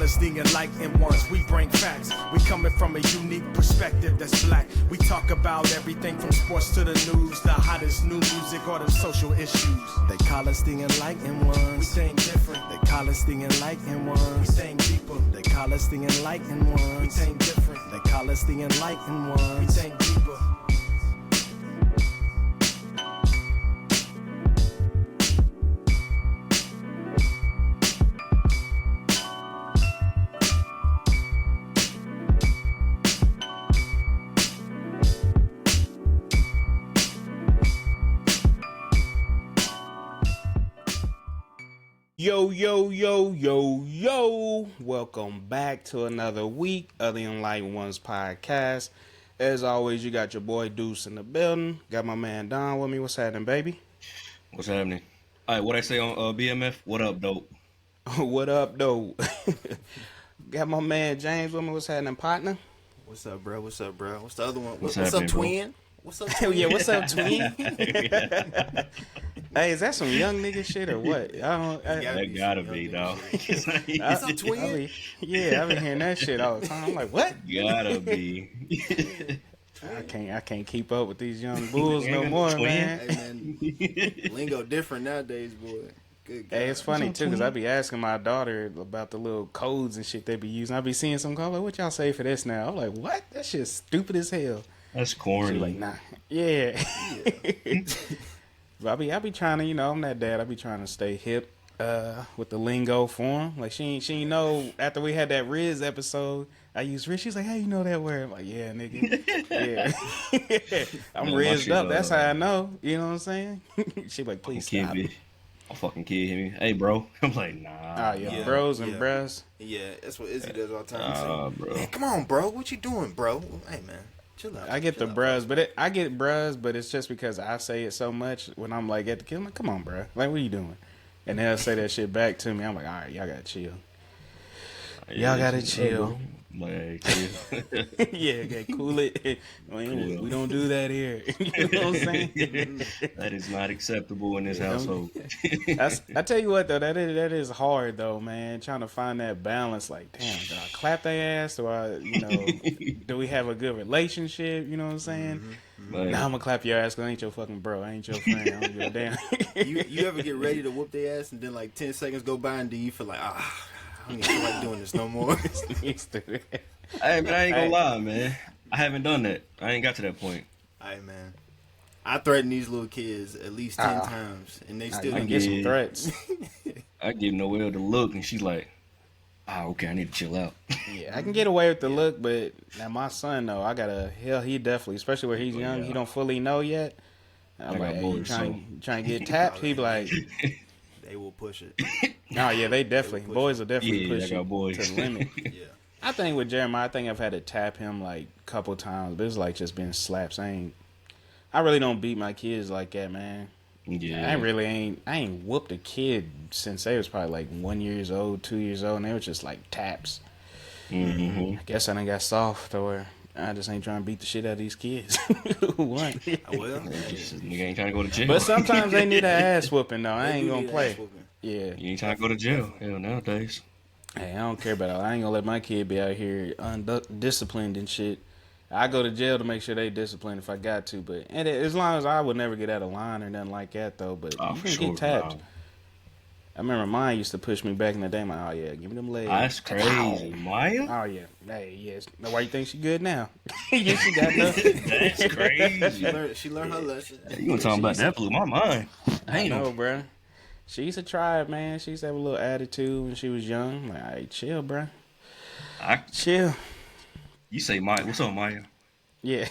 call us the enlightened ones. We bring facts. We coming from a unique perspective that's black. We talk about everything from sports to the news, the hottest new music or the social issues. They call us the enlightened ones. We think different. They call us the enlightened ones. We think deeper. They call us the enlightened ones. We think different. They call us the enlightened ones. We think deeper. Yo, yo, yo, yo, yo. Welcome back to another week of the Enlightened Ones podcast. As always, you got your boy Deuce in the building. Got my man Don with me. What's happening, baby? What's happening? All right, what I say on BMF? What up, dope? What up, dope? Got my man James with me. What's happening, partner? What's up, bro? What's up, bro? What's the other one? What's up, happening, twin? What's up, twin? Yeah, what's up, twin? Hey, is that some young nigga shit or what? That gotta be, dog. What's up, twin? I've been hearing that shit all the time. I'm like, what? Gotta be. I can't keep up with these young bulls no more, man. Hey, man, lingo different nowadays, boy. Good God. Hey, it's funny too, because I be asking my daughter about the little codes and shit they be using. I be seeing some call like, what y'all say for this now? I'm like, what? That shit's stupid as hell. That's corny. She like, nah. Yeah. But I be trying to, you know, I'm that dad. I be trying to stay hip with the lingo form. Like she know after we had that Riz episode, I used Riz. She's like, how you know that word? I'm like, yeah, nigga. Yeah. I'm rizzed up. That's how I know. You know what I'm saying? She like, please stop. A fucking kid hit me. Hey, bro. I'm like, nah. Oh, yeah. Bros and bros. Yeah, that's what Izzy does all the time. Bro. Man, come on, bro. What you doing, bro? Hey, man. Chill out. I get the bros, but it's just because I say it so much when I'm like at the kid. I'm like, come on, bro. Like, what are you doing? And they'll say that shit back to me. I'm like, all right, y'all gotta chill. Y'all gotta chill. Like, chill. Yeah, cool it. We don't do that here. You know what I'm saying? That is not acceptable in this household. I tell you what though, that is hard though, man. Trying to find that balance. Like, damn, do I clap their ass? Do I, do we have a good relationship? You know what I'm saying? Mm-hmm. Now I'm gonna clap your ass because I ain't your fucking bro. I ain't your friend. I don't give a damn. You ever get ready to whoop their ass and then like 10 seconds go by and then you feel like, I don't even feel like doing this no more. Hey, man, I ain't gonna lie, man. I haven't done that. I ain't got to that point. Hey, man. I threaten these little kids at least 10 times, and they still don't get some threats. I give Noelle the look, and she's like, okay, I need to chill out. Yeah, I can get away with the look, but now my son, though, he definitely, especially where he's young, he don't fully know yet. I'm like, hey, you trying to get tapped? He be like... They will push it. Oh, yeah, they definitely. Boys will definitely push it to the limit. Yeah. I think with Jeremiah, I've had to tap him like a couple times, but it's like just being slaps. I really don't beat my kids like that, man. Yeah. I ain't whooped a kid since they was probably like 1 year old, 2 years old, and they were just like taps. Mm-hmm. I guess I done got soft, or I just ain't trying to beat the shit out of these kids. What? Well, nigga ain't trying to go to jail. But sometimes they need an ass whooping, though. I ain't gonna play. Yeah. You ain't trying to go to jail. Hell, nowadays. Hey, I don't care about all. I ain't gonna let my kid be out here undisciplined and shit. I go to jail to make sure they disciplined if I got to, but as long as I would never get out of line or nothing like that, though. But you can get tapped. Wow. I remember mine used to push me back in the day. I'm like, oh yeah, give me them legs. That's crazy, Maya. Oh yeah, hey yes. Now why you think she good now? Yeah, she got nothing. That's crazy. She learned her lesson. You gonna talk about that? Blew my mind. I know, bro. She used to try it, man. She used to have a little attitude when she was young. I'm like, all right, chill, bro. Chill. You say Maya. What's up, Maya? Yeah.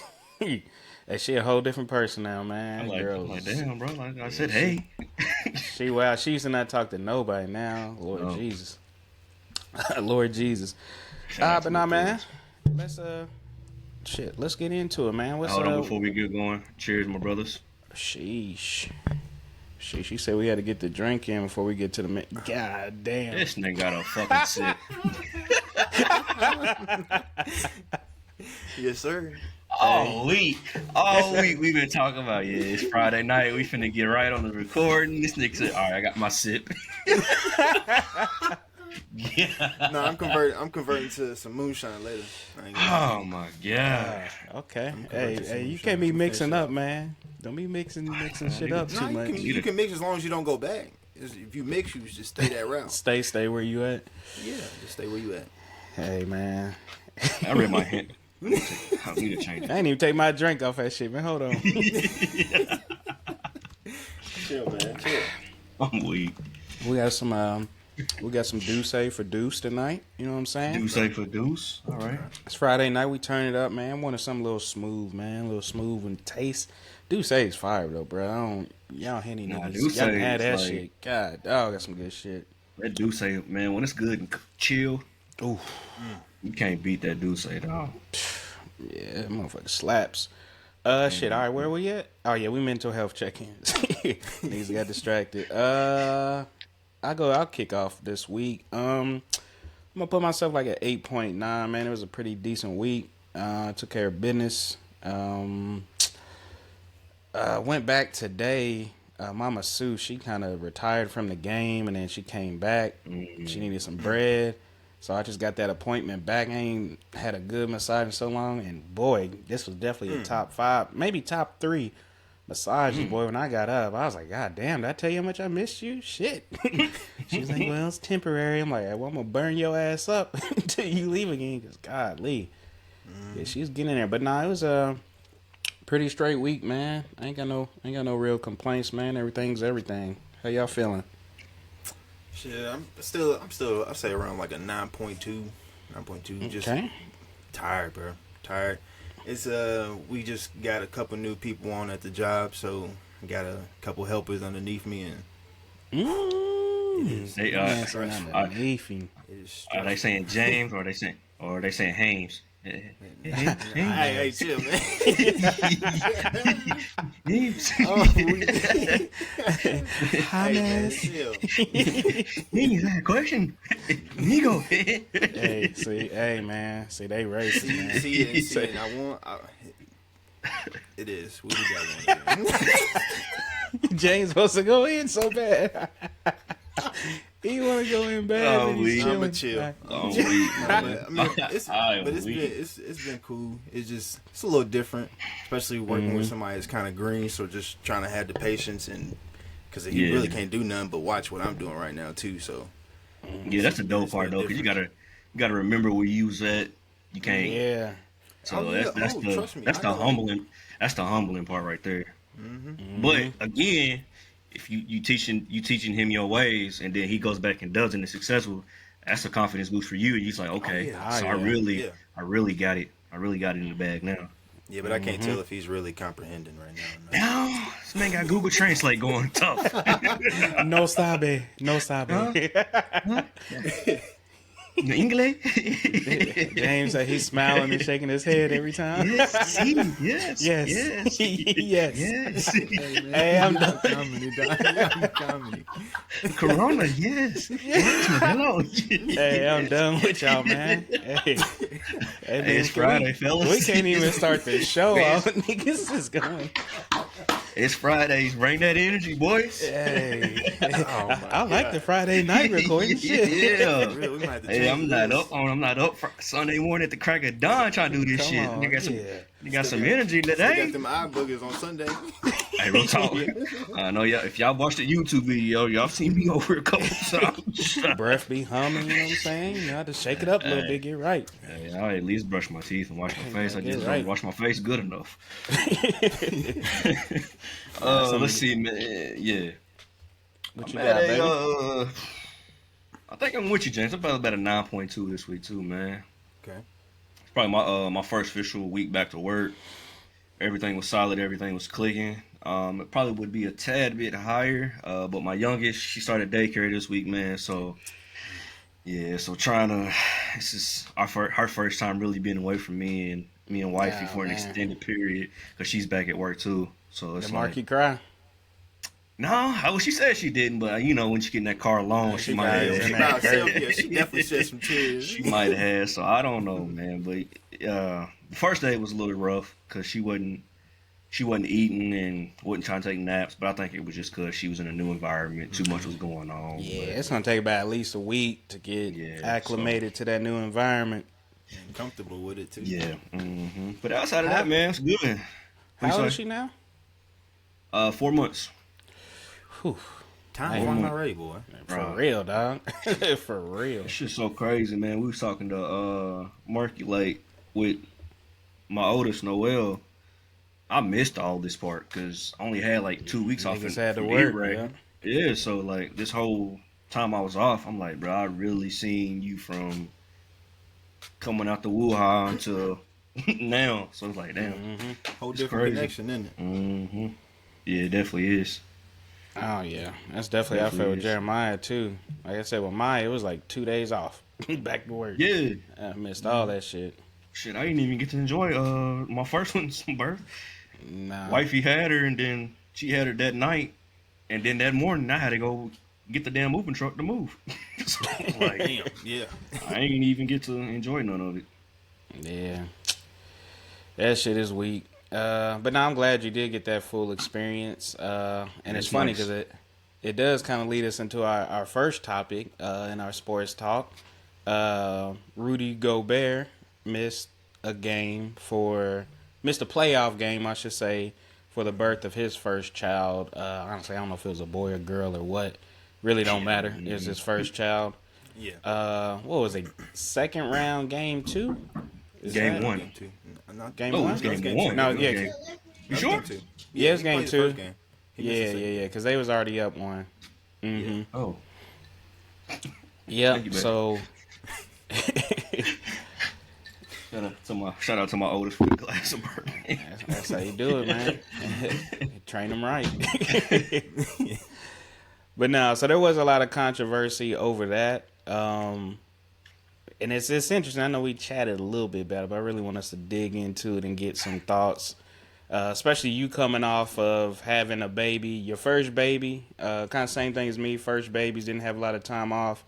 That she a whole different person now, man. I'm like, damn, bro. Like I said, hey. She used to not talk to nobody now. Lord Jesus. Lord Jesus. But nah, man. Let's get into it, man. Hold on before we get going. Cheers, my brothers. Sheesh. She said we had to get the drink in before we get to the... God damn. This nigga got a fucking sip. Yes, sir. All week we've been talking about, it's Friday night. We finna get right on the recording. This nigga said, all right, I got my sip. Yeah. No, I'm converting to some moonshine later. I ain't gonna Oh my god. Okay. converted to some Hey, you moonshine. can't be Some mixing fish up, man. Don't be mixing shit up No, too much. you can mix as long as you don't go back. If you mix, you just stay that route. Stay where you at. Yeah, just stay where you at. Hey, man. I read my hint. I need to change it. I ain't even take my drink off that shit, man. Hold on. Chill, man. Chill. I'm weak. We got some Douce for Deuce tonight. You know what I'm saying? Deuce for Deuce. All right. It's Friday night. We turn it up, man. I wanted something a little smooth, man. A little smooth and taste. Douce is fire though, bro. Y'all Henny niggas. Douce Y'all done had that is like- shit. God, dog, got some good shit. That Deuce, man, when it's good and chill, Ooh, you can't beat that Deuce at all. yeah, that motherfucker slaps. Shit. All right, where we at? Oh yeah, we mental health check-ins. Niggas got distracted. I'll kick off this week. I'm gonna put myself like at 8.9. Man, it was a pretty decent week. Took care of business. Went back today. Mama Sue, she kind of retired from the game, and then she came back. She needed some bread, so I just got that appointment back. I ain't had a good massage in so long, and boy, this was definitely a top 5, maybe top 3 massages. Boy, when I got up, I was like, God damn, did I tell you how much I missed you? Shit. She was like, well, it's temporary. I'm like, well, I'm gonna burn your ass up until you leave again, because golly. Yeah, she's getting in there. But nah, it was a pretty straight week, man. I ain't got no real complaints, man. Everything's everything. How y'all feeling? Shit, I'm still I say around like a 9.2. 9.2. Just Okay. tired, bro. Tired. It's we just got a couple new people on at the job, so got a couple helpers underneath me, and They Man, so I'm underneath him. it's are they saying James or are they saying Haynes? hey, chill, man. James. Hi, Hey, man, man. chill. Hey, question. Amigo. Hey, see, hey, man. See, they racist, man. See it, and it is. We got one. James supposed to go in so bad. He want to go in bad. Oh, and he's we- I'ma chilling. chill. Oh, weak. I mean, I it's been cool. It's a little different, especially working with somebody that's kind of green. So just trying to have the patience, and because he really can't do nothing but watch what I'm doing right now too. So Yeah, that's the dope It's part been though, because you gotta remember where you was at. You can't. Yeah. So Oh, yeah. that's Oh, the trust me, that's I the know. humbling. That's the humbling part right there. But again, if you teaching him your ways, and then he goes back and does it and is successful, that's a confidence boost for you. And he's like, okay, yeah. so Oh, I yeah. really got it. I really got it in the bag now. yeah, but I can't tell if he's really comprehending right now. Or not. Now this man got Google Translate going tough. No sabe. No sabe. English. James said he's smiling and shaking his head every time. Yes, see, yes, Yes. yes, Yes. yes. Hey, I'm done. Comedy, dog. Comedy. Corona, yes. Yes, hello. Hey, I'm done with y'all, man. Hey, man, It's Friday, fellas. We can't even start the show off. Niggas is going. It's Fridays. Bring that energy, boys. Hey, Oh, I like the Friday night recording shit. Yeah. For real, we might have to Hey, change I'm not this. up on. I'm not up for Sunday morning at the crack of dawn trying to do this Come shit. on, You got some. yeah. You got some energy They today. got them eye boogers on Sunday. Hey, real talk. I know y'all. If y'all watched the YouTube video, y'all seen me over a couple times. Breath be humming, you know what I'm saying? You know, I just shake it up a little bit, get right. Hey, I at least brush my teeth and wash my face. I just right. don't wash my face good enough. Let's see, man. Yeah. What you I'm got, at baby? I think I'm with you, James. I'm probably about a 9.2 this week too, man. Okay. It's probably my first official week back to work. Everything was solid. Everything was clicking. It probably would be a tad bit higher, but my youngest, she started daycare this week, man. So yeah, this is her first time really being away from me and wifey Oh, for an man. extended period because she's back at work too. So it's Did like, Marky cry? no, she said she didn't, but when she get in that car alone, she might got have. it in She that by herself, yeah, she definitely shed some tears. She might have, so I don't know, man. But the first day was a little rough because she wasn't she wasn't eating and wasn't trying to take naps, but I think it was just because she was in a new environment. Too much was going on. Yeah, but, it's gonna take about at least a week to get acclimated to that new environment. And comfortable with it too. Yeah. But outside of that, man, it's good. How old is she now? 4 months. Whew. Time flying already, boy. For real, dog. For real. It's just so crazy, man. We was talking to Marky Lake with my oldest Noel. I missed all this part because I only had like 2 weeks off. Niggas had to from work, E-Rec. Yeah, so like this whole time I was off, I'm like, bro, I really seen you from coming out the Wuhan to now. So it's like, damn. Whole It's different crazy. connection, isn't it? Yeah, it definitely is. Oh yeah, that's definitely I felt with Jeremiah too. Like I said with Maya, it was like 2 days off, back to work. Yeah. I missed all that shit. Shit, I didn't even get to enjoy my first one's birth. Nah. Wifey had her, and then she had her that night, and then that morning I had to go get the damn moving truck to move. So, like, Damn. Yeah. I ain't even get to enjoy none of it. Yeah, that shit is weak. But now I'm glad you did get that full experience. And it's funny nice. because it does kind of lead us into our first topic in our sports talk. Rudy Goebert missed a playoff game, I should say, for the birth of his first child. Honestly, I don't know if it was a boy or girl or what. Really don't matter. It was his first child. Yeah. What was it? Second round, game 2? Game one. Game two. Not Game Oh, one? it was game one. No, It was yeah. game- You That's sure? game two. Yeah, it's he game played the 2. first game. He missed the second. Yeah, because they was already up 1. Mm-hmm. Oh. Yeah, Thank you, babe. so Shout out to my oldest for the glass of bourbon. that's how you do it, man. Train them right. But no, so there was a lot of controversy over that. And it's interesting. I know we chatted a little bit about it, but I really want us to dig into it and get some thoughts. Especially you coming off of having a baby, your first baby, kind of same thing as me. First babies didn't have a lot of time off.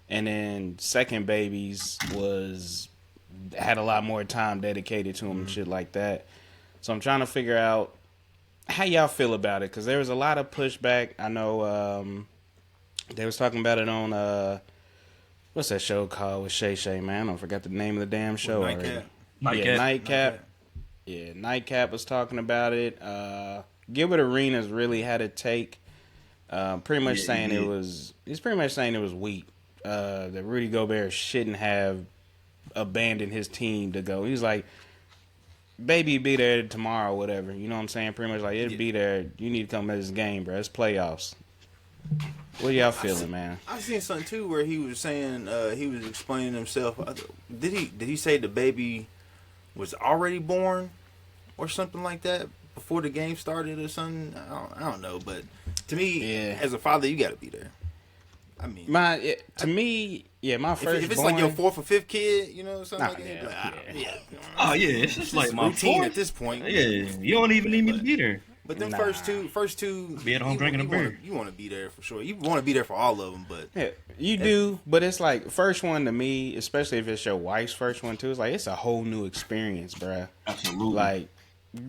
And then second babies had a lot more time dedicated to them and shit like that. So I'm trying to figure out how y'all feel about it, because there was a lot of pushback. I know they was talking about it on what's that show called with Shay Shay, man? I forgot the name of the damn show already. Nightcap. Yeah, Nightcap was talking about it. Gilbert Arenas really had a take, pretty much saying it was. He's pretty much saying it was weak. That Rudy Goebert shouldn't have abandoned his team to go. He's like, baby, be there tomorrow, whatever. You know what I'm saying? Pretty much like, it'll be there. You need to come to this game, bro. It's playoffs. What y'all feeling, man? I seen something too where he was saying he was explaining himself. Did he say the baby was already born or something like that before the game started or something? I don't know, but to me, as a father, you got to be there. I mean, my first. If it's like your fourth or fifth kid, you know, something like that. Oh yeah, it's just like my routine fourth. at this point. Yeah, you don't even need me to be there. But them first two, be at home drinking a beer. You want to be there for sure. You want to be there for all of them, but yeah, you do. But it's like first one to me, especially if it's your wife's first one too. It's like it's a whole new experience, bruh. Absolutely. Like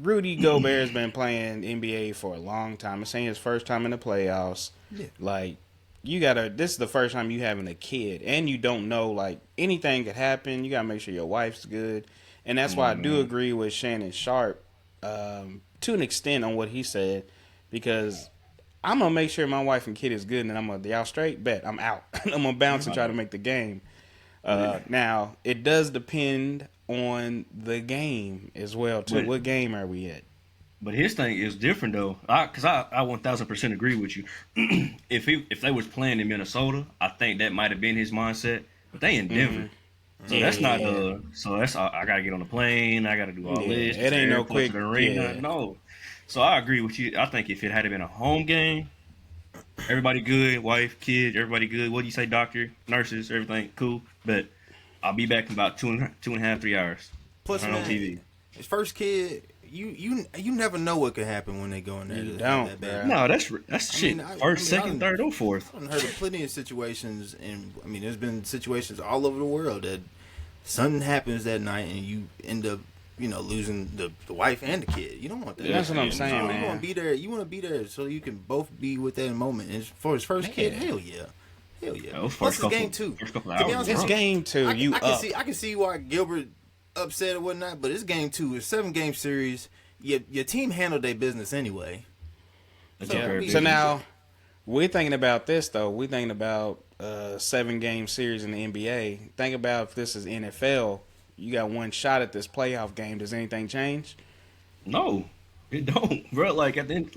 Rudy Gobert has been playing NBA for a long time. It's saying his first time in the playoffs. Yeah. Like this is the first time you having a kid, and you don't know, like, anything could happen. You gotta make sure your wife's good, and that's why I do agree with Shannon Sharp to an extent on what he said, because I'm gonna make sure my wife and kid is good, and then I'm gonna, y'all straight? Bet I'm out. I'm gonna bounce and try to make the game. Now it does depend on the game as well too. What game are we at? But his thing is different though, because I 1000% agree with you. If they was playing in Minnesota, I think that might have been his mindset. But they in Denver, so that's not So that's I gotta get on the plane. I gotta do all this. It ain't no quick arena. Yeah. No. So I agree with you. I think if it had been a home game, everybody good, wife, kid, everybody good. What do you say, doctor, nurses, everything cool. But I'll be back in about 2.5, 3 hours. Plus, on TV. His first kid. You never know what could happen when they go in there. You don't, that no, that's shit. First, second, third, or fourth. I've heard of plenty of situations, and I mean, there's been situations all over the world that something happens that night, and you end up losing the wife and the kid. You don't want that. That's what I'm saying, man. You want to be there. You want to be there so you can both be with that moment. And for his first kid, hell yeah. Plus, it's game 2. To be honest, it's game 2. I can see why Gilbert upset or whatnot, but it's game 2. It's 7-game series. Your team handled their business anyway. So now we're thinking about this though. We're thinking about 7-game series in the NBA. Think about if this is NFL. You got one shot at this playoff game. Does anything change? No, it don't, bro. Like at the end,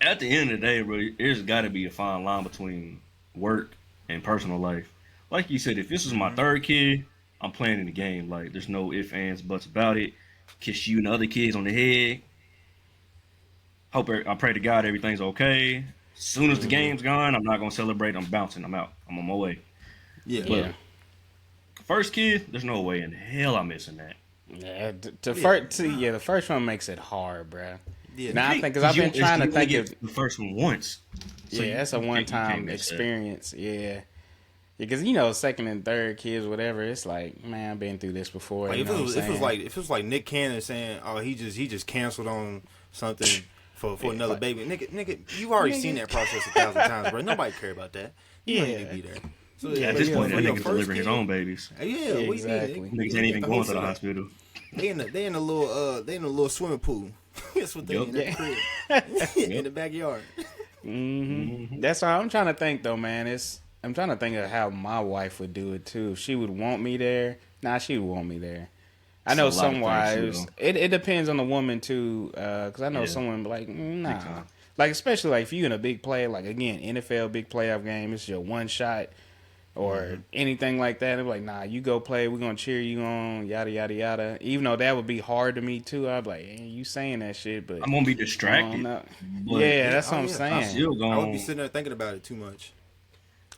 at the end of the day, bro, there's got to be a fine line between work and personal life. Like you said, if this was my third kid, I'm playing in the game. Like there's no ifs, ands, buts about it. Kiss you and the other kids on the head. I pray to God everything's okay. As soon as the game's gone, I'm not gonna celebrate. I'm bouncing. I'm out. I'm on my way. Yeah. First kid, there's no way in hell I'm missing that. Yeah, the first one makes it hard, bro. Yeah, now I think because I've been trying to think of the first one once. So that's a one-time experience. Yeah, because second and third kids, whatever. It's like, man, I've been through this before. Like, if it was like Nick Cannon saying, "Oh, he just canceled on something for another baby," nigga, you've already seen that process 1,000 times, bro. Nobody care about that. You don't need to be there. So, at this point, that nigga's delivering his own babies. Yeah, exactly. Niggas ain't even going to the hospital. They in the little swimming pool. That's what they in the crib. In the backyard. Mm-hmm. That's why I'm trying to think though, man. I'm trying to think of how my wife would do it too. If she would want me there. Nah, she would want me there. I know some wives. It depends on the woman too, because I know someone like nah. Like especially like if you in a big play, like again NFL big playoff game, it's your one shot. Or anything like that. They're like, nah, you go play. We're going to cheer you on, yada, yada, yada. Even though that would be hard to me, too. I'd be like, hey, you saying that shit, but... I'm going to be distracted. Yeah, that's what I'm saying. I would be sitting there thinking about it too much.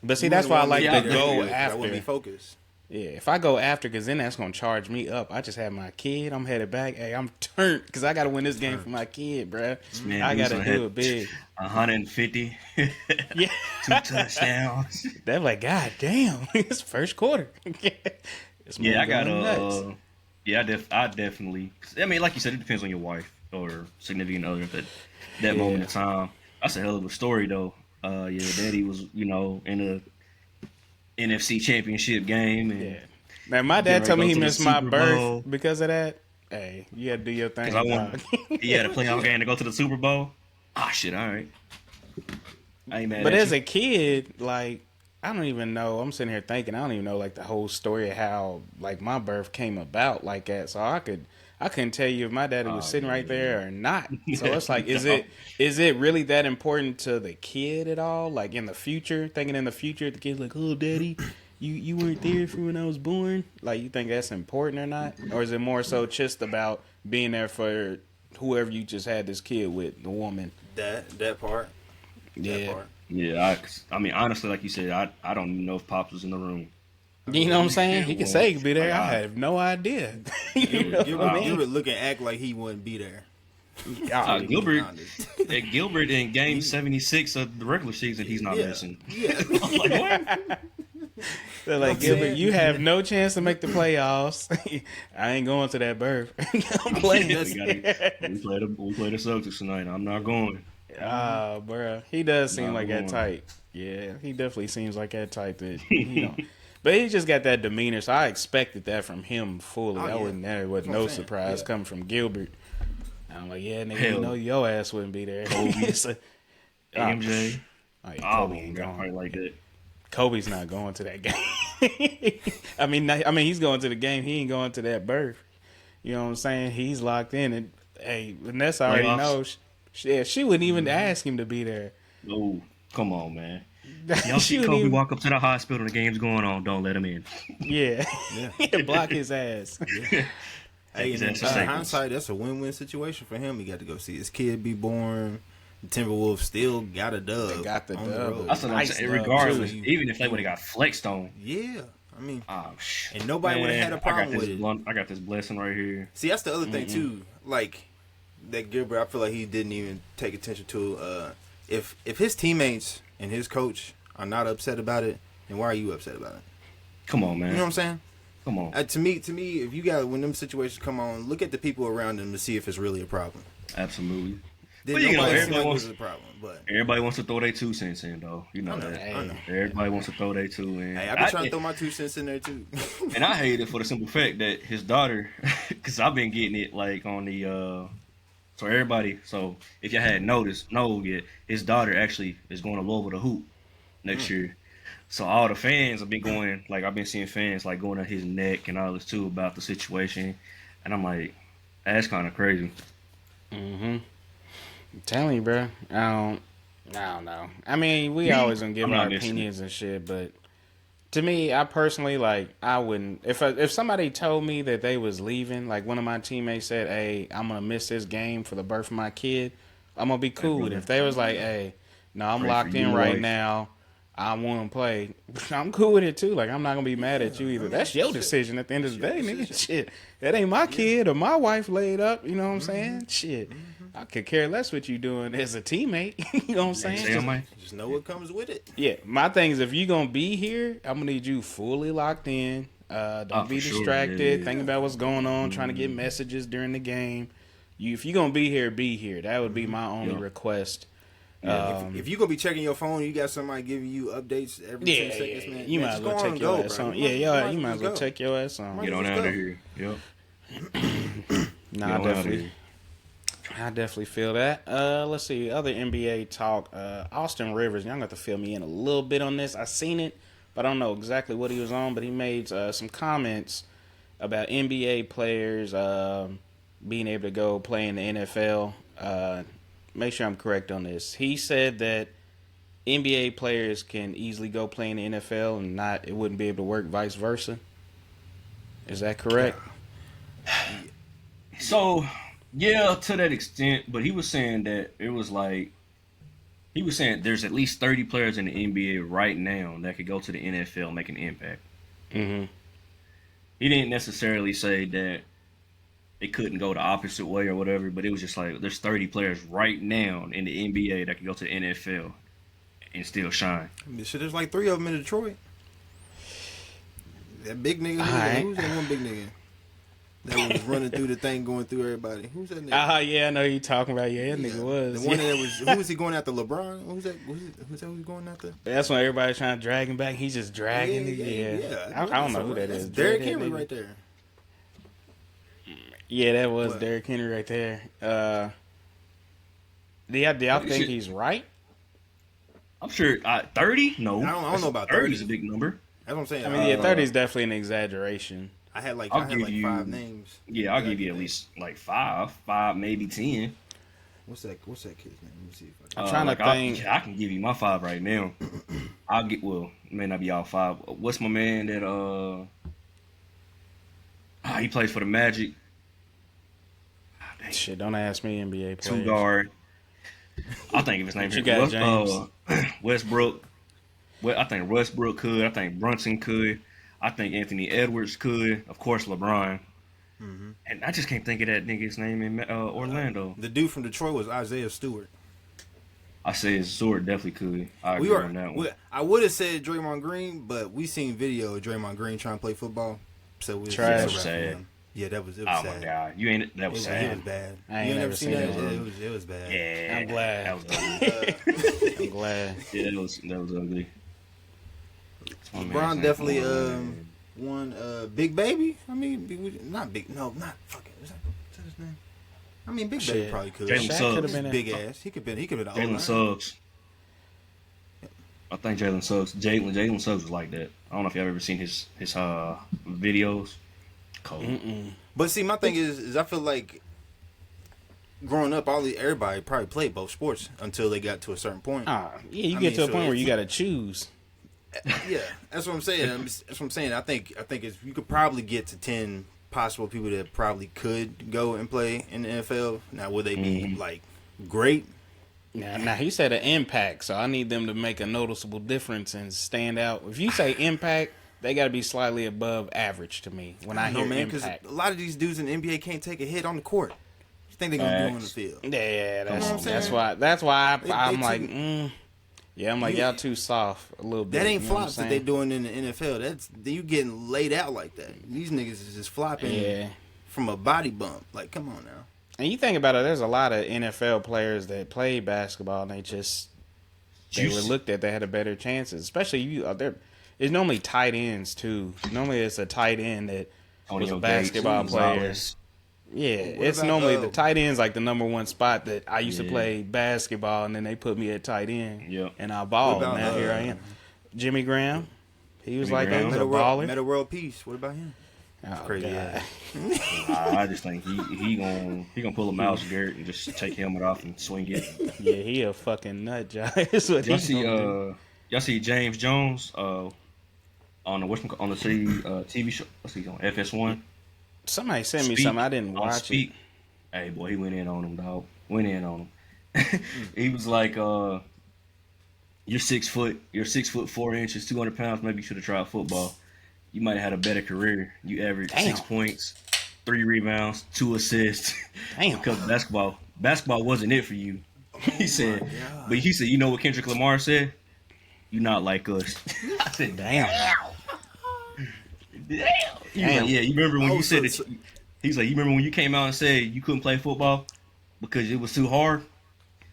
But see, that's why I like to go after. I wouldn't be focused. Yeah, if I go after, because then that's going to charge me up. I just have my kid. I'm headed back. Hey, I'm turned because I got to win this game for my kid, bruh. Man, I got to do it big. 150. Yeah. 2 touchdowns. They're like, God damn, it's first quarter. I got I definitely. I mean, like you said, it depends on your wife or significant other at that moment in time. That's a hell of a story, though. Daddy was, in a NFC Championship game. And now my dad told me he missed my birth because of that. Hey, you had to do your thing. He had a playoff game to go to the Super Bowl. Ah, shit, all right. I ain't mad. But as a kid, like, I don't even know. I'm sitting here thinking, I don't even know like the whole story of how like my birth came about like that. So I couldn't tell you if my daddy was sitting right there or not. So it's like, is it really that important to the kid at all? Like in the future, thinking in the future, the kid's like, oh, daddy, you weren't there for when I was born. Like, you think that's important or not? Or is it more so just about being there for whoever you just had this kid with, the woman? That part. Yeah. Yeah, I mean, honestly, like you said, I don't even know if Pops was in the room. You know what I'm saying? He could say he could be there. I have no idea. Gilbert look and act like he wouldn't be there. Gilbert in game 76 of the regular season, he's not missing. Yeah. Like, what? They're like, Gilbert, you have no chance to make the playoffs. I ain't going to that birth. I'm playing. We play the Celtics tonight. I'm not going. Bro, he does seem like that type. Yeah, he definitely seems like that type that But he just got that demeanor, so I expected that from him fully. That wasn't no surprise coming from Gilbert. I'm like, yeah, nigga, you know your ass wouldn't be there. Kobe, MJ. Kobe ain't going like that. Kobe's not going to that game. I mean, he's going to the game. He ain't going to that birth. You know what I'm saying? He's locked in, and hey, Vanessa already knows. She wouldn't even ask him to be there. Oh, come on, man. Y'all see Kobe walk up to the hospital, the game's going on, don't let him in. Yeah. Block his ass. Yeah. Hey, in hindsight, that's a win-win situation for him. He got to go see his kid be born. The Timberwolves still got a dub. They got the dub. That's what I'm saying. Regardless, even if they would have got flexed on. Yeah. I mean, and nobody would have had a problem with it. I got this blessing right here. See, that's the other thing, too. Like, that Gilbert, I feel like he didn't even take attention to. If his teammates and his coach are not upset about it, then why are you upset about it? Come on, man. You know what I'm saying? Come on. To me, if you got when them situations come on, look at the people around them to see if it's really a problem. Absolutely. Then But, you know, nobody seems everybody like it wants- was a problem, but Everybody wants to throw their 2 cents in, though. You know I know, that. I know. Everybody wants to throw their 2 in. hey, I've been trying to throw my 2 cents in there too. And I hate it for the simple fact that his daughter, because I've been getting it like on the, so everybody, so if y'all hadn't know yet, his daughter actually is going to Louisville to hoop next year. So all the fans have been going, like I've been seeing fans like going at his neck and all this too about the situation. And I'm like, that's kind of crazy. Mm-hmm. I'm telling you, bro. I don't know. I mean, we always gonna give I'm our not missing opinions and shit, but to me, I personally I wouldn't. If somebody told me that they was leaving, like one of my teammates said, "Hey, I'm gonna miss this game for the birth of my kid," I'm gonna be cool with it. If they was like, "Hey, no, I'm Pray locked for in you, right wife. now. I want to play," I'm cool with it too. Like I'm not gonna be mad at you either. That's your decision at the end of the day, nigga. Shit, that ain't my kid or my wife laid up. You know what I'm saying? Shit, I could care less what you doing as a teammate. You know what I'm saying? Damn, man. Just know what comes with it. Yeah, my thing is if you gonna be here, I'm gonna need you fully locked in. Don't be for sure. distracted. Yeah. Thinking about what's going on, trying to get messages during the game. If you gonna be here, be here. That would be my only Yeah. request. If you gonna be checking your phone, you got somebody giving you updates every 10 seconds, man. You man, might just as well go on take and your go, ass bro. on. You might as well just go. take your ass on. Get on Let's out go. of here. Yep. Nah, Get on outta here. I definitely feel that. Let's see, other NBA talk. Austin Rivers, y'all got to fill me in a little bit on this. I seen it, but I don't know exactly what he was on. But he made some comments about NBA players being able to go play in the NFL. Make sure I'm correct on this. He said that NBA players can easily go play in the NFL and it wouldn't be able to work vice versa. Is that correct? So, yeah, to that extent, but he was saying that it was like, he was saying there's at least 30 players in the NBA right now that could go to the NFL and make an impact. Mm-hmm. He didn't necessarily say that it couldn't go the opposite way or whatever, but it was just like there's 30 players right now in the NBA that can go to the NFL and still shine. Shit, there's like 3 of them in Detroit. That big nigga, who's that one big nigga that was running through the thing, going through everybody? Who's that nigga? Yeah, I know who you talking about. Yeah, that nigga was. The one that was. Who was he going after? LeBron? Who's that? Who's that? Who's going after? That's when everybody's trying to drag him back. He's just dragging it. Yeah. I don't know who that is. Derrick Drag that Henry nigga. right there. Yeah, that was What? Derrick Henry right there. Do y'all think he's right? I'm sure 30? No. I don't know about 30 is 30. a big number. That's what I'm saying. I mean, 30 is definitely an exaggeration. I had like I'll give 5 you- names. Yeah, I'll give you at least like 5, maybe 10. What's that kid's name? Let me see if I can. I'm trying to like, think. I can give you my 5 right now. It may not be all 5. What's my man that he plays for the Magic? Shit, don't ask me NBA players. 2 guard. I think if his name What you got, James? Westbrook. Well, I think Westbrook could. I think Brunson could. I think Anthony Edwards could. Of course, LeBron. Mm-hmm. And I just can't think of that nigga's name in Orlando. The dude from Detroit was Isaiah Stewart. I said Sword definitely could. I agree on that one. I would have said Draymond Green, but we seen video of Draymond Green trying to play football. So it was Trash. it was Sad. Yeah, it was Oh sad. my god, that was It sad. was bad. I ain't You never never seen seen that? it. It was bad. Yeah, I'm glad. That was ugly. I'm glad. Yeah, that was ugly. Oh, man, LeBron it's definitely not cool. won Big Baby. I mean, not fucking. Is that his name? I mean, Big Baby Shit. probably could. Jalen Shaq Suggs. could have been Big ass. He could been an Jalen O-line. Suggs. I think Jalen Suggs was like that. I don't know if y'all ever seen his videos. Cold. But see, my thing is I feel like growing up, everybody probably played both sports until they got to a certain point. Yeah, you I get mean, to a so point where if- you got to choose. Yeah, that's what I'm saying. That's what I'm saying. I think it's, you could probably get to 10 possible people that probably could go and play in the NFL. Now, would they be like great? Now he said an impact, so I need them to make a noticeable difference and stand out. If you say impact, they got to be slightly above average to me when I hear man, because impact. a lot of these dudes in the NBA can't take a hit on the court. What you think they're gonna do on the field? Yeah, Come on, that's man. why I'm They like, too- Yeah, I'm like, y'all too soft a little bit. That ain't you know flops that they doing in the NFL. That's you getting laid out like that. These niggas is just flopping from a body bump. Like, come on now. And you think about it, there's a lot of NFL players that play basketball and they were looked at. They had a better chances, especially it's normally tight ends too. Normally it's a tight end that was a basketball player. Yeah, it's normally the tight end's like the number one spot that I used to play basketball, and then they put me at tight end, and I balled. Now here I am. Jimmy Graham, he was like a baller. Meta World Peace. What about him? Oh, crazy. I just think he gonna pull a Miles Garrett and just take helmet off and swing it. Yeah, he a fucking nut job. That's what y'all see James Jones on the TV show. Let's see on FS1. Somebody sent me something. I didn't watch it. Hey, boy, he went in on him, dog. Went in on him. He was like, "You're 6 foot. You're 6 foot 4 inches, 200 pounds. Maybe you should have tried football. You might have had a better career. You averaged 6 points, 3 rebounds, 2 assists. Damn. Because basketball wasn't it for you." He said, but he said, you know what Kendrick Lamar said? "You not like us." I said, damn. Damn. Like, yeah, you remember when you said that? He's like, you remember when you came out and said you couldn't play football because it was too hard?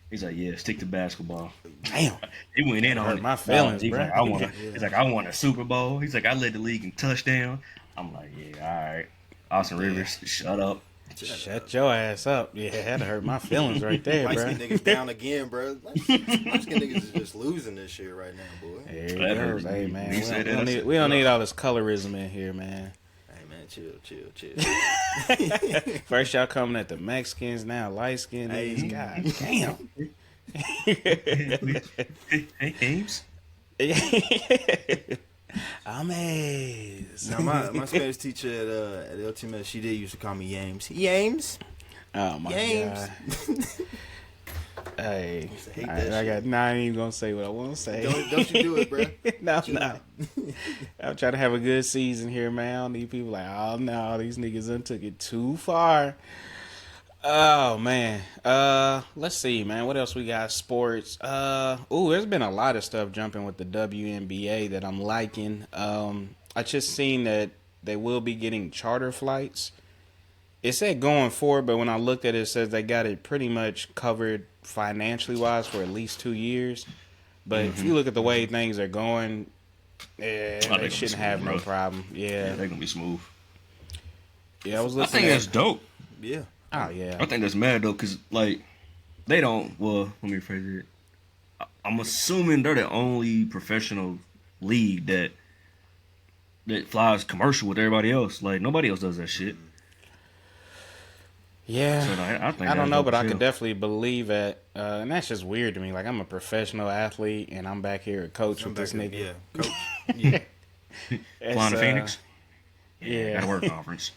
He's like, yeah, stick to basketball. Damn. He went in on it. My feelings, he's bro. like, he's like, I won a Super Bowl. He's like, I led the league in touchdown. I'm like, yeah, all right. Austin Rivers, shut up. Shut your ass up. Yeah, that hurt my feelings right there, bro. Light-skinned niggas down again, bro. Light-skinned niggas is just losing this shit right now, boy. Hey, man. We don't need all this colorism in here, man. Hey, man, chill. First y'all coming at the Mexicans, now light-skinned niggas. God damn. Hey, Ames. Amazed. Now, my Spanish teacher at LTMS, she did used to call me Yames. Yames. Oh my god. Hey, I ain't even gonna say what I want to say. Don't you do it, bro? No. I'm trying to have a good season here, man. I don't need people like, oh no, these niggas done took it too far. Oh man. Let's see, man. What else we got? Sports. There's been a lot of stuff jumping with the WNBA that I'm liking. I just seen that they will be getting charter flights. It said going forward, but when I looked at it, it says they got it pretty much covered financially wise for at least 2 years. But if you look at the way things are going, they shouldn't have no problem. Yeah, they're gonna be smooth. Yeah, I was looking. I think that's dope. Yeah. Oh yeah. I think that's mad though, cause like they don't. Well, let me rephrase it. I'm assuming they're the only professional league that flies commercial with everybody else. Like nobody else does that shit. Yeah, so I don't know, but I could definitely believe it. And that's just weird to me. Like, I'm a professional athlete, and I'm back here a coach with this nigga. Yeah, coach. Yeah. Flying to Phoenix? Yeah. Got a work conference.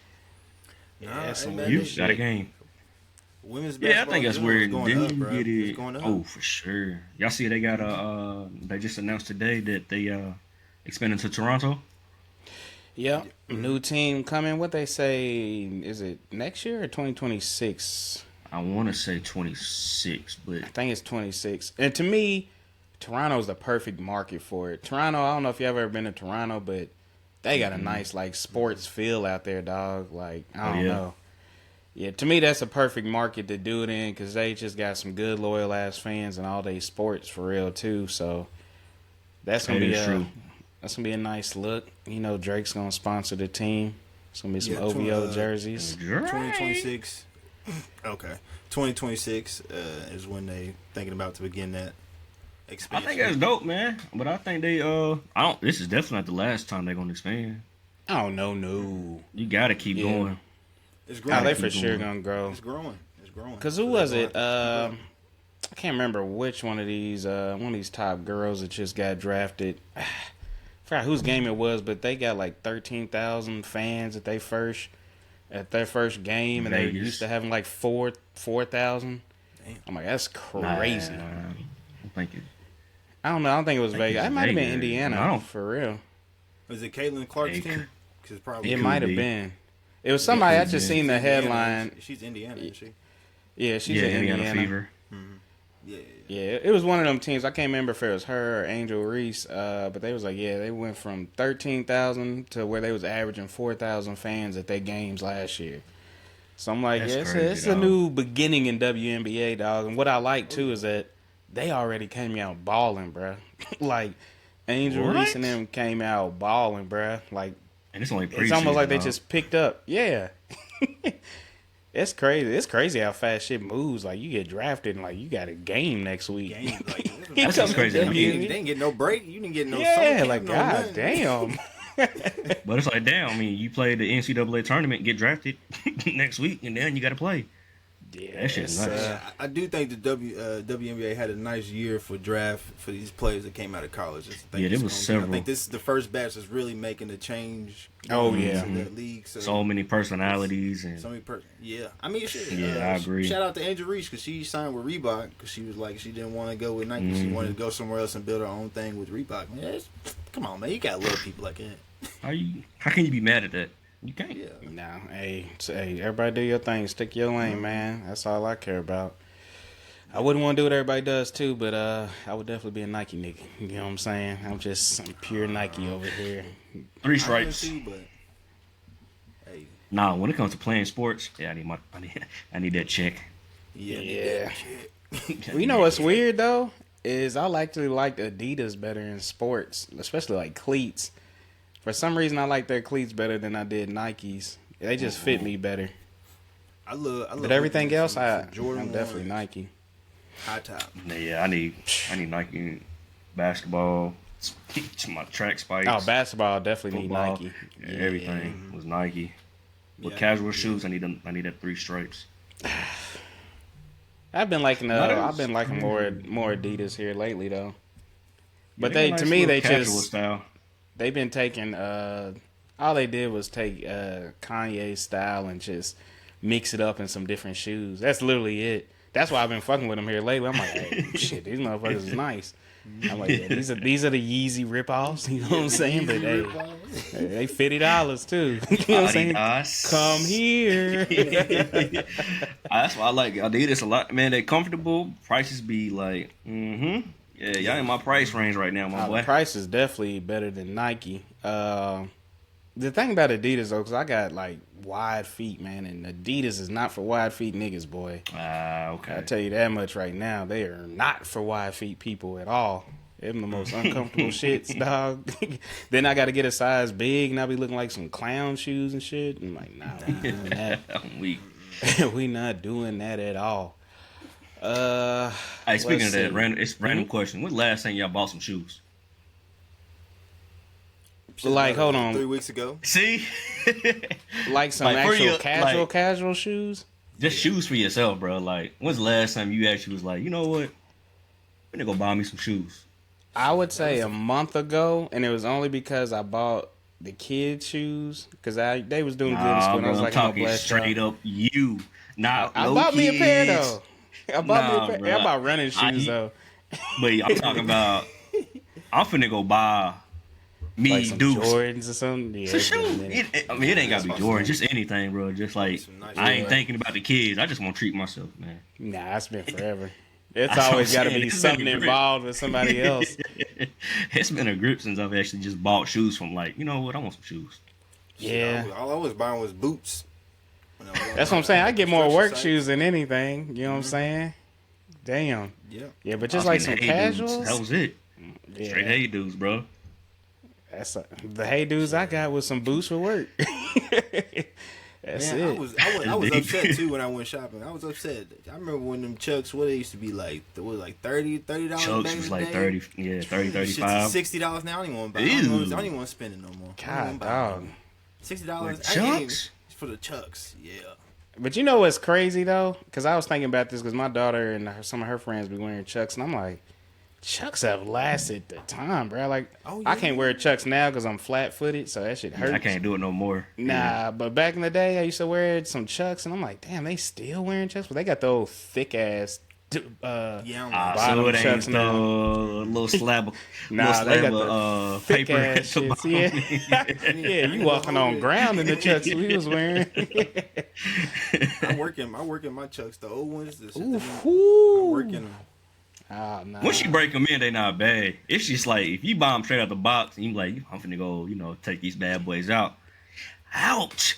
You got a game. Women's basketball. Yeah, I think that's weird. Didn't you get it? Going up. Oh, for sure. Y'all see they got they just announced today that they expanding to Toronto. Yep. New team coming. What they say, is it next year or 2026? I want to say 26, but I think it's 26. And to me, Toronto's the perfect market for it. Toronto, I don't know if you ever been to Toronto, but they got a nice like sports feel out there, dog. Like, I don't know. Yeah, to me, that's a perfect market to do it in because they just got some good, loyal ass fans and all they sports for real too. So that's gonna be true. That's going to be a nice look. You know, Drake's going to sponsor the team. It's going to be some OVO jerseys. 2026. Okay. 2026 is when they thinking about to begin that expansion. I think that's dope, man. But I think they, this is definitely not the last time they're going to expand. Oh, no. You got to keep going. It's growing. Oh, they for sure going to grow. It's growing. Because who was it? I can't remember which one of these top girls that just got drafted. I forgot whose game it was, but they got like 13,000 fans at their first game, and they used to having like 4,000. I'm like, that's crazy. I don't know. I don't think it was Vegas. It might have been Indiana. For real. Was it Caitlin Clark's team? It might have been. It was somebody. I just seen the headline. She's Indiana, isn't she? Yeah, she's in Indiana. Fever. Mm-hmm. Yeah. Yeah, it was one of them teams. I can't remember if it was her or Angel Reese, but they was like, yeah, they went from 13,000 to where they was averaging 4,000 fans at their games last year. So I'm like, That's yeah, crazy, it's a new beginning in WNBA, dog. And what I like too is that they already came out balling, bruh. Like Angel What? Reese and them came out balling, bruh. Like And it's only it's almost like they dog. just picked up. Yeah. It's crazy. It's crazy how fast shit moves. Like you get drafted and like you got a game next week. Game, like, That's what's crazy. I You mean, didn't get no break. You didn't get no. Yeah, summer camp, like no god nothing. damn. but it's like, damn. I mean, you play the NCAA tournament, get drafted next week, and then you got to play. Yeah, That shit's it's, nuts. I do think the WNBA had a nice year for draft for these players that came out of college. Yeah, there was several. I think this is the first batch that's really making the change. Oh, yeah. in that league. So many personalities and So many yeah. I mean, shit. Yeah, I agree. Shout out to Angel Reese because she signed with Reebok because she was like she didn't want to go with Nike. She wanted to go somewhere else and build her own thing with Reebok. Man, come on, man, you gotta love people like that. how can you be mad at that? You can't. Yeah. nah, hey, everybody do your thing. Stick your lane, man. That's all I care about. I wouldn't want to do what everybody does too, but I would definitely be a Nike nigga. You know what I'm saying? I'm pure Nike over here. 3 I stripes. can see, but hey, Nah, when it comes to playing sports, yeah, I need that check. Yeah. Well, you know what's weird though is I actually like Adidas better in sports, especially like cleats. For some reason, I like their cleats better than I did Nikes. They just fit me better. I love. But everything looking at else, some Jordan I'm definitely ones, Nike. high top. Yeah, I need Nike basketball, my track spikes. Oh, basketball definitely football, need Nike. everything was Nike. With Yeah, casual yeah. shoes, I need that 3 stripes. I've been liking That I've is been liking more Adidas here lately though. But Yeah, they got a to nice me little they casual just style. they've been taking all they did was take Kanye's style and just mix it up in some different shoes. That's literally it. That's why I've been fucking with them here lately. I'm like, hey, shit, these motherfuckers is nice. I'm like, yeah, these are the Yeezy ripoffs. You know what I'm saying? But hey, they $50 too. You know what I'm saying? Adidas. Come here. That's why I like Adidas a lot, man. They comfortable. Prices be like, Yeah, y'all in my price range right now, my boy. The price is definitely better than Nike. The thing about Adidas though, because I got like wide feet, man, and Adidas is not for wide feet niggas, boy. Okay. I tell you that much right now. They are not for wide feet people at all. Them the most uncomfortable shits, dog. Then I got to get a size big, and I be looking like some clown shoes and shit. I'm like, nah, we ain't doing that. I'm weak. We not doing that at all. Hey, speaking Let's of that, see. random question. When last time y'all bought some shoes? Like, hold on. 3 weeks ago. See? Like some Like, for actual you, casual shoes? Just shoes for yourself, bro. Like, when's the last time you actually was like, you know what? I'm gonna go buy me some shoes. I would say a month ago, and it was only because I bought the kids' shoes because they was doing good in school. And I was I'm like, I'm talking blessed straight up you. Not I no bought me a pair kids. though. I bought me a pair. Bro. I bought running shoes though. But I'm talking about. I'm finna go buy me Like some Dukes. Jordans or something. Yeah, It's a it's been a shoe. minute. It ain't gotta be Jordan. Just anything, bro. Just like Some nice I ain't Jordan. thinking about the kids. I just want to treat myself, man. Nah, it's been forever. It's That's what always I'm got to saying. be It's something been a grip. involved with somebody else. It's been a grip since I've actually just bought shoes from like, you know what? I want some shoes. Yeah, All I was buying was boots. When I was on that's what I'm the saying. I get more construction work site. shoes than anything. You know what I'm saying? Damn. Yeah. Yeah, but I just was like some getting the Hey Dudes. casuals. That was it. Yeah, Straight Hey Dudes, bro. that's the hey dudes I got with some boots for work. That's Man, it. I was upset too when I went shopping. I was upset. I remember when them Chucks, what they used to be like, it was like $30 Chucks was like 30, yeah, 30, 35. $60 now. I don't even want to buy. I Ew. don't even want to spend it no more. God, dog. $60. Like I ain't even- Chucks? for the Chucks. Yeah. But you know what's crazy though? Because I was thinking about this because my daughter and some of her friends be wearing Chucks, and I'm like, Chucks have lasted the time, bro. Like, Oh, I yeah. can't wear Chucks now because I'm flat-footed, so that shit hurts. I can't do it no more. Nah, but back in the day, I used to wear some Chucks, and I'm like, damn, they still wearing Chucks, but they got the old thick ass. Yeah, I don't know. Bottom So it ain't Chucks the now. little slab of, Nah, they got the thick paper ass at the shits. bottom. Yeah, yeah, you walking on ground in the Chucks we was wearing. I work in my Chucks, the old ones. Ooh, I work in them. Oh, no. Once you break them in, they not bad. It's just like if you buy them straight out the box and you like, I'm finna go, take these bad boys out. Ouch!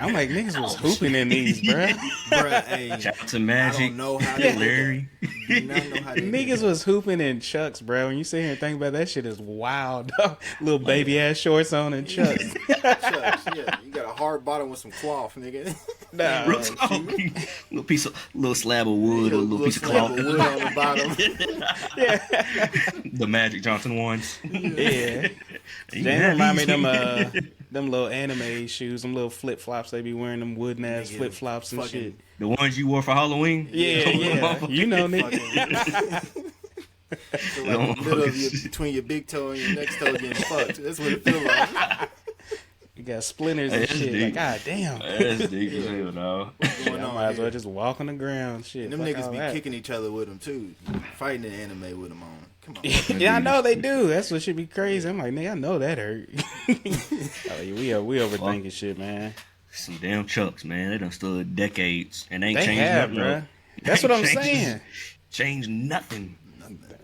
I'm like, niggas was hooping in these, bruh. Bruh, hey, Shout out to Magic. I don't know how they Larry. do not know how they Niggas was hooping in Chucks, bro. When you sit here and think about that shit is wild, dog. Little baby ass shorts on and Chucks. Chucks, yeah, you got a hard bottom with some cloth, nigga. Nah, Real talk. little slab of wood or a little piece of slab cloth. of wood on the bottom. The Magic Johnson ones. yeah. They remind me of them little anime shoes, them little flip flops. They be wearing them wooden ass flip flops and shit. The ones you wore for Halloween? Yeah. You know, nigga. So like the middle of between your big toe and your next toe getting fucked. That's what it feels like. You got splinters and shit. deep. Like, god damn. That's deep as hell, dog. I might as well just walk on the ground. Shit. Them fuck niggas all be that. kicking each other with them too, fighting in anime with them on. Come on. Yeah, I know they do. That's what should be crazy. I'm like, nigga, I know that hurt. We overthinking shit, man. Some damn Chucks, man. They done stood decades and ain't They changed have, nothing. bro. That's what I'm saying. Changed nothing.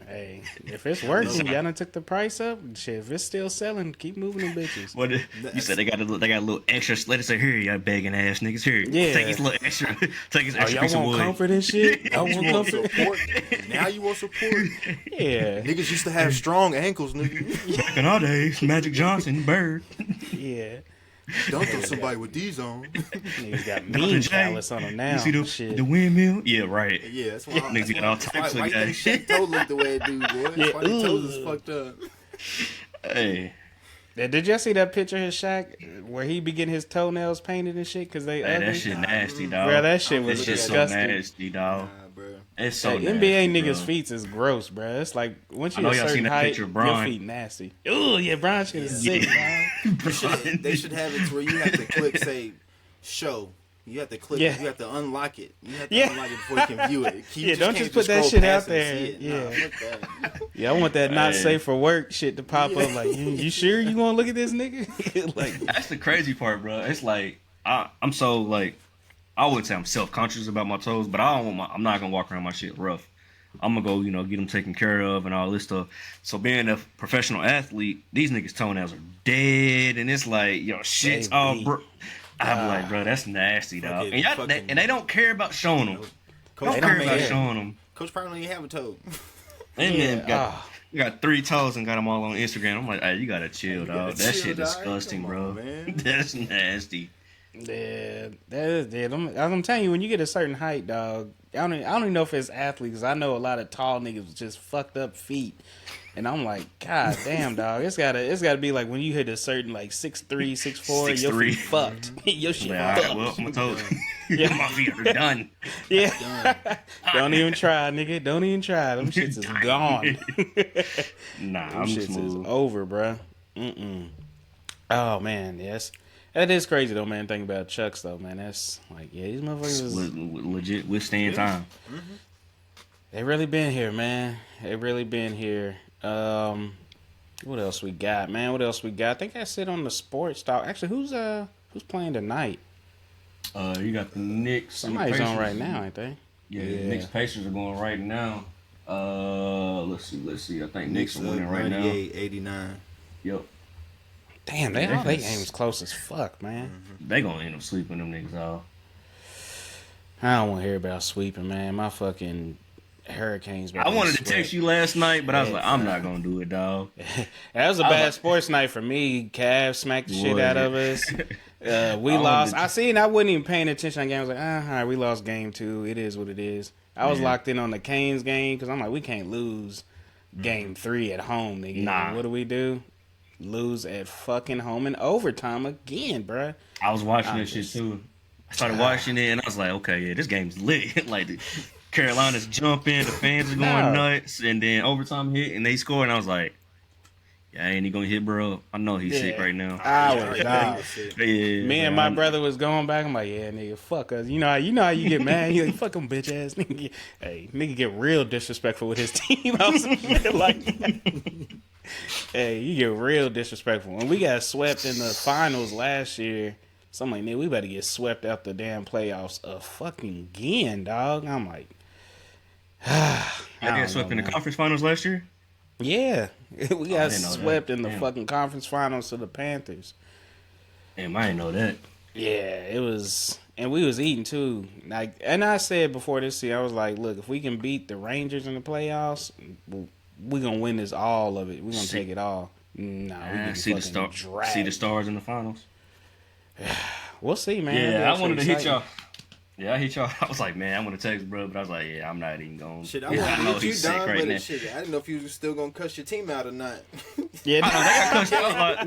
Hey, if it's working, y'all done took the price up. Shit, if it's still selling, keep moving them bitches. What you said? They got a little extra. Let us say, here, y'all begging ass niggas. Here, Yeah. take his little extra. Take his Oh, extra piece y'all of want wood. comfort and shit? Y'all want You want comfort? support? Now you want support? Yeah, Niggas used to have strong ankles, nigga. Back in our days, Magic Johnson, Bird. yeah. Don't throw somebody with these on. Niggas got Dr. mean J, callus on them now. You see the Shit. windmill? Yeah, right. Yeah, that's why. Niggas got all types of why you think guys. Shaq toe look the way it do, boy? That's Yeah, why his toes is ugh. fucked up. Hey, Yeah, did y'all see that picture of his Shaq where he be getting his toenails painted and shit? Cause they that ugly? shit nasty, dog. Bro, that shit was That shit so disgusting. nasty, dog. Nah, bro. It's so Hey, nasty, NBA niggas' bro. feet is gross, bro. It's like once I you know a y'all certain seen that height, picture of your Bron. feet nasty. Ooh, yeah, Bron shit is sick, dog. They should have it to where you have to click say show. You have to click. Yeah. You have to unlock it. You have to Yeah. unlock it before you can view it. You Yeah, don't can't just put that scroll shit past out it and there. see it. Yeah. Nah, fuck that. Yeah, I want that not Hey. safe for work shit to pop up. Like, you sure you want to look at this nigga? Like, That's the crazy part, bro. It's like I'm so like I wouldn't say I'm self conscious about my toes, but I'm not gonna walk around my shit rough. I'm gonna go, get them taken care of and all this stuff. So being a professional athlete, these niggas' toenails are dead, and it's like shit's They all beat. bro. I'm like, bro, that's nasty, dog. Fucking- And y'all, fucking- and they don't care about showing them. Coach, They don't care don't about care. showing them. Coach probably didn't have a toe. And then Yeah, you got 3 toes and got them all on Instagram. I'm like, hey, you gotta chill, dog. That chill, shit dog. disgusting, Come bro. on, man. That's nasty. yeah, that is. Yeah, I'm telling you, when you get a certain height, dog, I don't even know if it's athletes. I know a lot of tall niggas with just fucked up feet. And I'm like, God damn, dog. It's gotta be like when you hit a certain like 6'3", 6'4", your 6'3". feet fucked. Your shit Yeah, all fucked. right, well, my toes. Yeah. My feet are done. Yeah. Don't even try, nigga. Don't even try. Them shits is gone. Nah, Them I'm shits smooth. is over, bruh. Oh man, yes. That is crazy though, man. Thinking about Chucks though, man. That's like, yeah, these motherfuckers is, Legit withstand time. they really been here, man. They really been here. What else we got, man? What else we got? I think that's it on the sports talk. Actually, who's playing tonight? You got the Knicks. Somebody's and the on Pacers. right now, ain't they? Yeah, the Knicks Pacers are going right now. Let's see. I think Knicks are winning right now. 98-89. Yep. Damn, Yeah, they they game's close as fuck, man. They gonna end up sweeping them niggas off. I don't want to hear about sweeping, man. My fucking Hurricanes. I wanted to text you last night, but I was like, I'm not gonna do it, dog. That was a I was bad like- sports night for me. Cavs smacked the shit Boy. out of us. We I lost. wanted I seen. I wasn't even paying attention to the game. I was like, all right, we lost game 2. It is what it is. I was Yeah. locked in on the Canes game because I'm like, we can't lose game 3 at home, nigga. Nah. What do? Lose at fucking home in overtime again, bruh. I was watching I'm that shit just- too. I started watching it and I was like, okay, yeah, this game's lit. Like the Carolina's jumping, the fans are going No. nuts, and then overtime hit and they score, and I was like, yeah, ain't he gonna hit, bro? I know he's sick Yeah. right now. I was dog. Yeah, Me and man. my brother was going back. I'm like, yeah, nigga, fuck us. You know how you get mad. You like, fuck them bitch ass nigga. Hey, nigga get real disrespectful with his team. I was like, hey, you get real disrespectful. When we got swept in the finals last year, so I'm like, nigga, we better get swept out the damn playoffs fucking again, dog. I'm like, I got swept in the conference finals last year. Yeah, we got didn't know swept that. in the Damn. fucking conference finals to the Panthers. Damn, I didn't know that. Yeah, it was, and we was eating too. Like, and I said before this year, I was like, look, if we can beat the Rangers in the playoffs, we gonna win this all of it. We gonna take it all. Nah, we can See the see the stars in the finals. We'll see, man. Yeah, I wanted to hit exciting. y'all. Yeah, I hit y'all. I was like, man, I want to text bro, but I was like, yeah, I'm not even going. Shit, I I want know to hit you he's sick down, right but now. shit, I didn't know if you was still gonna cuss your team out or not. Yeah, They got cussed out. I was like,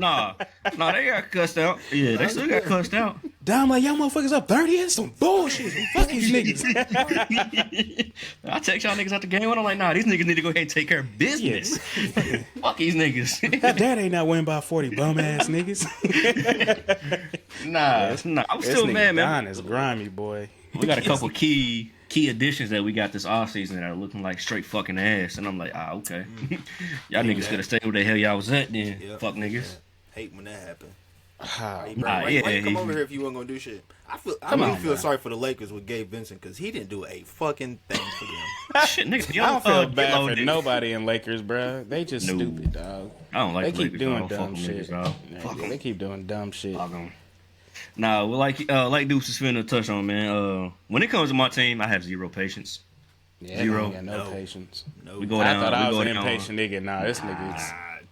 nah, they got cussed out. Yeah, they still got cussed out. Dom, like, y'all motherfuckers up 30? That's some bullshit. Fuck these niggas. I text y'all niggas out the game, and I'm like, nah, these niggas need to go ahead and take care of business. Fuck these niggas. That dad ain't not winning by 40, bum ass niggas. Nah, I'm still mad, man. Don is grimy, boy. We got a couple key additions that we got this offseason that are looking like straight fucking ass, and I'm like, okay. Y'all niggas could have stayed where the hell y'all was at then. Yep. Fuck niggas. Yeah. Hate when that happen. Ah, Why yeah, you come he- over here if you weren't gonna do shit? I Come really on, feel bro. sorry for the Lakers with Gabe Vincent because he didn't do a fucking thing for them. Shit, niggas, I don't feel bad low, for niggas. nobody in Lakers, bro. They just No. stupid, dog. I don't like They the keep Lakers, doing dog. Fuck dumb them shit. niggas, dog. Yeah, Fuck they 'em. keep doing dumb shit. Fuck 'em. Nah, well, like Deuce is finna touch on, man. When it comes to my team, I have zero patience. Yeah, Zero. I got no No. patience. No, We go I down. thought I we was go an down. impatient nigga. Nah, this nigga is...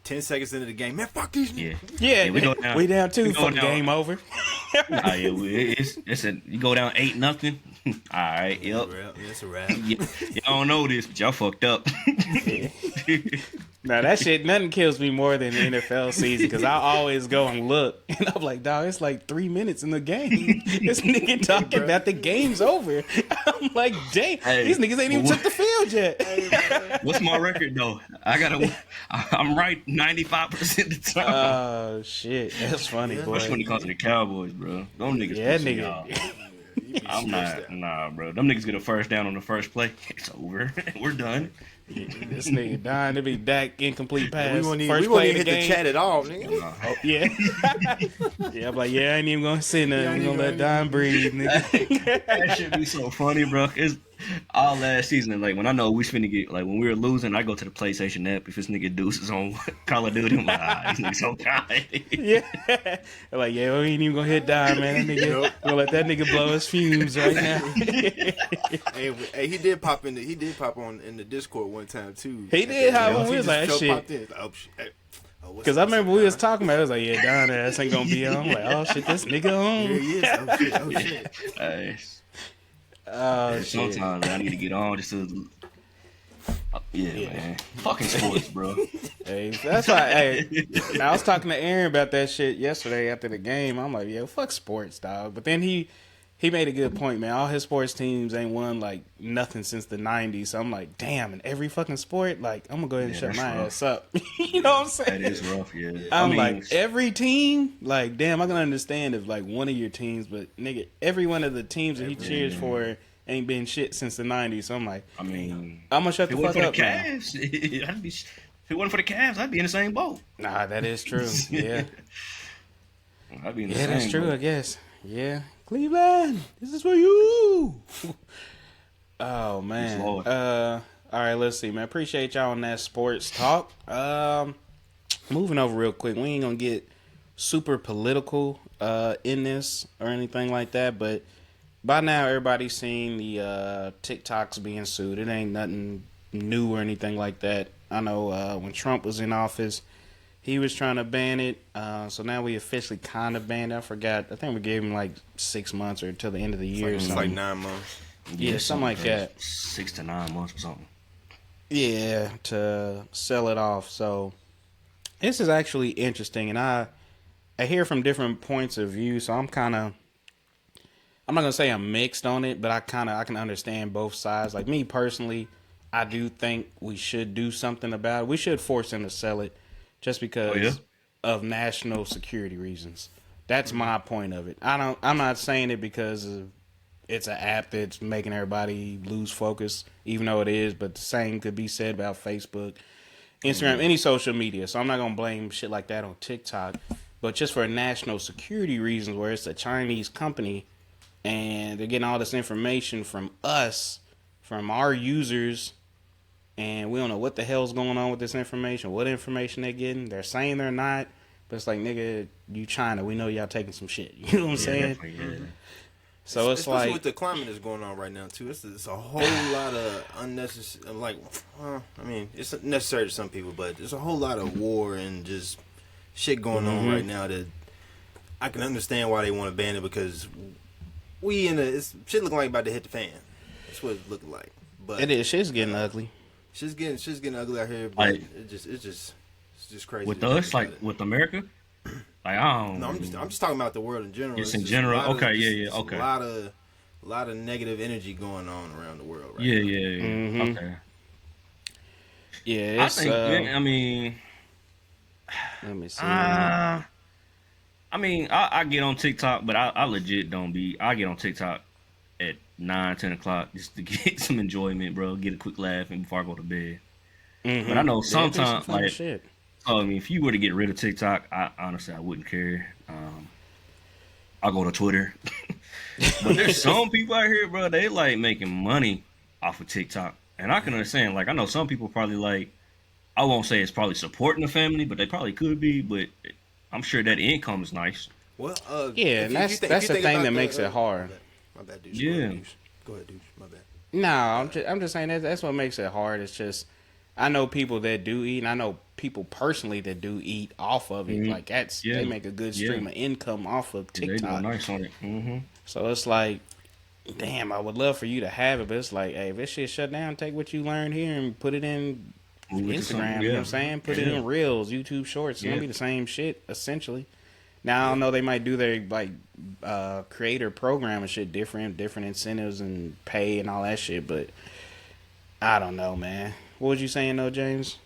10 seconds into the game, man, fuck these niggas. Yeah. Yeah, we go down. We down two. We go Fucking down. game over. Nah, yeah, you go down 8-0. All right, yep. It's a wrap. Y'all don't know this, but y'all fucked up. Nah, that shit, nothing kills me more than the NFL season because I always go and look. And I'm like, dog, it's like 3 minutes in the game. This nigga talking about the game's over. I'm like, dang, Hey, these niggas ain't even what- took the field yet. What's my record though? I'm right 95% of the time. Oh, shit. That's funny, boy. Especially when it comes to the Cowboys, bro. Them niggas. Yeah, pissing nigga. y'all. I'm not. Nah, bro. Them niggas get a first down on the first play. It's over. We're done. This nigga dying to be Dak incomplete pass. We won't First even play of hit the the game. chat at all, nigga. Oh, yeah. Yeah, I'm like, yeah, I ain't even gonna say nothing. I'm gonna let Don breathe, nigga. That should be so funny, bro. It's all last season. Like when I know we finna get like when we were losing, I go to the PlayStation app. If this nigga Deuce is on Call of Duty, I'm like, these niggas so kind. Yeah. I'm like, yeah, we ain't even gonna hit Don, man. That nigga, we're gonna let that nigga blow his fumes right now. Hey, he did pop on in the Discord one time too. He did hop on. We was like, just shit. popped in. He's like, oh, shit. Hey, what's Because I up, remember what's we was up, talking about it. I was like, yeah, Don ass ain't gonna be on. I'm like, oh shit, this nigga Don? Here on. he is. Oh shit. Hey, Oh shit. sometimes I need to get on just to. Yeah, man. Fucking sports, bro. Hey, that's why. Hey, I was talking to Aaron about that shit yesterday after the game. I'm like, yeah, fuck sports, dog. But then he made a good point, man. All his sports teams ain't won like nothing since the '90s. So I'm like, damn. In every fucking sport, like I'm gonna go ahead and shut that's my rough. ass up. You know what I'm saying? That is rough, yeah. I'm like, every team, like, damn, I can understand if, like, one of your teams, but, nigga, every one of the teams that he cheers for ain't been shit since the 90s. So I'm like, I mean, I'm going to shut if the it fuck wasn't up for the now. Cavs, if it wasn't for the Cavs, I'd be in the same boat. Nah, that is true. Yeah. I'd be in the Yeah, same that's true, boat. I guess. Yeah. Cleveland, this is for you. Oh, man. Yes, Lord. All right, let's see, man. Appreciate y'all on that sports talk. Moving over real quick. We ain't going to get super political in this or anything like that, but by now everybody's seen the TikToks being sued. It ain't nothing new or anything like that. I know when Trump was in office, he was trying to ban it. So now we officially kind of banned it. I forgot. I think we gave him like 6 months or till the end of the year or It's something. like 9 months. Yeah, something like that. 6 to 9 months or something. Yeah, to sell it off. So this is actually interesting, and I hear from different points of view. So I'm not gonna say I'm mixed on it, but I can understand both sides. Like me personally, I do think we should do something about it. We should force them to sell it, just because of national security reasons. That's my point of it. I'm not saying it because it's an app that's making everybody lose focus, even though it is. But the same could be said about Facebook, Instagram, any social media. So I'm not gonna blame shit like that on TikTok. But just for national security reasons, where it's a Chinese company and they're getting all this information from us, from our users, and we don't know what the hell's going on with this information, what information they're getting. They're saying they're not, but it's like, nigga, you China, we know y'all taking some shit. You know what I'm saying? Yeah. So it's especially like with the climate that's going on right now too. It's a whole lot of unnecessary. Like, I mean, it's necessary to some people, but there's a whole lot of war and just shit going on right now that I can understand why they want to ban it, because it's shit looking like about to hit the fan. That's what it's looking like. But it is. Shit's getting ugly. Shit's getting ugly out here. But Like, it's just crazy. with to think us, about like it. with America, like I don't. No, I'm just talking about the world in general. Just It's in a general? lot of- Okay, it's okay. A lot of negative energy going on around the world right now. Yeah. Mhm. Okay. Yeah, I it's. think. I mean. Let me see. I get on TikTok, but I legit don't be. I get on TikTok at 9-10 o'clock just to get some enjoyment, bro. Get a quick laugh and before I go to bed. But I know sometimes, like, shit. I mean, if you were to get rid of TikTok, I honestly wouldn't care. I'll go to Twitter. But there's some people out here, bro. They like making money off of TikTok, and I can understand. Like, I know some people probably like. I won't say it's probably supporting the family, but they probably could be. But I'm sure that income is nice. Well, Yeah, and that's the thing that makes it hard. My bad, dude. Yeah. Go ahead, dude. My bad. No, I'm just saying that's what makes it hard. It's just I know people that do eat, and I know people personally that do eat off of it. Like they make a good stream of income off of They TikTok. doing nice on it. So it's like, damn, I would love for you to have it, but it's like, hey, if this shit shut down, take what you learned here and put it in Instagram. You know what I'm saying? Put it in Reels, YouTube Shorts. It's gonna be the same shit essentially. Now I don't know, they might do their like creator program and shit different incentives and pay and all that shit, but I don't know, man. What was you saying though, James?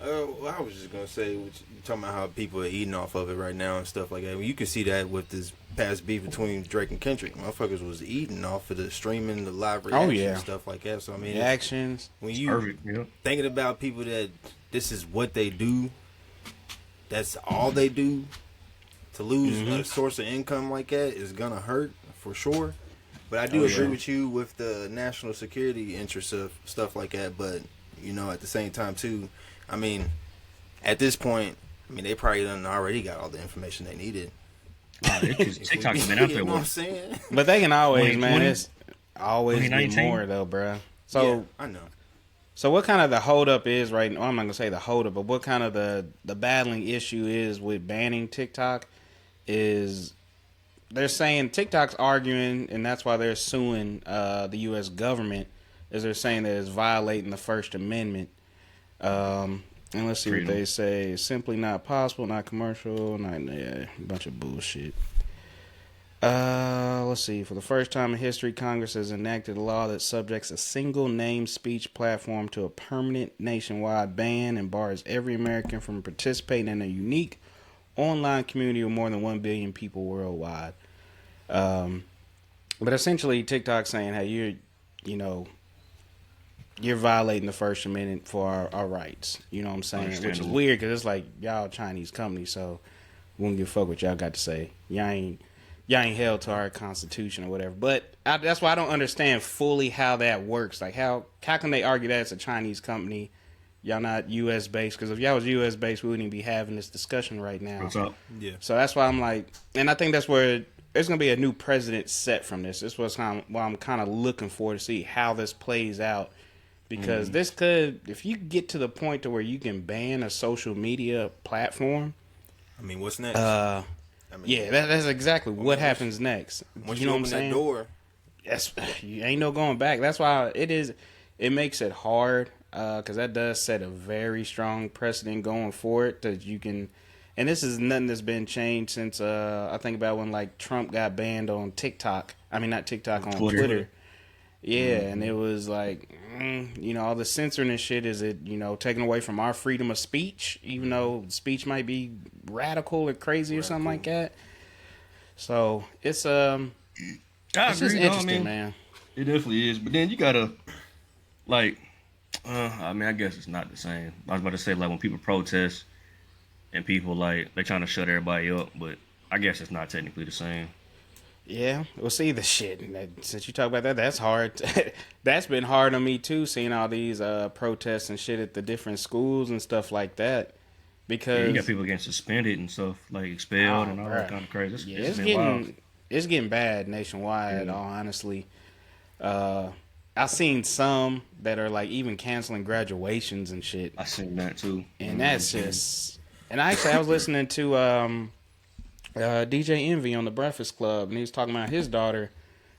Well, I was just gonna say, you talking about how people are eating off of it right now and stuff like that. Well, you can see that with this past beef between Drake and Kendrick. Motherfuckers was eating off of the streaming, the live reaction stuff like that. So I mean, reactions. When you thinking about people that this is what they do, that's all they do. To lose a source of income like that is gonna hurt for sure. But I do agree with you with the national security interests of stuff like that. But at the same time too, I mean, at this point, they probably done already got all the information they needed. TikTok's been out there. You know what I'm saying? But they can always, man. It's always be more though, bro. So yeah, I know. So what kind of the holdup is right now? I'm not gonna say the holdup, but what kind of the battling issue is with banning TikTok? Is they're saying TikTok's arguing, and that's why they're suing the U.S. government. Is they're saying that it's violating the First Amendment. And let's see what they say. It's simply not possible, not commercial, a bunch of bullshit. Let's see. For the first time in history, Congress has enacted a law that subjects a single name speech platform to a permanent nationwide ban and bars every American from participating in a unique online community of more than 1 billion people worldwide. But essentially, TikTok saying, hey, you're violating the First Amendment for our rights. You know what I'm saying? Which is weird because it's like y'all Chinese company, so we won't give a fuck what y'all got to say. Y'all ain't held to our constitution or whatever. But that's why I don't understand fully how that works. Like how can they argue that it's a Chinese company? Y'all not U.S. based, because if y'all was U.S. based, we wouldn't even be having this discussion right now. What's up? Yeah. So that's why I'm like, and I think that's where there's gonna be a new precedent set from this. This was what I'm kind of looking for to see how this plays out, because this could, if you get to the point to where you can ban a social media platform. What's next? Yeah, that's exactly what happens next. Once you know open what I'm saying? that door, you ain't no going back. That's why it makes it hard. Because that does set a very strong precedent going forward that you can, and this is nothing that's been changed since I think about when like Trump got banned on TikTok. I mean not TikTok, on Twitter. Yeah, and it was like, all the censoring and shit. Is it taken away from our freedom of speech, even though speech might be radical or crazy or something like that. So it's just interesting, man. It definitely is, but then you gotta like. I guess it's not the same. I was about to say, like, when people protest and people, like, they're trying to shut everybody up, but I guess it's not technically the same. Yeah, well, see the shit. Since you talk about that, that's hard. That's been hard on me too. Seeing all these protests and shit at the different schools and stuff like that. Because Yeah, you got people getting suspended and stuff, like expelled and all that kind of crazy. It's been wild. It's getting bad nationwide. All honestly, I've seen some that are like even canceling graduations and shit. I seen that too, and that's just. And I was listening to DJ Envy on the Breakfast Club, and he was talking about his daughter.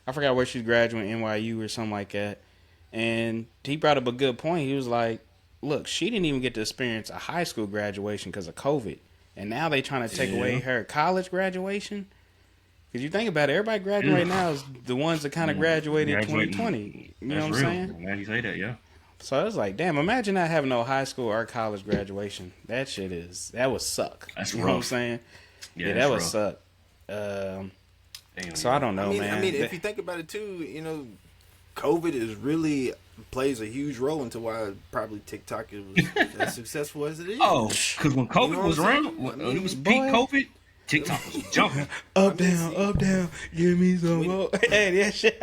I forgot where she's graduating, NYU or something like that. And he brought up a good point. He was like, look, she didn't even get to experience a high school graduation because of COVID. And now they trying to take away her college graduation. Because you think about it, everybody graduating now is the ones that kind of graduated in 2020. You know what I'm saying? Now you say that, yeah. So I was like, damn, imagine not having no high school or college graduation. That would suck. That's you rough. know what I'm saying? Yeah, that would suck. So I don't know, man. I mean, if you think about it too, COVID is really plays a huge role into why probably TikTok is as successful as it is. Oh, because when COVID was around, when it was peak COVID, TikTok was jumping. Up, down, give me some more. Hey, that shit.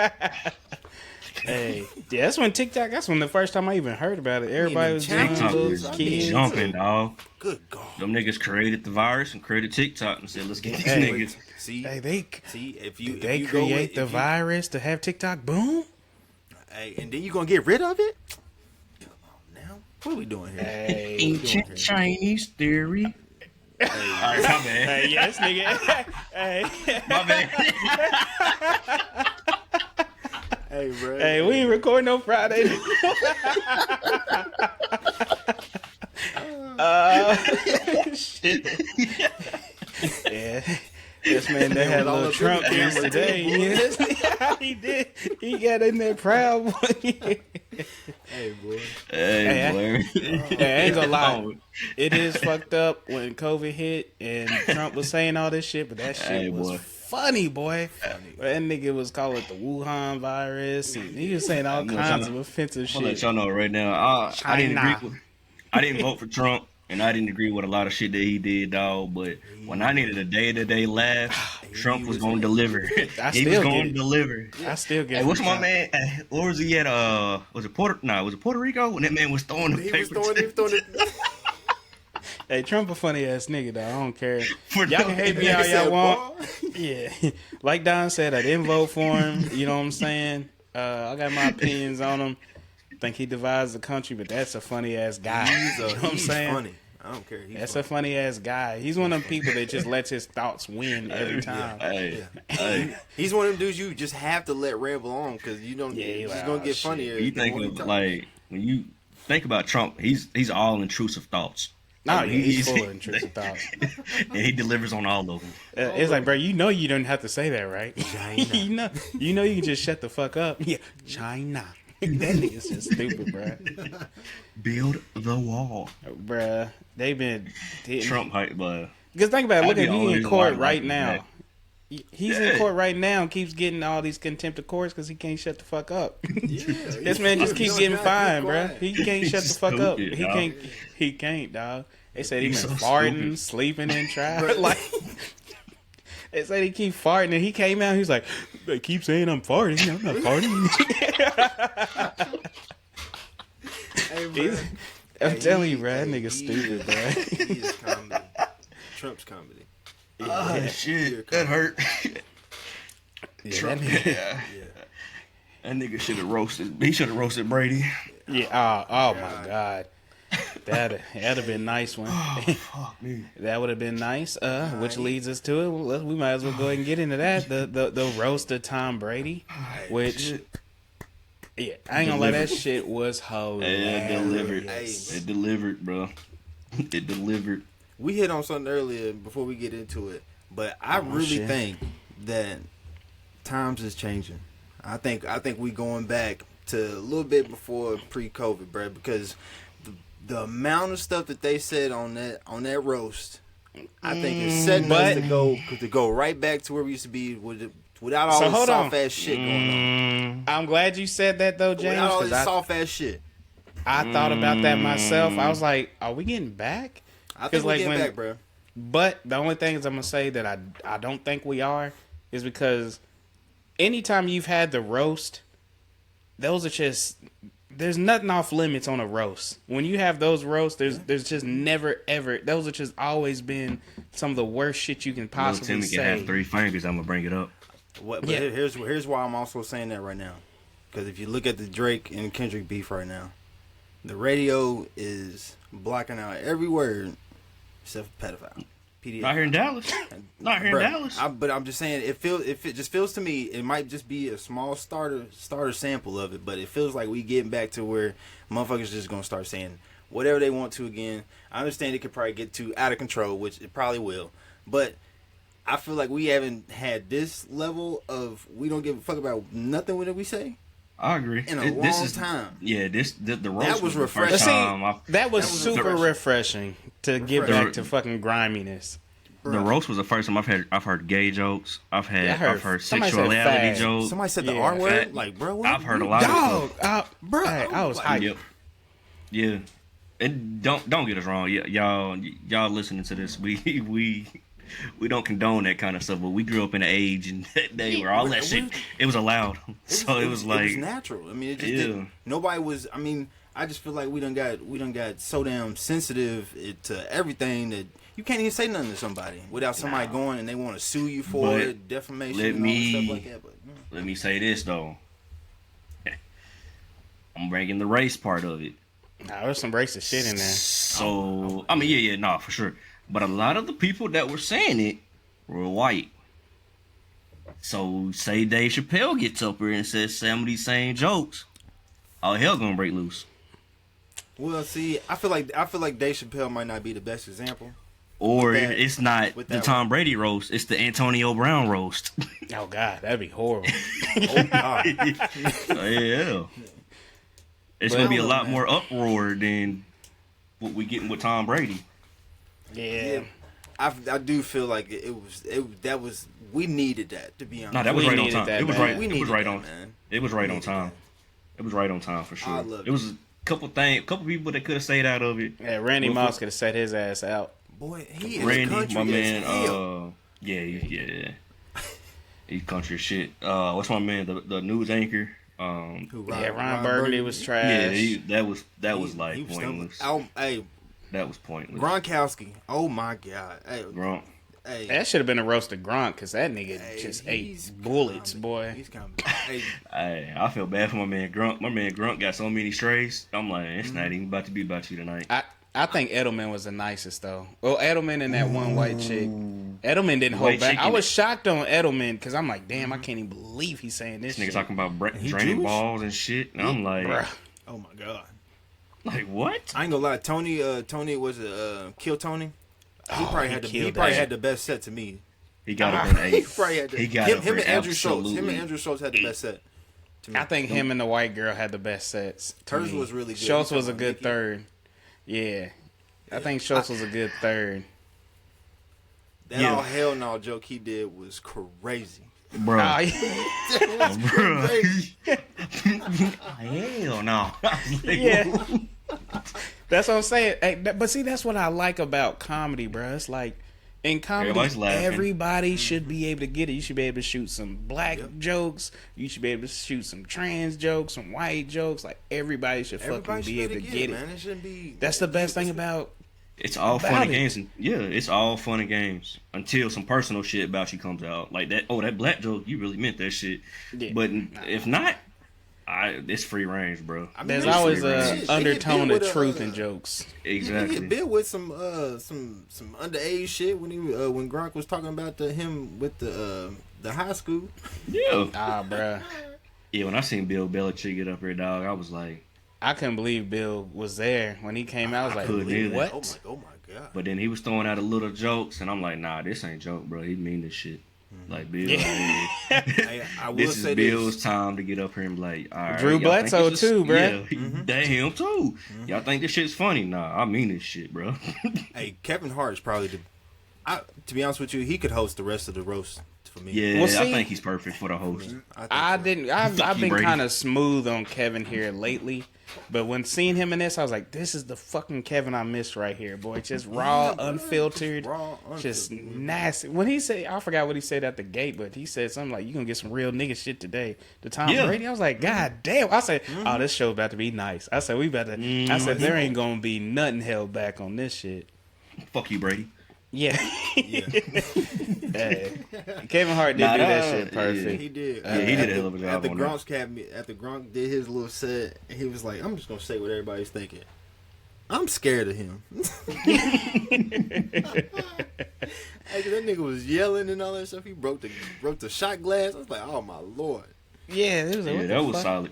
Hey, yeah, that's when the first time I even heard about it. Everybody was doing TikTok little was kids. jumping, dog. Good God. Them niggas created the virus and created TikTok and said, let's get these Hey. niggas. See, If you create the virus to have TikTok boom. Hey, and then you gonna get rid of it? Come on now, what are we doing here? Hey, Ancient Chinese theory. All right, my bad. hey, yes, nigga. Hey, My bad. Hey, bro. hey, we ain't recording no Friday. Shit. Yeah. This man that had a little Trump yesterday. Yes. He did. He got in there proud. Hey, boy. Hey, boy. I ain't gonna lie. It is fucked up when COVID hit and Trump was saying all this shit, but that shit was funny, boy. That nigga was calling it the Wuhan virus, and he was saying all kinds of offensive I'll let shit. y'all know right now. I didn't vote for Trump, and I didn't agree with a lot of shit that he did, dog. But when I needed a day-to-day laugh, Trump was going to deliver. He was going to deliver. I still get. Hey, what's my man? Where was he at? Was it Puerto Rico? When that man was throwing the paper. Hey, Trump a funny ass nigga, though. I don't care. For Y'all can hate me all y'all want. Yeah. Like Don said, I didn't vote for him. You know what I'm saying? I got my opinions on him. Think he divides the country, but that's a funny ass guy. You know what I'm saying? Funny. I don't care. That's a funny ass guy. He's one of them people that just lets his thoughts win every time. Hey. He's one of them dudes you just have to let ramble on because you don't. It's like, gonna get funnier. You think of like when you think about Trump, he's all intrusive thoughts. No, Like, he's full of intrusive thoughts. And he delivers on all of them. It's like, bro, you know you don't have to say that, right? China. you know you can just shut the fuck up. Yeah, China. That nigga's just stupid, bro. Build the wall. Bruh, they've been Trump hype, but because think about it. Look I'd at be he always in court like right that. now. He's in court right now and keeps getting all these contempt of courts because he can't shut the fuck up. This man just keeps getting fined, bruh. He can't shut the fuck up. Stupid, He dog. can't. He can't, dog. They said he been He's so farting, stupid. sleeping in trial. Like they said he keep farting, and he came out. He's like, they keep saying I'm farting. I'm not farting. Hey, bro. I'm telling you, bro, that nigga stupid, bro. He is comedy. Trump's comedy. oh shit, that hurt. Yeah, Trump, that nigga, that nigga should have roasted. He should have roasted Brady. yeah. Oh my god. That'd have been nice one. Fuck me. That would have been nice. Which leads us to it. We might as well go ahead and get into that. The roast of Tom Brady, which yeah, I ain't gonna lie, that shit was hilarious. It delivered, bro. It delivered. We hit on something earlier before we get into it, but I really think that times is changing. I think we going back to a little bit before pre-COVID, bro, because the amount of stuff that they said on that roast, I think is setting us to go right back to where we used to be without all this soft ass shit going on. I'm glad you said that though, James. Without all this Because soft ass shit. I thought about that myself. I was like, are we getting back? I think we're like getting back, bro. But the only thing is I'm gonna say that I don't think we are is because anytime you've had the roast, those are just there's nothing off limits on a roast. When you have those roasts, there's just never ever. Those are just always been some of the worst shit you can possibly Timmy say. can have 3 fingers. I'm gonna bring it up. But here's why I'm also saying that right now. Because if you look at the Drake and Kendrick beef right now, the radio is blocking out every word except for pedophile. PDA. Not here in Dallas. Not here in Dallas. But I'm just saying, it just feels to me, it might just be a small starter sample of it, but it feels like we getting back to where motherfuckers just gonna start saying whatever they want to again. I understand it could probably get too out of control, which it probably will, but I feel like we haven't had this level of we don't give a fuck about nothing what we say. I agree. In a long time. Yeah, the roast That was the refreshing. first time That was super refreshing to get back to fucking griminess. The roast was the first time I've heard gay jokes. I've heard somebody said sexuality fag. jokes. Somebody said the R word, like, bro. I've heard a lot of stuff. Bro, I was hyped. Yep. Yeah. And don't get us wrong, y'all listening to this, we don't condone that kind of stuff, but we grew up in an age and that day where all that shit it was allowed. So it was like it was natural. I mean, it just didn't, nobody was. I mean, I just feel like we done got so damn sensitive to everything that you can't even say nothing to somebody without somebody going and they want to sue you for it, defamation, and all stuff like that. But let me say this though, I'm bringing the race part of it. Nah, there's some racist shit in there. So I mean, for sure. But a lot of the people that were saying it were white. So say Dave Chappelle gets up here and says some of these same jokes, all hell gonna break loose. Well, see, I feel like Dave Chappelle might not be the best example. Or it's not the Tom Brady roast; it's the Antonio Brown roast. Oh God, that'd be horrible. Oh God. Yeah, it's gonna be a lot more uproar than what we getting with Tom Brady. Yeah. I do feel like we needed that, to be honest. No, that was right on time. It was right. It was right on. It was right on time. It was right on time for sure. It was a couple people that could have stayed out of it. Yeah, Randy Moss could have set his ass out. Boy, he is Randy, country my as man. hell. Yeah. He's country as shit. What's my man? The news anchor. Ron Burgundy was trash. Yeah, that was like pointless. Hey, that was pointless. Gronkowski. Oh my God. Hey, Gronk. Hey. That should have been a roast of Gronk because that nigga just ate bullets, boy. He's coming. Hey, I feel bad for my man Gronk. My man Gronk got so many strays. I'm like, it's not even about to be about you tonight. I think Edelman was the nicest though. Well, Edelman and that one white chick. Edelman didn't hold back. I was shocked on Edelman because I'm like, damn, I can't even believe he's saying this. This nigga shit. talking about draining balls and shit. And I'm like, bruh. Oh my God. Like what? I ain't gonna lie. Tony was Kill Tony. He probably had the best set to me. He got up in 8. He probably had him and Andrew Schultz. Absolutely. Him and Andrew Schultz had the best set. To me. I think him and the white girl had the best sets. Hers was really good. Schultz was a good third. Yeah. I think Schultz was a good third. That all hell no joke he did was crazy. Bro. Oh, Hell no. Yeah. That's what I'm saying. Hey, but see, that's what I like about comedy, bro. It's like in comedy, everybody should be able to get it. You should be able to shoot some black jokes. You should be able to shoot some trans jokes, some white jokes. Like everybody should fucking be able to get it. Man. It shouldn't be. That's the best thing about. It's all fun and games. It's all fun and games until some personal shit about you comes out. Like that. Oh, that black joke, you really meant that shit. Yeah. But if not, it's free range, bro. I mean, there's always an undertone of truth in jokes. Exactly. He get bit with some underage shit when when Gronk was talking about him with the high school. Yeah. Bruh. Yeah, when I seen Bill Belichick get up here, dog, I was like, I couldn't believe Bill was there when he came out. I was like, what? Oh my God. But then he was throwing out a little jokes, and I'm like, nah, this ain't joke, bro. He mean this shit. Like Bill, I will this say is Bill's time to get up here and be like, all right, Drew Bledsoe too, bro. Yeah, that him too. Y'all think this shit's funny? Nah, I mean this shit, bro. Hey, Kevin Hart is probably to be honest with you, he could host the rest of the roast for me. Yeah, Well, see, I think he's perfect for the host. I've been Brady. kind of smooth on Kevin here lately, but when seeing him in this, I was like, this is the fucking Kevin I missed right here, boy. Just raw, unfiltered, just nasty. When he said, I forgot what he said at the gate, but he said something like, "You gonna get some real nigga shit today." To Tom Brady, I was like, God damn. I said, oh, this show about to be nice. I said, we about to. I said, there ain't gonna be nothing held back on this shit. Fuck you, Brady. Yeah. Hey, Kevin Hart did do that shit perfect. Yeah, he did. Yeah, he did a hell of a job At the on Gronk's cabinet, after Gronk did his little set, he was like, "I'm just gonna say what everybody's thinking. I'm scared of him." Hey, that nigga was yelling and all that stuff. He broke the shot glass. I was like, "Oh my lord!" Yeah, it was like, Yeah, what that the was fuck? solid.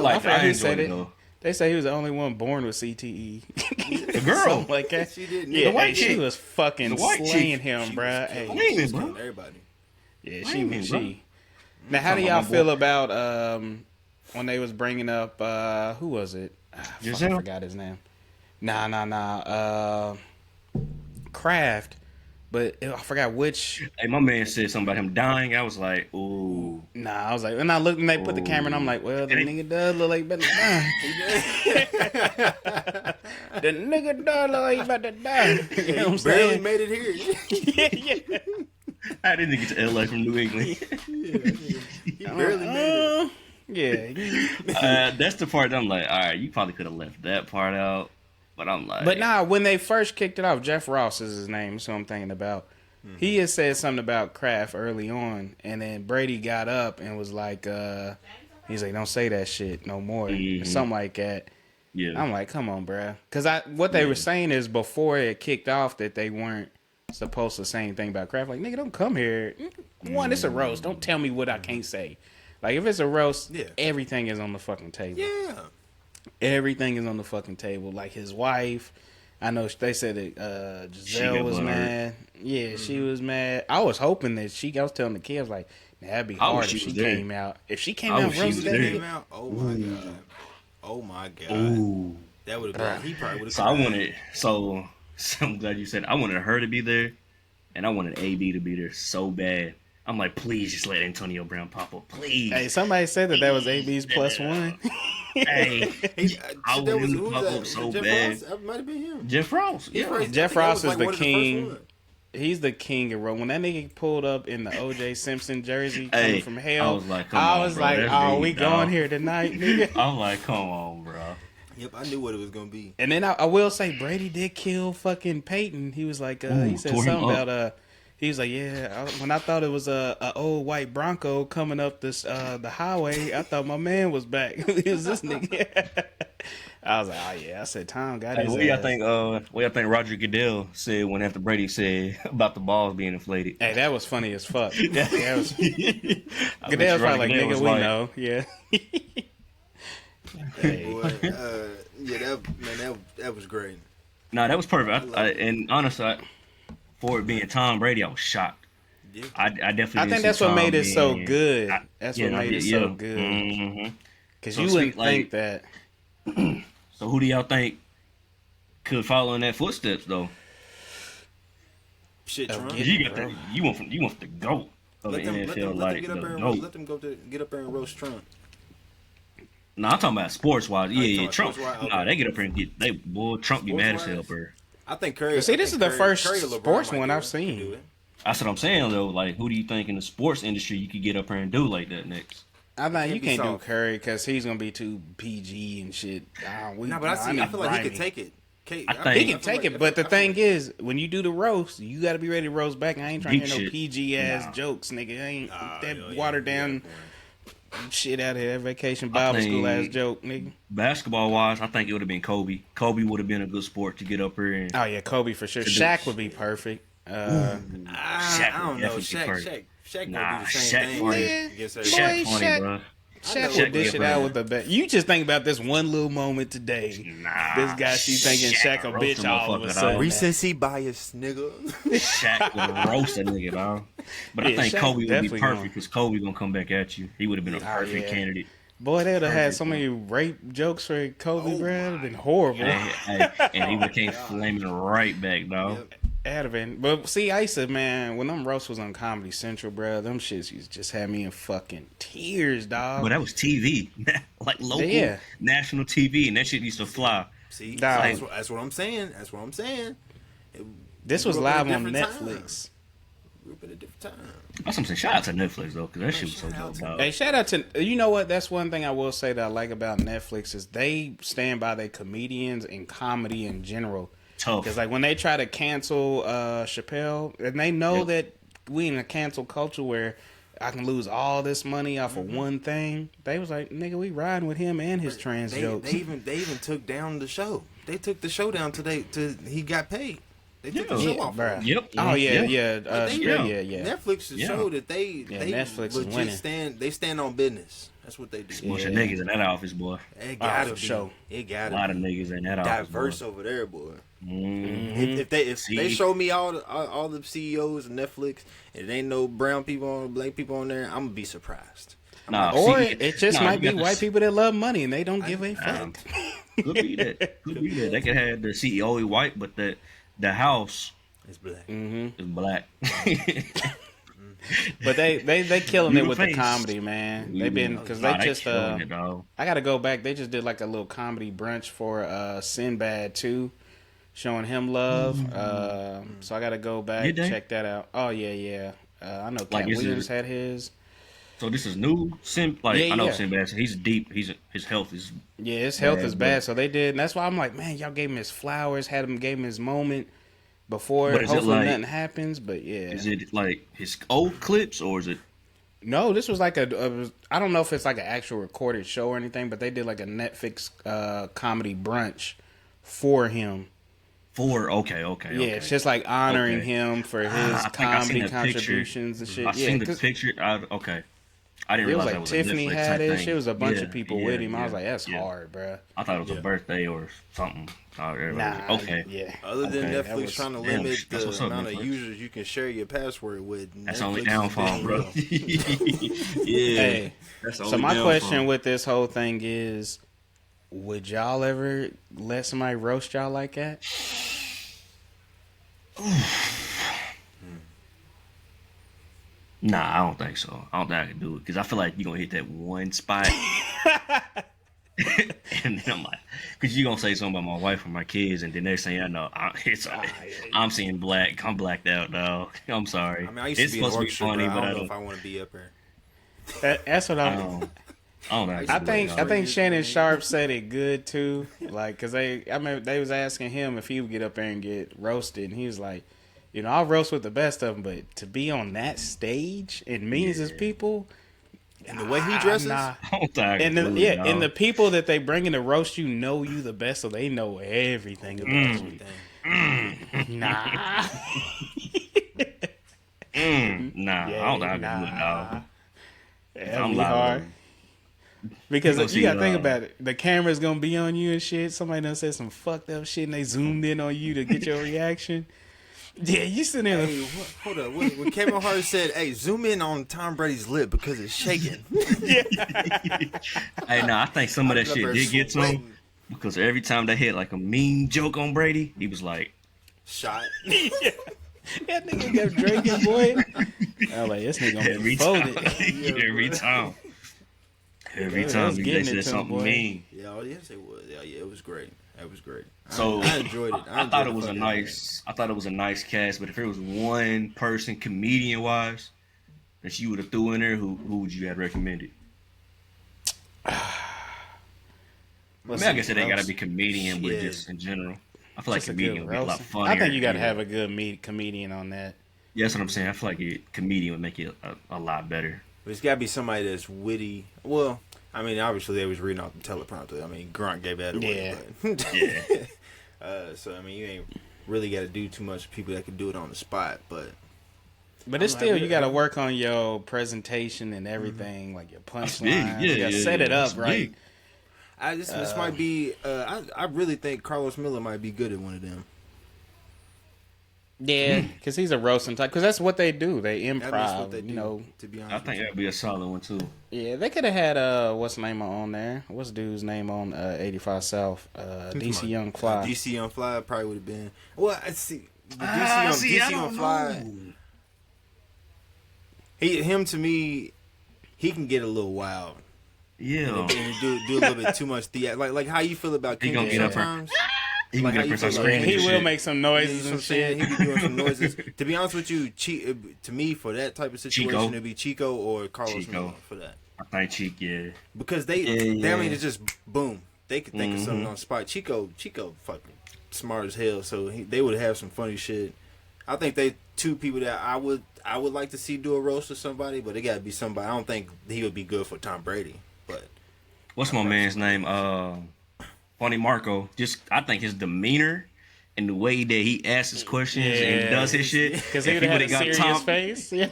I forgot who said it. though. They say he was the only one born with CTE. The girl. Something like that. She didn't. Yeah, The white hey, she chick. was fucking The white slaying chick. him, bruh. Hey, Flaming, bro. Killing everybody. yeah, Flaming, she. Now, how do Talking y'all about feel about when they was bringing up who was it? I Giselle? forgot his name. Nah. Kraft, but I forgot which. Hey, my man said something about him dying. I was like, ooh. Nah, I was like, and I looked and they put the camera, and I'm like, well, the nigga does look like he about to die. The nigga does look like he about to die. You know what I'm Barely saying? made it here. yeah. I didn't get to LA from New England. He barely made it. Yeah. That's the part that I'm like, all right, you probably could have left that part out. But I'm like, But nah, when they first kicked it off, Jeff Ross is his name, so I'm thinking about. He had said something about Kraft early on, and then Brady got up and was like, he's like, don't say that shit no more. Or something like that. yeah, I'm like, come on, bruh. Because what they were saying is before it kicked off that they weren't supposed to say anything about Kraft. Like, nigga, don't come here. One, it's a roast. Don't tell me what I can't say. Like, if it's a roast, everything is on the fucking table. Yeah. Everything is on the fucking table. Like his wife, I know they said that Giselle was mad. Yeah, she was mad. I was hoping that I was telling the kids, I was like, that'd be hard if she came out. If she came out and roasted that nigga. Oh my god. Oh my god. ooh. That would have been. He probably would have. So I wanted. So I'm glad you said. I wanted her to be there, and I wanted AB to be there so bad. I'm like, please just let Antonio Brown pop up, please. Hey, somebody said that was AB's +1. Hey, I that wanted was him to who's pop that? up so Jeff bad. Ross? That might have been him. Jeff Ross, yeah. Jeff Ross is the one of king. first ones. He's the king of road. When that nigga pulled up in the OJ Simpson jersey coming Hey, from hell, I was like, come on, bro, that's oh, big, we dog. going here tonight, nigga. I'm like, come on, bro. Yep, I knew what it was gonna be. And then I will say Brady did kill fucking Peyton. He was like, he said tore him something up. about he was like, yeah. When I thought it was a old white Bronco coming up the highway, I thought my man was back. It was this nigga. I was like, oh yeah. I said Tom got his What do y'all ass. think? What y'all think Roger Goodell said when after Brady said about the balls being inflated? Hey, that was funny as fuck. That was, I bet Goodell's you probably like, Goodell nigga, was we like, know. Yeah. Hey. Boy, yeah, that was great. Nah, that was perfect. And honestly, for it being Tom Brady, I was shocked. Yeah. I definitely. I think that's what made it so good. That's what yeah, made it yeah. so good. Mm-hmm. Because So you speak wouldn't think that. So who do y'all think could follow in that footsteps though? Shit, Oh, Trump. get- You got you want the GOAT of the NFL, like get the up there GOAT. and let them get up there and roast Trump. No, I'm talking about sports wise. you Yeah, talking Trump. sports-wise? Okay. Nah, they get up here and Trump be mad as hell, Sports-wise? bro. I think Curry. See, I this think is the first Curry and LeBron sports might one do I've it. seen. Do it. That's what I'm saying though. Like, who do you think in the sports industry you could get up here and do like that next? I'm like, you be can't do soft. Curry because he's gonna be too PG and shit. No, but I feel like he could take it. I think- He can take it, but the thing is, when you do the roast, you got to be ready to roast back. I ain't trying to Deep hear no shit. PG ass Nah. jokes, nigga. I ain't that yeah, watered yeah, down shit out of here. Vacation I Bible think- school ass joke, nigga. Basketball wise, I think it would have been Kobe. Kobe would have been a good sport to get up here and Oh yeah, Kobe for sure. To do- Shaq would be perfect. I don't know. definitely Shaq Nah, might do the same Shaq thing funny. against Boy, everybody. Shaq funny, Shaq- bro. Shaq Shaq would dish be it a out fan. with the bet. You just think about this one little moment today. Nah, This guy, she thinking Shaq a roast bitch all of a motherfucker, sudden. dog. Recency bias, nigga. Shaq would roast that nigga, dog. But I Yeah, think Shaq Kobe would be definitely perfect gonna- because Kobe gonna come back at you. He would have been a perfect yeah. candidate. Boy, they would have had Perfect, so many rape jokes for Kobe, Oh bro. It'd have been horrible. And he would have came flaming right back, dog. Advent. But see, I used to, man, when them roasts was on Comedy Central, bro, them shits used to just had me in fucking tears, dog. But that was TV, like local, Yeah. national TV, and that shit used to fly. See, Dog. that's what I'm saying. That's what I'm saying. This We was grew up live in a on different Netflix. time. We grew up at a different time. That's what I'm saying. Shout out to Netflix though, because that shit was so shout out dope. to- dog. Hey, shout out to, you know what? That's one thing I will say that I like about Netflix is they stand by their comedians and comedy in general. Tough. Because like when they try to cancel Chappelle, and they know Yep. that we in a cancel culture where I can lose all this money off Mm-hmm. of one thing, they was like, nigga, we riding with him and his trans jokes. They even took down the show. They took the show down till he got paid. They took the Yeah. show off. Bruh. Yep. Oh yeah, yeah, They- yeah. Netflix is Yeah. show that they Netflix is legit winning. stand on business. That's what they do. Bunch of Yeah. niggas in that office, boy. It gotta for be. sure. It A gotta lot be of niggas in that office, diverse boy. over there, boy. Mm. If they See? show me all the CEOs of Netflix and there ain't no brown people on black people on there, I'm gonna be surprised. Nah, Or see, it just nah, might you be got white this- people that love money and they don't give a fuck. Could be that. Could be that. They could have the CEO white, but the house It's black. Mm-hmm. is black. But they killing You it the with the face. comedy, man. They've been because they just killing it, dog. I gotta go back. They just did like a little comedy brunch for Sinbad too, showing him love. So I gotta go back Did they? check that out. Oh yeah. I know Like, Cat is it- Williams had his. So this is new. Yeah, I know yeah. Sinbad. He's deep. His health is. Yeah, his health Bad, is bad. but- So they did, and that's why I'm like, man, y'all gave him his flowers, gave him his moment before. But is it Hopefully like- nothing happens. But yeah, Is it like his old clips or is it? no, this was like I don't know if it's like an actual recorded show or anything, but they did like a Netflix comedy brunch for him. Okay. Yeah, it's just like honoring Okay. him for his I think I seen comedy that picture. contributions and shit. I Yeah, seen the 'cause picture. Okay. I didn't it was realize that like was Tiffany a Netflix had type it. thing. It was a bunch Yeah, of people yeah, with him. I was yeah, like, that's yeah. hard, bruh. I thought it was a birthday or something. Nah, Okay. Yeah. Other than Okay, that Netflix was- trying to damn, limit that's the what's up, amount of Netflix. users you can share your password with, That's Netflix only is downfall, doing bro. well. Yeah. Hey, That's the so only my downfall. question with this whole thing is, would y'all ever let somebody roast y'all like that? Nah, I don't think so. I don't think I can do it because I feel like you're gonna hit that one spot, and then I'm like, because you're gonna say something about my wife or my kids, and then next thing I know, I'm seeing black. I'm blacked out, dog. I'm sorry. I mean, I used It's to be in supposed to be orchestra, funny, bro. but I don't know if I want to be up here. That's what I I'm. don't. I don't know. I think Shannon Sharp said it good too. Like, cause I mean, they was asking him if he would get up there and get roasted, and he was like, you know, I'll roast with the best of them, but to be on that stage and millions of people, And the way he dresses, I don't think I and can do it, and the dog. people that they bring in to roast you know you the best, so they know everything about you. Nah, Nah, I don't think I can do it, dog. That'd I'm be liable. hard. Because gonna you see, gotta think about it. The camera's gonna be on you and shit. Somebody done said some fucked up shit and they zoomed in on you to get your reaction. Yeah, you sitting there. hey, hold up. When Kevin Hart said, "Hey, zoom in on Tom Brady's lip because it's shaking." Hey, nah, I think some of that I'm shit up did there get to him because every time they hit like a mean joke on Brady, he was like, Shot. That nigga kept drinking, boy. I was like, this nigga gonna be every time, folded. every time, every Yeah, time that's he getting it said to him, something boy. mean. Yeah, yes, it was. Yeah, it was great. That was great. So I enjoyed it. I thought it was a nice. I thought it was a nice cast, but if there was one person, comedian wise, that you would have threw in there, who would you have recommended? I guess it ain't gotta be comedian, but Yeah. just in general. I feel like Just a comedian good would be a lot roast. funnier. I think you gotta yeah. have a good comedian on that. Yeah, that's what I'm saying. I feel like a comedian would make it a lot better. But it's got to be somebody that's witty. Well, I mean, obviously they was reading off the teleprompter. I mean, Grunt gave that away. Yeah. But Yeah. so I mean, you ain't really got to do too much. People that can do it on the spot, but But it's I'm still, happy you to- gotta work on your presentation and everything, like your big. punchline. Yeah, You gotta yeah, set yeah. it up That's right. big. this might be. I really think Carlos Miller might be good at one of them. Yeah, because he's a roasting type. Because that's what they do. They That's improv. what they do. You know. To be honest, I think that'd be a solid one too. Yeah, they could have had what's the name on there? What's dude's name on 85 South? DC Young Fly. DC Young Fly probably would have been. Well, I see. DC on Fly. Him to me, he can get a little wild. Yeah. And do a little bit too much like how you feel about Kendrick sometimes. He Like, can how get you up feel and like- scream. He will make some noises and shit. He be doing some noises. To be honest with you, to me for that type of situation, Chico. it'd be Chico or Carlos Chico. Miller for that. I think Cheek, yeah. Because they I mean, it's just boom. They could think of something on the spot. Chico fucking smart as hell, so they would have some funny shit. I think they two people that I would like to see do a roast of somebody, but it got to be somebody. I don't think he would be good for Tom Brady, but What's my man's name? Funny Marco. Just I think his demeanor and the way that he asks his questions and does his shit. Because he if would have had a would've got serious Tom- face. Yeah.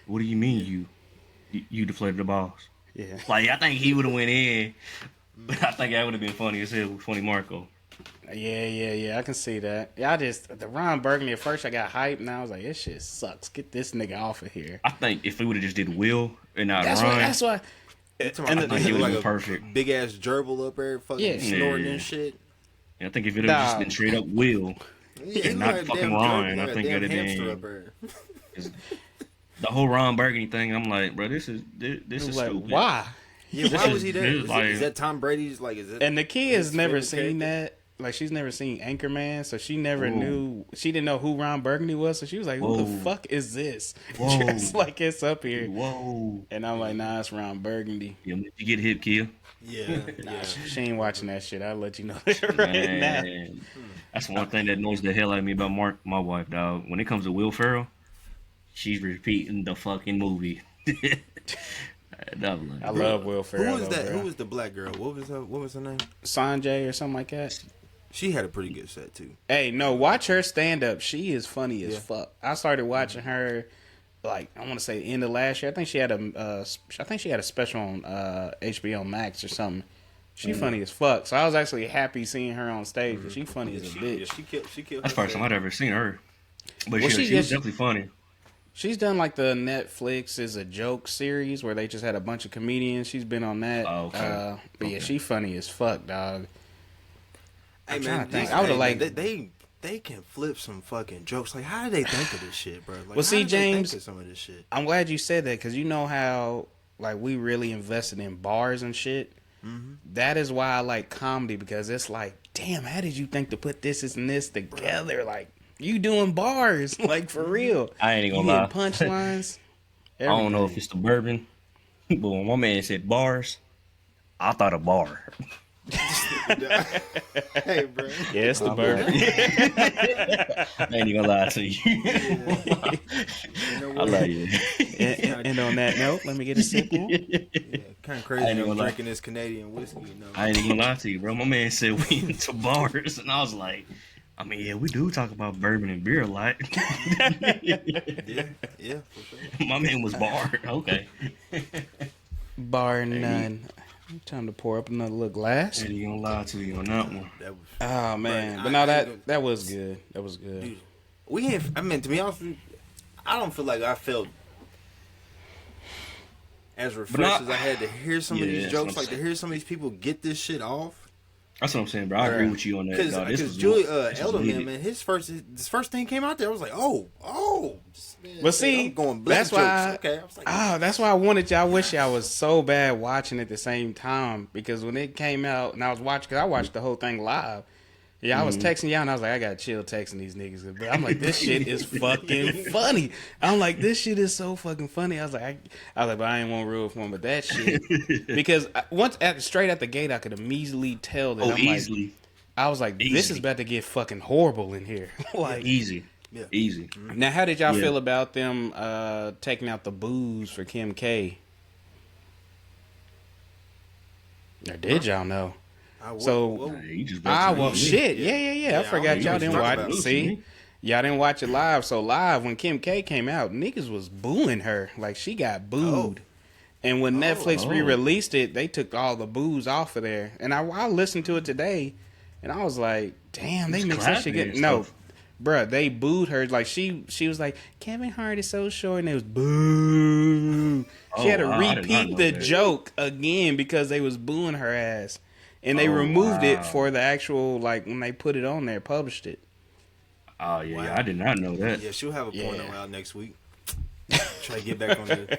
What do you mean you deflated the balls? Yeah. Like I think he would have went in, but I think that would have been funny as hell with Funny Marco. Yeah. I can see that. Yeah, the Ron Burgundy at first I got hyped and I was like, this shit sucks. Get this nigga off of here. I think if we would have just did Will and not That's Ron, why. I think he would have been perfect. big ass gerbil up there, fucking snorting and shit. And I think if it would have just been straight up Will Yeah, and not fucking Ron, I think it'd have hamster been. up there. The whole Ron Burgundy thing, I'm like, bro, this is Like, stupid. why? Yeah, why was he there? This is like- Is that Tom Brady's like? Is it? And the kid has his never favorite seen character? that. Like, she's never seen Anchorman, so she never Whoa. she didn't know who Ron Burgundy was, so she was like, who the Whoa. fuck is this? Whoa. Just like it's up here. Whoa. And I'm like, nah, it's Ron Burgundy. You get hip, kill. Yeah, Nah, she ain't watching that shit. I'll let you know that right now. Man, that's one thing that annoys the hell out of me about my wife, dog. When it comes to Will Ferrell, she's repeating the fucking movie. I love Will Ferrell. Who was that? Bro. Who was the black girl? What was her name? Sanjay or something like that? She had a pretty good set too. Hey, no, watch her stand up. She is funny as Yeah. fuck. I started watching her like I want to say the end of last year. I think she had a special on HBO Max or something. She funny as fuck. So I was actually happy seeing her on stage. She funny as a bitch. She killed. That's the first time I'd ever seen her. But Well, she was just- definitely funny. She's done like the Netflix is a joke series where they just had a bunch of comedians. She's been on that. Oh, okay. But yeah, she funny as fuck, dog. Hey I'm man, trying to think. these- I would've hey, liked- man, they can flip some fucking jokes. Like, how did they think of this shit, bro? Like, Well, see, how did they think James- of some of this shit. I'm glad you said that because you know how like we really invested in bars and shit. That is why I like comedy because it's like, damn, how did you think to put this and this together? Like you doing bars, like for real. I ain't You gonna lie. hitting punchlines. I don't know if everything. it's the bourbon, but when my man said bars, I thought a bar. Hey, bro. Yeah, it's the bourbon. I ain't even gonna lie to you. I love you. and on that note, let me get a sip. On. Yeah, kind of crazy. I ain't I'm gonna lie. drinking this Canadian whiskey. You know. I ain't even gonna lie to you, bro. My man said we into bars, and I was like, I mean, yeah, we do talk about bourbon and beer a lot. Yeah, for sure. My man was bar. Okay. Bar none. Time to pour up another little glass. I ain't even gonna lie to you on that one. That was. Oh man, Right, but I no, ain't that was good. That was good. Dude, we ain't. I mean, to be honest with you, I don't feel like I felt as refreshed as I had to hear some of Yeah, these that's jokes, what I'm like to hear some of these people get this shit off. That's what I'm saying, bro. I agree with you on that. Because dog. This was Julie this was Elderman, needed. man, his first thing came out there, I was like, oh, man, But see, I'm going black that's jokes. why. Okay, I was like, That's why I wanted you. I wish I was so bad watching at the same time because when it came out and I was watching, because I watched the whole thing live. Yeah, I was texting y'all and I was like, I gotta chill texting these niggas. But I'm like, this shit is fucking funny. I'm like, this shit is so fucking funny. I was like, but I ain't want to rule for him. But that shit, because straight at the gate, I could immediately tell that. Oh, I'm easily. Like, I was like, this is Easily. about to get fucking horrible in here. Like, Easy. Yeah. Easy. now, how did y'all Yeah. feel about them taking out the booze for Kim K? Or did y'all know? So- Nah, you just Well, shit. Yeah. I Yeah, forgot I y'all was didn't talking watch about it. it. See? Y'all didn't watch it live. So live, when Kim K came out, niggas was booing her. Like, she got booed. And when Netflix re-released it, they took all the booze off of there. And I listened to it today, and I was like, damn, they It's mixed that shit clapping good. and No, stuff. bruh, they booed her. Like, she was like, Kevin Hart is so short, and it was boo. She had to wow, I did not repeat know the that. joke again because they was booing her ass. And they removed it for the actual, like, when they put it on there, published it. Oh yeah, Wow. yeah, I did not know that. Yeah, she'll have a porno Yeah. out next week. Try to get back on the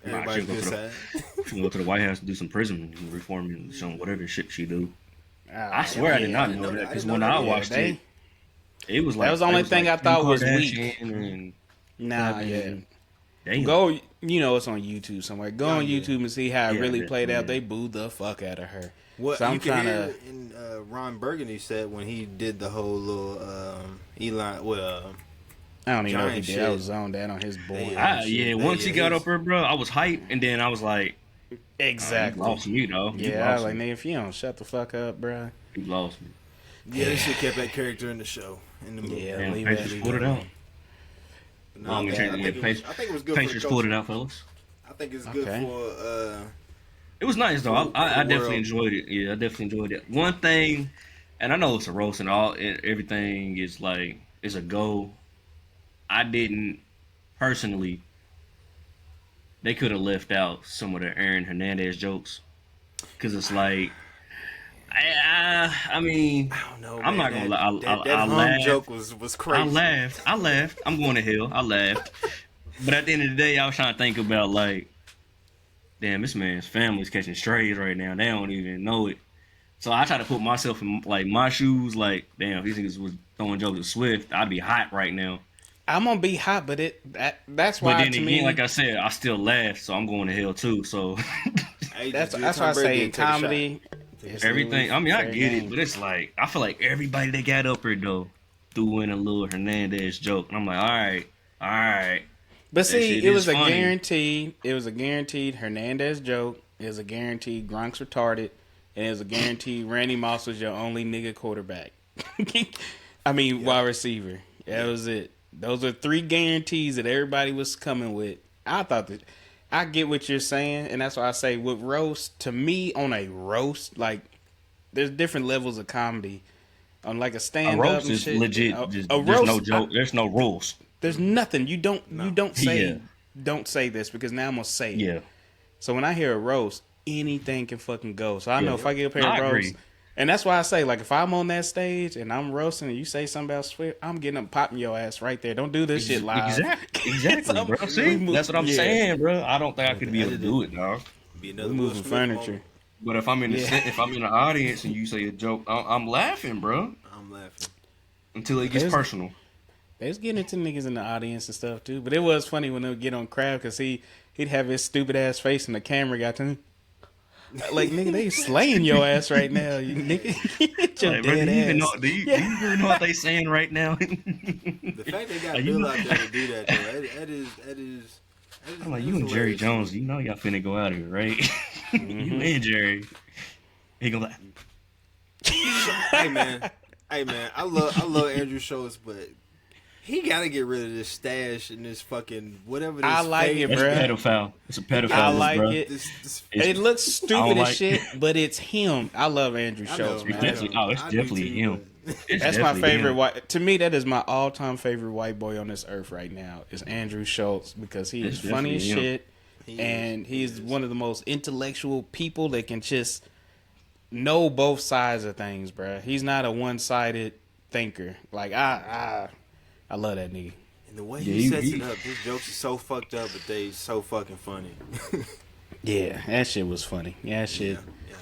everybody's she'll go good to side. She go to the White House and do some prison reform and some whatever shit she do. Ah, I swear I did not I didn't know know that that. because I when didn't know I that. watched they- it was like was the only it was thing like I thought Kim was Kardashian weak. And Nah, yeah. fucking- Damn. Go, it's on YouTube somewhere. Go on yeah. YouTube and see how it Yeah, really yeah, played yeah. out. They booed the fuck out of her. What So I'm you can trying hear to. in Ron Burgundy said when he did the whole little Elon, I don't even know what he giant did. I shit. was zoned out on his board. Yeah, once he got up there, bro, I was hyped, and then I was like, Exactly. you lost me, though. You Yeah, I was lost like, me. nigga, if you don't shut the fuck up, bruh. You lost me. yeah, they should kept that character in the show in the movie. Yeah, Damn, leave Patriots that. pulled it out. No, I I mean, think yeah, I think it was good Patriots for the pulled it culture. out, fellas. I think it's good Okay. for It was nice though. For I the definitely world. enjoyed it. Yeah, I definitely enjoyed it. One thing, and I know it's a roast and everything is like it's a go. I didn't personally. They could have left out some of the Aaron Hernandez jokes, because it's like, I mean, I don't know. I'm man, not gonna lie. That I hum laughed. joke was crazy. I laughed. I'm going to hell. I laughed. But at the end of the day, I was trying to think about like, damn, this man's family's catching strays right now. They don't even know it. So I try to put myself in like my shoes. Like, damn, if these niggas was throwing jokes at Swift, I'd be hot right now. I'm gonna be hot, but that's why But then to again, me, like I said, I still laugh. So I'm going to hell too. So Hey, that's just do why Tom I Brady say and take a shot. comedy. it's everything. I mean, I fair get game. it, but it's like I feel like everybody that got up here though threw in a little Hernandez joke, and I'm like, all right. But That see, shit it was is a funny. guaranteed. It was a guaranteed Hernandez joke. It was a guaranteed Gronk's retarded, and it was a guaranteed Randy Moss was your only nigga quarterback. I mean, wide receiver. That was it. Those are 3 guarantees that everybody was coming with. I thought that I get what you're saying, and that's why I say with roast. To me, on a roast, like there's different levels of comedy. On like a A stand up roast and is shit. legit. A There's roast, no joke. There's no rules. there's nothing. You don't say Yeah. don't say this because now I'm gonna say it. Yeah. So when I hear a roast, anything can fucking go. So I know Yeah. if I get up here I and roast, agree. and that's why I say like if I'm on that stage and I'm roasting and you say something about Swift, I'm getting up popping your ass right there. Don't do this shit live. Exactly, So, bro. we See, move- that's what I'm yeah. saying, bro. I don't think I could be able to do it, dog. Be We another Will moving Smith furniture. moment. But if I'm in the Yeah. if I'm in the audience and you say a joke, I'm laughing, bro, I'm laughing. until it gets There's- personal. They was getting into niggas in the audience and stuff too. But it was funny when they would get on Crab because he'd have his stupid ass face and the camera got to him. Like, nigga, they slaying your ass right now. You nigga, get your Like, bro, dead do you even ass. know? Do you even know what they saying right now? The fact they got Like, you Bill know- out there to do that, though, that is. I'm like, you and Jerry Jones, you know y'all finna go out here, right? You and Jerry. He gonna like, Hey man, I love Andrew Schultz, but he gotta get rid of this stash and this fucking whatever. This I like fake- it, that's bruh. a pedophile. It's a pedophile. I like bro. it. This, It's- It looks I stupid don't as like- shit, but it's him. I love Andrew I Schultz, know, man. It's definitely- it's I do definitely too, him. It's That's my definitely favorite him. white. To me, that is my all-time favorite white boy on this earth right now. Is Andrew Schultz because he It's is funny as definitely him. shit, and he's one of the most intellectual people that can just know both sides of things, bruh. He's not a one-sided thinker. Like I love that nigga. And the way Yeah, he he- sets he- it up, his jokes are so fucked up, but they so fucking funny. Yeah, that shit was funny. Yeah, that shit. Yeah.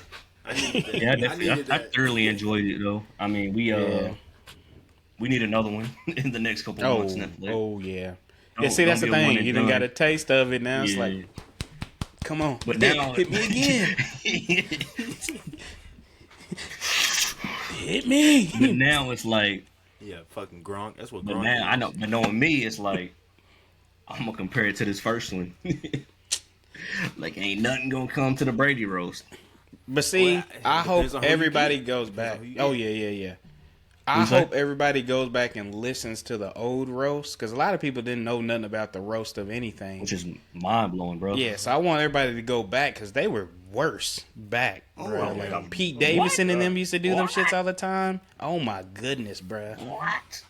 I needed that. Yeah, I definitely. needed I that. thoroughly enjoyed it though. I mean, we need another one in the next couple Oh, months. Netflix. oh yeah. Don't- Yeah, see, that's the don't be a one thing. and You done done. got a taste of it now. It's Yeah. like, come on, But now hit me again. Hit me. But now it's like, Yeah, fucking Gronk. That's what but Gronk now is. I know. But knowing me, it's like I'm gonna compare it to this first one. Like, ain't nothing gonna come to the Brady roast. But see, Well, it I depends hope on who you everybody get. goes Depends on back. who you Oh get. yeah. I What's that? hope everybody goes back and listens to the old roast because a lot of people didn't know nothing about the roast of anything. Which is mind blowing, bro. Yeah, so I want everybody to go back because they were worse back, bro. yeah. Like Pete Davidson and What? them used to do them What? shits all the time. Oh my goodness, bro. What?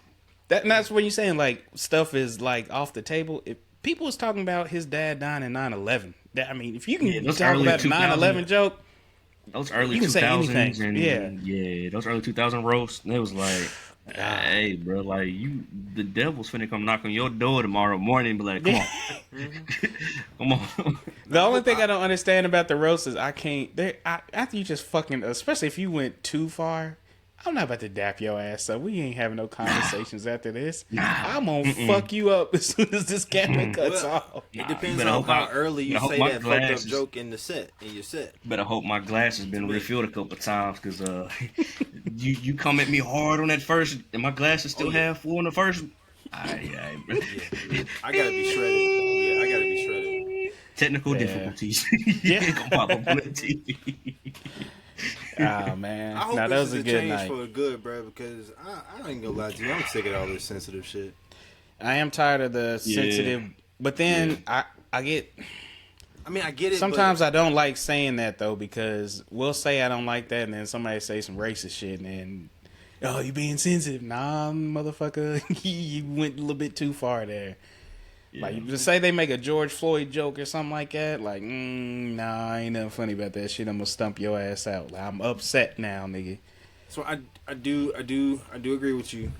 And that's what you're saying. Like stuff is like off the table. If people was talking about his dad dying in 9/11, I mean, if you can Yeah, those talk early about a 9/11 joke, Those early You can say 2000s anything. and Yeah. those early 2000 roasts. It was like Hey, bro, like the devil's finna come knock on your door tomorrow morning and be like, come on. Come on. The only thing I don't understand about the roast is I can't. After you just fucking, especially if you went too far, I'm not about to dap your ass up. We ain't having no conversations after this. I'm gonna fuck you up as soon as this camera cuts off. It depends on how early you say that fucked up joke in your set. Better hope my glass has been refilled a couple times, because you come at me hard on that first, and my glass is still half full on the first. I gotta be shredded. Yeah, I gotta be shredded. Technical difficulties. Yeah. Gonna pop up on the TV. Oh man, I hope that this was is a a good change night. for good, bro. Because I ain't gonna lie to you, I'm sick of all this sensitive shit. I am tired of the sensitive, but then I get. I mean, I get it. Sometimes I don't like saying that though, because we'll say I don't like that, and then somebody say some racist shit, and then, oh, you being sensitive? Nah, motherfucker, you went a little bit too far there. Yeah. Like, just say they make a George Floyd joke or something like that. Like, nah, ain't nothing funny about that shit. I'm gonna stump your ass out. Like, I'm upset now, nigga. So I do agree with you.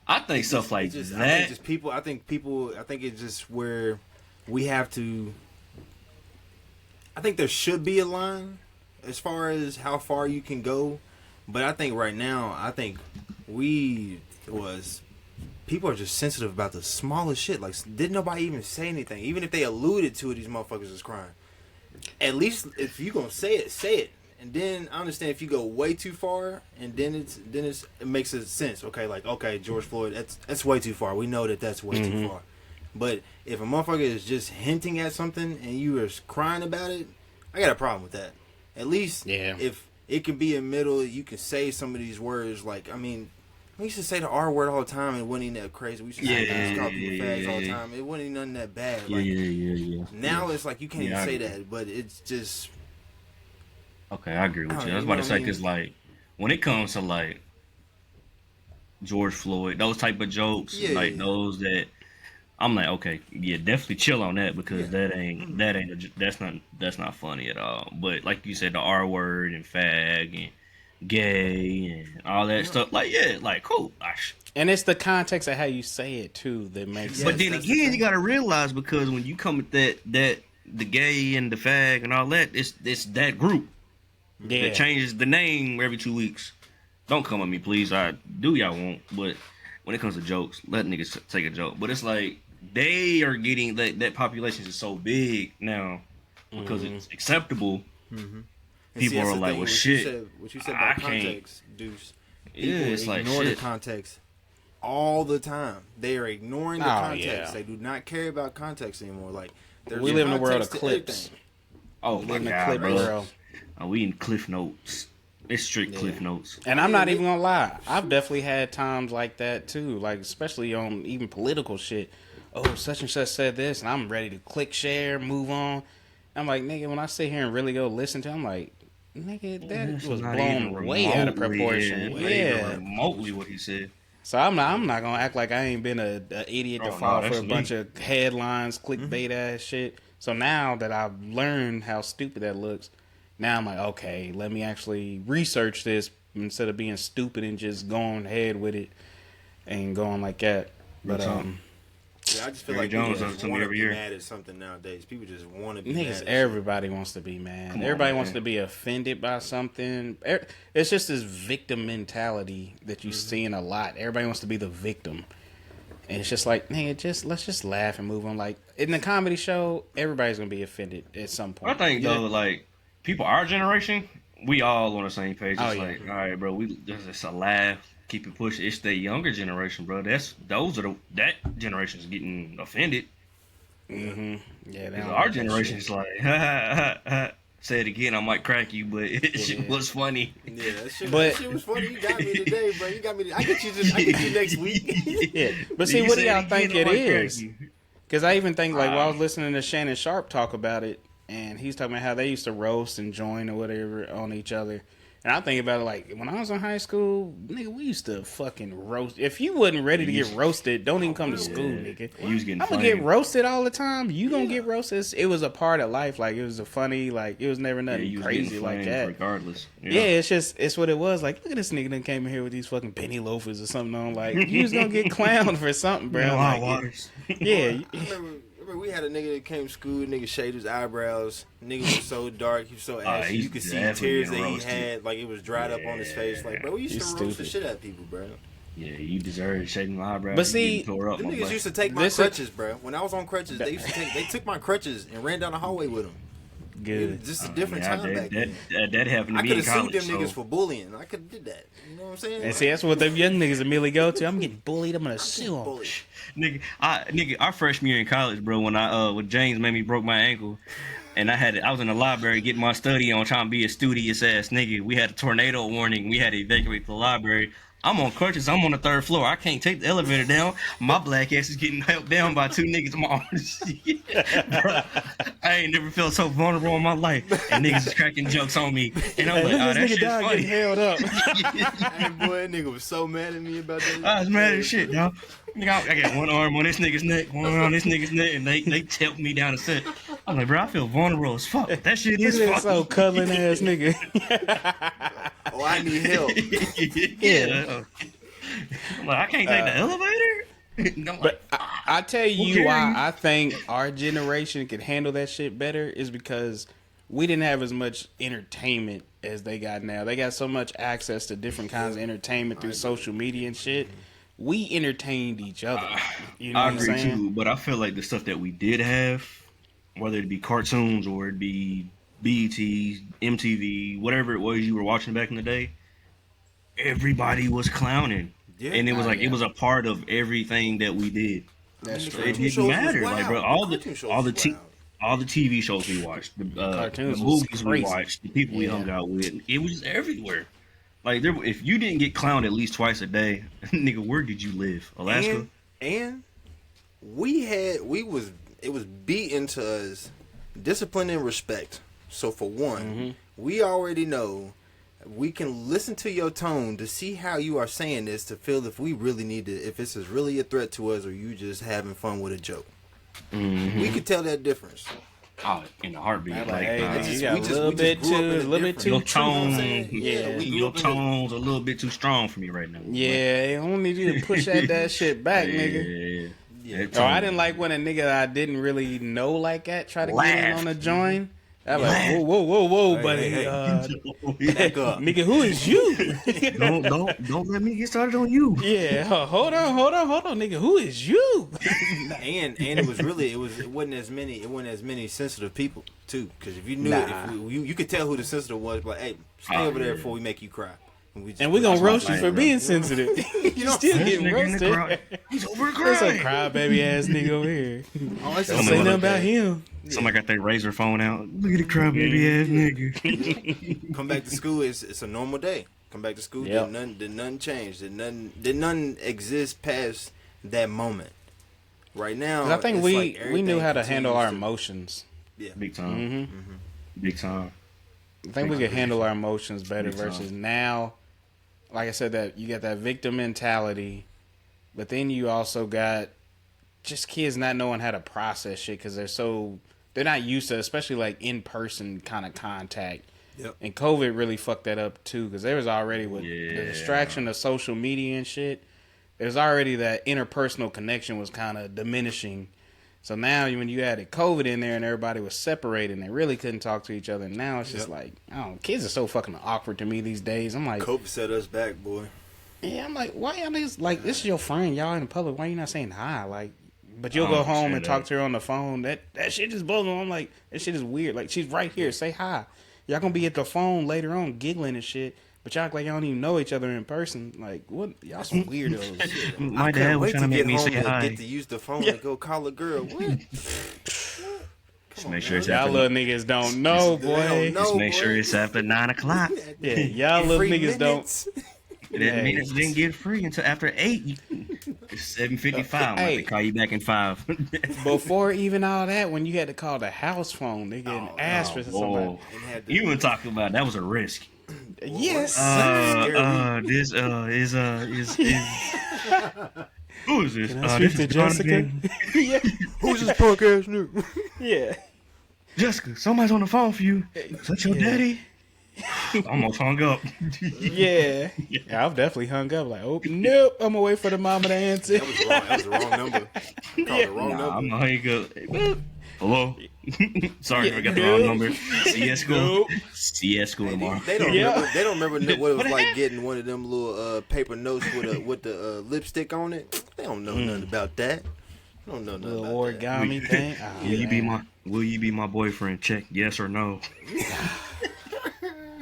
I think stuff like that. I think it's just where we have to. I think there should be a line as far as how far you can go, but I think right now, people are just sensitive about the smallest shit. Like, didn't nobody even say anything? Even if they alluded to it, these motherfuckers is crying. At least if you gonna say it. And then I understand if you go way too far, and then it makes a sense. Okay, George Floyd, that's way too far. We know that's way too far. But if a motherfucker is just hinting at something and you are crying about it, I got a problem with that. At least if it can be in middle, you can say some of these words. Like, I mean, we used to say the R word all the time, and it wasn't even that crazy. We used to call people fags all the time. It wasn't even nothing that bad. Like, now it's like you can't even say that, but it's just. Okay, I agree with you. I was about to say, because, like, when it comes to, like, George Floyd, those type of jokes, those that, I'm like, okay, definitely chill on that, because that's not funny at all. But like you said, the R word and fag and gay and all that stuff, like, cool. And it's the context of how you say it too that makes. But then again, you gotta realize, because when you come with that the gay and the fag and all that, it's that group. Yeah. That changes the name every 2 weeks. Don't come at me, please. I do y'all won't. But when it comes to jokes, let niggas take a joke. But it's like they are getting that population is so big now because it's acceptable. Mm-hmm. People are like, well, shit. What you said about context, Deuce. It's like ignore shit. The context all the time. They are ignoring the context. Yeah. They do not care about context anymore. Like, we live in a world of clips. Oh my god, bro. We in Cliff Notes. It's strict Cliff Notes. And I'm not even gonna lie. I've definitely had times like that too. Like, especially on even political shit. Oh, such and such said this, and I'm ready to click share, move on. I'm like, nigga, when I sit here and really go listen to it, I'm like, nigga, that was blown way out of proportion. Remotely what he said. So I'm not gonna act like I ain't been a idiot to fall for a bunch of headlines, clickbait ass shit. So now that I've learned how stupid that looks, now I'm like, okay, let me actually research this instead of being stupid and just going ahead with it and going like that. But I just feel like people just want to be mad at something nowadays. People just want to be mad. Everybody wants to be mad. Everybody wants to be offended by something. It's just this victim mentality that you're seeing a lot. Everybody wants to be the victim. And it's just like, nigga, let's just laugh and move on. Like, in the comedy show, everybody's going to be offended at some point. I think, though, like, people our generation, we all on the same page. It's like, all right, bro, it's a laugh, keep it pushing. It's the younger generation, bro. That generation's getting offended. Mm-hmm. Yeah, our generation's like, say it again, I might crack you, but it was funny. Yeah, that shit was funny. You got me today, bro. You got me. I get you next week. Yeah, but see, what do y'all think it is? Because I even think, like, while I was listening to Shannon Sharp talk about it, and he's talking about how they used to roast and join or whatever on each other. And I think about it like when I was in high school, nigga, we used to fucking roast. If you wasn't ready to get roasted, don't even come to school, nigga. You was getting I'm gonna get roasted all the time. You gonna get roasted. It was a part of life. Like it was a funny, like it was never nothing you was crazy like that. regardless. Yeah, it's what it was. Like, look at this nigga that came in here with these fucking penny loafers or something on. Like, you was gonna get clowned for something, bro. Like, waters. Yeah. Remember we had a nigga that came to school, nigga shaved his eyebrows. Nigga was so dark, he was so ashy. You could see tears that he had, like it was dried up on his face. Like, bro, we used to roast the shit out of people, bro. Yeah, you deserve shaving my eyebrows. But see, them niggas used to take my crutches, bro. When I was on crutches, they took my crutches and ran down the hallway with them. Good. Just a different time back then. That happened to me in college. I could have sued them niggas for bullying. I could have did that. You know what I'm saying? And see, that's what them young niggas immediately go to. I'm getting bullied. I'm gonna sue them. Nigga, our freshman year in college, bro, when James made me broke my ankle, and I was in the library getting my study on, trying to be a studious ass nigga. We had a tornado warning. We had to evacuate the library. I'm on crutches. I'm on the 3rd floor. I can't take the elevator down. My black ass is getting held down by 2 niggas. My arms. Bro, I ain't never felt so vulnerable in my life. And niggas is cracking jokes on me. And I'm like, oh, that shit's funny. Held up. Hey, boy, that nigga was so mad at me about that. I was mad as shit, dog. I got one arm on this nigga's neck, one arm on this nigga's neck, and they tilt me down the set. I'm like, bro, I feel vulnerable as fuck. That shit is fucking. So cuddling ass nigga. Oh, I need help. Yeah. I'm like, I can't take the elevator. But I tell you why I think our generation could handle that shit better is because we didn't have as much entertainment as they got now. They got so much access to different kinds of entertainment through social media and shit. We entertained each other. You know I what I'm agree saying? too, but I feel like the stuff that we did have, whether it be cartoons or it be BET, MTV, whatever it was you were watching back in the day, everybody was clowning. Yeah, and it was it was a part of everything that we did. That's true. It didn't matter, like, bro. All the TV shows we watched, the movies we watched, the people we hung out with, it was everywhere. Like, if you didn't get clowned at least twice a day, nigga, where did you live? Alaska? And it was beaten to us discipline and respect. So for one, we already know we can listen to your tone to see how you are saying this to feel if we really need to, if this is really a threat to us or you just having fun with a joke. We could tell that difference. Oh, in a heartbeat. You got a little bit too your tone, your tone's a little bit too strong for me right now. Yeah, I don't need you to push that shit back, nigga. Yeah. Oh, I didn't like when a nigga I didn't really know like that try to get in on a joint. I'm like, whoa, buddy. Nigga, who is you? don't let me get started on you. Yeah, hold on, nigga, who is you? and it wasn't as many sensitive people too. Because if you knew, you could tell who the sensitive was. But hey, stay over there before we make you cry. And we gonna roast you for being sensitive. You still getting roasted. He's over crying. That's a crybaby ass nigga over here. Don't say nothing about him. Somebody got their razor phone out. Look at the crybaby ass nigga. Come back to school. It's a normal day. Come back to school. Did nothing change? Did nothing exist past that moment? Right now, I think we knew how to handle our emotions. Yeah, big time. Big time. I think we could handle our emotions better versus now. Like I said, that you got that victim mentality, but then you also got just kids not knowing how to process shit because they're not used to, especially like in person kind of contact. Yep. And COVID really fucked that up too because there was already with the distraction of social media and shit. There's already that interpersonal connection was kind of diminishing. So now when you added COVID in there and everybody was separated and they really couldn't talk to each other, and now it's just like, kids are so fucking awkward to me these days. I'm like, COVID set us back, boy. Yeah, I'm like, why y'all niggas, like, this is your friend, y'all in the public, why you not saying hi? Like, but you'll go home and talk to her on the phone. That shit just blows me. I'm like, that shit is weird. Like, she's right here, say hi. Y'all gonna be at the phone later on giggling and shit. But y'all act like y'all don't even know each other in person. Like, what? Y'all some weirdos. My dad was trying to make me say hi. Get to use the phone and go call a girl. What? Just make sure it's y'all little niggas don't know, boy. Just make sure it's after 9 o'clock. Yeah, y'all little niggas don't. It didn't get free until after 8. It's 7:55. I'm about to call you back in 5. Before even all that, when you had to call the house phone, they getting asked for somebody. You were talking about that was a risk. Yes. This who is this? Can I speak This to is Jessica? Yeah. Who's this punk ass nigga? Yeah. Jessica, somebody's on the phone for you. Is that your daddy? Almost hung up. Yeah. Yeah, I've definitely hung up. Like, oh, nope. I'm going to wait for the mama to answer. That was wrong. That was the wrong number. You called the wrong Nah, I'm number. not hang up. Hey, boop. Hello? Sorry, I got the wrong number. See you at school. See you at school tomorrow. They don't Yeah. remember. They don't remember what it was like getting one of them little paper notes with the lipstick on it. They don't know nothing about that. They don't know nothing Little about that. origami thing. Oh, Will you be my boyfriend? Check yes or no.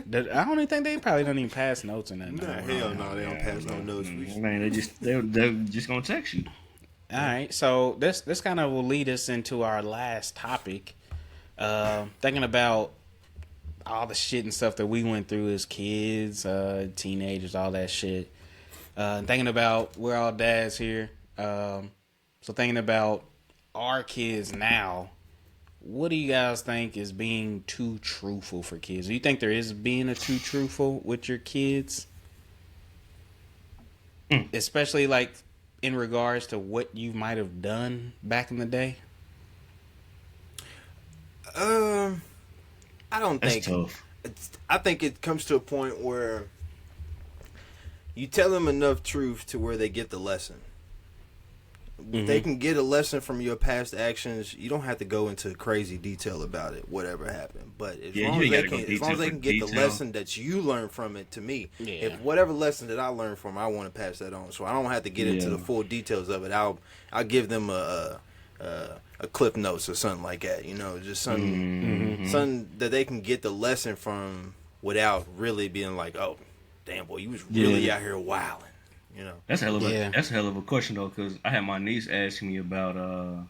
I don't even think they probably don't even pass notes or nothing. Nah, hell no, they don't pass no notes. Man, they're just gonna text you. All right, so this kind of will lead us into our last topic. Thinking about all the shit and stuff that we went through as kids, teenagers, all that shit. Thinking about we're all dads here. So thinking about our kids now, what do you guys think is being too truthful for kids? Do you think there is being too truthful with your kids? Especially like in regards to what you might have done back in the day? I don't That's think. tough. I think it comes to a point where you tell them enough truth to where they get the lesson. They can get a lesson from your past actions. You don't have to go into crazy detail about it, whatever happened. But as long as they can get the lesson that you learned from it, to me, if whatever lesson that I learned from, I want to pass that on. So I don't have to get into the full details of it. I'll give them a clip notes or something like that. You know, just something that they can get the lesson from without really being like, oh, damn boy, you was really out here wilding. You know, That's a hell of a question though, because I had my niece asking me about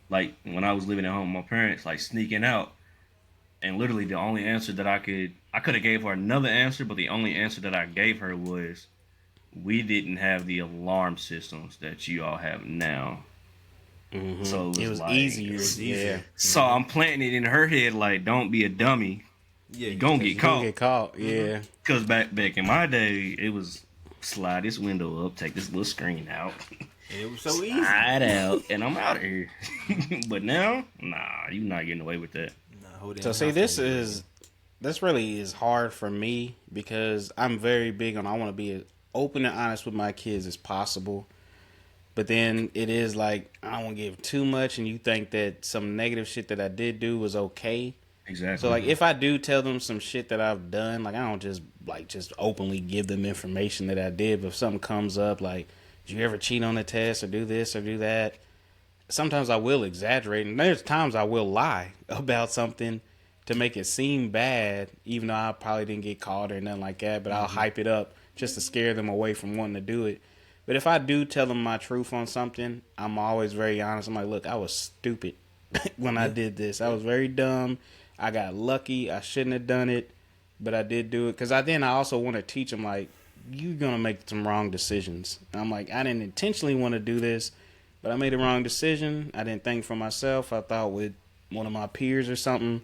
like when I was living at home with my parents, like sneaking out, and literally the only answer that I could have gave her another answer, but the only answer that I gave her was, we didn't have the alarm systems that you all have now. So it was like, easier. Yeah. So I'm planting it in her head like, don't be a dummy. yeah, You're gonna get caught. Get caught. Yeah. Because back in my day, it was slide this window up, take this little screen out, it was so easy. slide out, and I'm out of here. But now, nah, you're not getting away with that. So see, this really is hard for me because I'm very big on, I want to be as open and honest with my kids as possible. But then it is like, I don't want to give too much, and you think that some negative shit that I did do was okay. Exactly. So like, if I do tell them some shit that I've done, like I don't just openly give them information that I did. But if something comes up, like, did you ever cheat on a test or do this or do that? Sometimes I will exaggerate, and there's times I will lie about something to make it seem bad, even though I probably didn't get caught or nothing like that. But I'll hype it up just to scare them away from wanting to do it. But if I do tell them my truth on something, I'm always very honest. I'm like, look, I was stupid when I did this. I was very dumb. I got lucky. I shouldn't have done it, but I did do it. Because I also want to teach them, like, you're going to make some wrong decisions. And I'm like, I didn't intentionally want to do this, but I made a wrong decision. I didn't think for myself. I thought with one of my peers or something,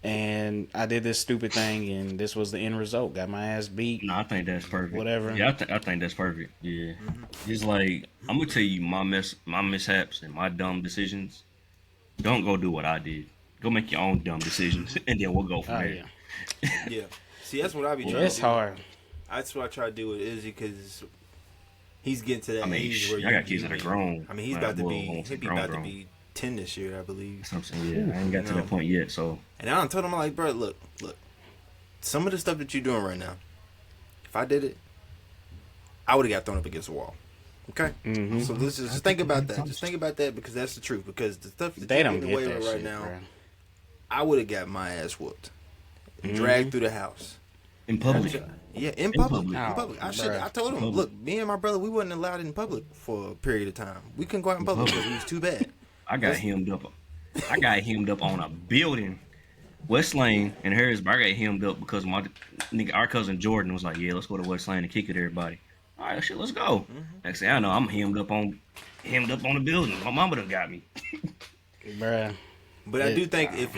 and I did this stupid thing, and this was the end result. Got my ass beat. No, I think that's perfect. Whatever. Yeah, I think that's perfect. Yeah. It's like, I'm going to tell you my mishaps and my dumb decisions. Don't go do what I did. Go make your own dumb decisions, and then we'll go from there. Yeah. See, that's what I be trying to do. It's hard. That's what I try to do with Izzy, because he's getting to that I mean, age where I got kids that are grown. I mean, he's Like, about to well, be almost he'll be grown, about to grown. be 10 this year, I believe. I ain't got to that point yet, so. And I done told him, I'm like, bro, look, some of the stuff that you're doing right now, if I did it, I would have got thrown up against the wall. Okay? Mm-hmm. So just think about that. Just think about that, because that's the truth. Because the stuff that They you're don't getting get away that with shit right now, bro. I would have got my ass whooped. And dragged through the house. In public. Yeah, in public. public. In public. Oh, I told him, Public. look, me and my brother, we wasn't allowed in public for a period of time. We couldn't go out in public because it was too bad. I got hemmed up. I got hemmed up on a building, West Lane in Harrisburg. I got hemmed up because our cousin Jordan was like, "Yeah, let's go to West Lane and kick it, everybody." All right, shit, let's go. Next thing I know, I'm hemmed up on the building. My mama done got me. Bruh. But I do think if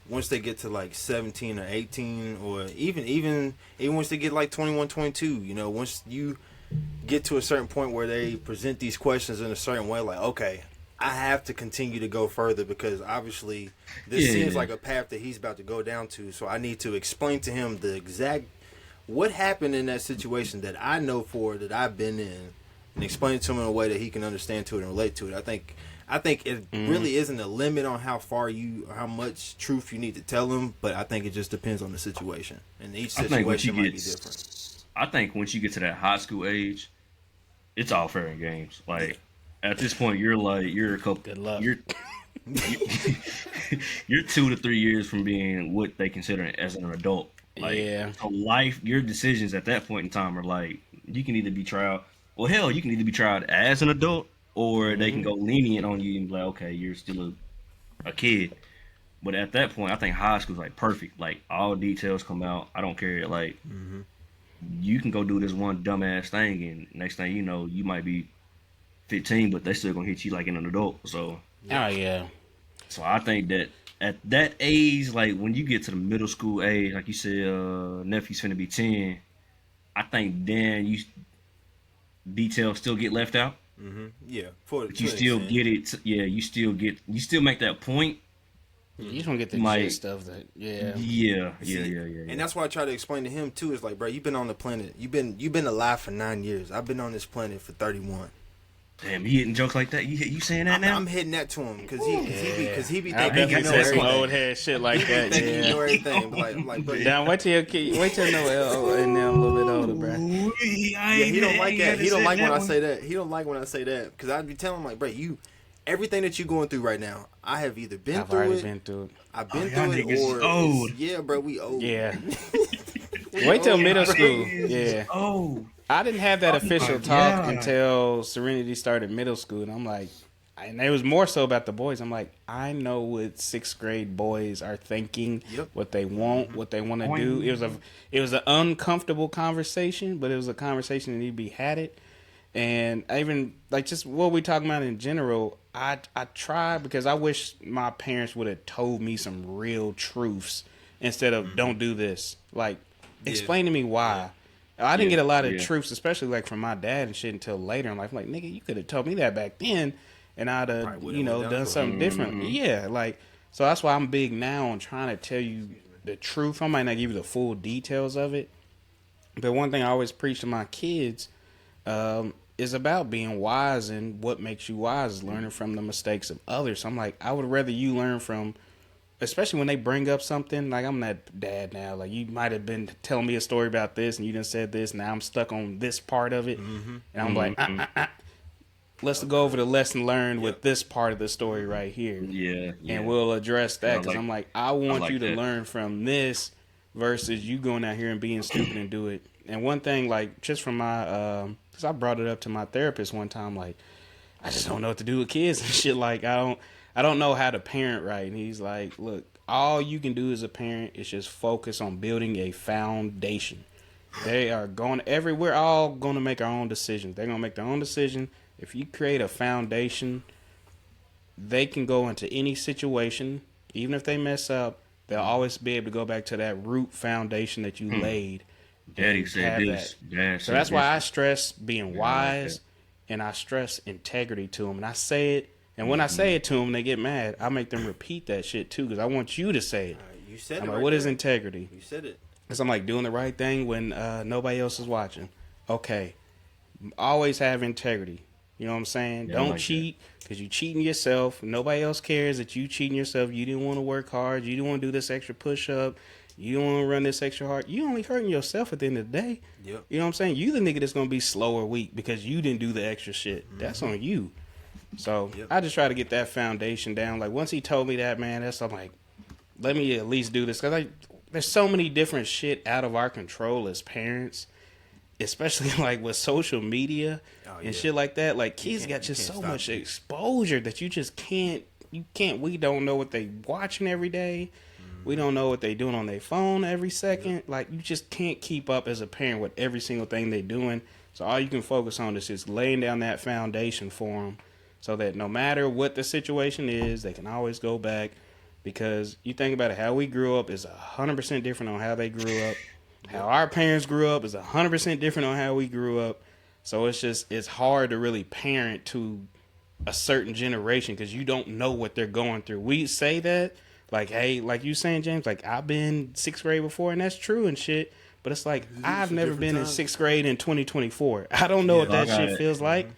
once they get to like 17 or 18, or even once they get like 21, 22, you know, once you get to a certain point where they present these questions in a certain way, like, okay, I have to continue to go further because obviously this seems like a path that he's about to go down to. So I need to explain to him the exact what happened in that situation that I know for, that I've been in, and explain it to him in a way that he can understand to it and relate to it. I think it really isn't a limit on how much truth you need to tell him, but I think it just depends on the situation, and each situation might be different. I think once you get to that high school age, it's all fair and games. Like at this point, you're a couple. Good luck. You're 2 to 3 years from being what they consider as an adult. Like, so your decisions at that point in time are like, you can either be tried. Well, hell, you can either be tried as an adult, or they can go lenient on you and be like, okay, you're still a kid. But at that point, I think high school's like perfect. Like all details come out. I don't care. Like you can go do this one dumbass thing, and next thing you know, you might be 15, but they still gonna hit you like an adult. So So I think that at that age, like when you get to the middle school age, like you said, nephew's finna be 10. I think then details still get left out. Yeah, but you still get it. You still make that point. You just don't get the gist of that. Yeah. And that's why I try to explain to him too. Is like, bro, you've been on the planet. You've been alive for 9 years. I've been on this planet for 31. Damn, he hitting jokes like that. You saying that now? I'm hitting that to him because he be I thinking think he said some old head shit like that. Thinking you know everything. But like, bro, now wait till Noel and now a little bit older, bro. He don't like that. He don't like when I say that. He don't like when I say that because I'd be telling him like, bro, everything that you're going through right now, I have either been through it. I've been through it, or old. Yeah, bro, we old. Yeah. Wait till middle school. Yeah. Oh. I didn't have that official talk until Serenity started middle school, and I'm like, and it was more so about the boys. I'm like, I know what 6th grade boys are thinking, what they want, what they want to do. It was an uncomfortable conversation, but it was a conversation that needed to be had it. And I even like just what we talking about in general. I try because I wish my parents would have told me some real truths instead of don't do this. Like, explain to me why. I didn't get a lot of truths, especially like from my dad and shit, until later in life. I'm like, nigga, you could have told me that back then, and I'd have, done something different. Yeah, like, so that's why I'm big now on trying to tell you the truth. I might not give you the full details of it, but one thing I always preach to my kids is about being wise, and what makes you wise is learning from the mistakes of others. So I'm like, I would rather you learn from, especially when they bring up something, like I'm that dad now, like you might have been telling me a story about this and you done said this, now I'm stuck on this part of it, and I'm like, let's go over the lesson learned with this part of the story right here, and we'll address that, because I'm like, I want you to learn from this versus you going out here and being stupid and do it. And one thing, like, just from my, because I brought it up to my therapist one time, like, I just don't know what to do with kids and shit, like, I don't know how to parent right. And he's like, look, all you can do as a parent is just focus on building a foundation. We're all going to make our own decisions. They're going to make their own decision. If you create a foundation, they can go into any situation. Even if they mess up, they'll always be able to go back to that root foundation that you laid. Daddy said this. So that's why I stress being wise, and I stress integrity to them. And I say it. And when I say it to them, they get mad. I make them repeat that shit too, because I want you to say it. You said I'm it. like, what is integrity? You said it. Because I'm like, doing the right thing when nobody else is watching. Okay. Always have integrity. You know what I'm saying? Yeah, don't cheat, because you're cheating yourself. Nobody else cares that you cheating yourself. You didn't want to work hard. You didn't want to do this extra push-up. You don't want to run this extra hard. You only hurting yourself at the end of the day. Yep. You know what I'm saying? You the nigga that's going to be slow or weak because you didn't do the extra shit. That's on you. So I just try to get that foundation down. Like, once he told me that, man, I'm like, let me at least do this. Because there's so many different shit out of our control as parents, especially like with social media and shit like that. Like, kids got just so much exposure that you just can't. We don't know what they watching every day. We don't know what they doing on their phone every second. Like, you just can't keep up as a parent with every single thing they doing. So all you can focus on is just laying down that foundation for them, so that no matter what the situation is, they can always go back Because you think about it, how we grew up is 100% different on how they grew up. How our parents grew up is 100% different on how we grew up. So it's hard to really parent to a certain generation because you don't know what they're going through. We say that, like, hey, like you saying, James, like, I've been 6th grade before, and that's true and shit. But it's like, I've never been in 6th grade in 2024. I don't know what that shit feels like.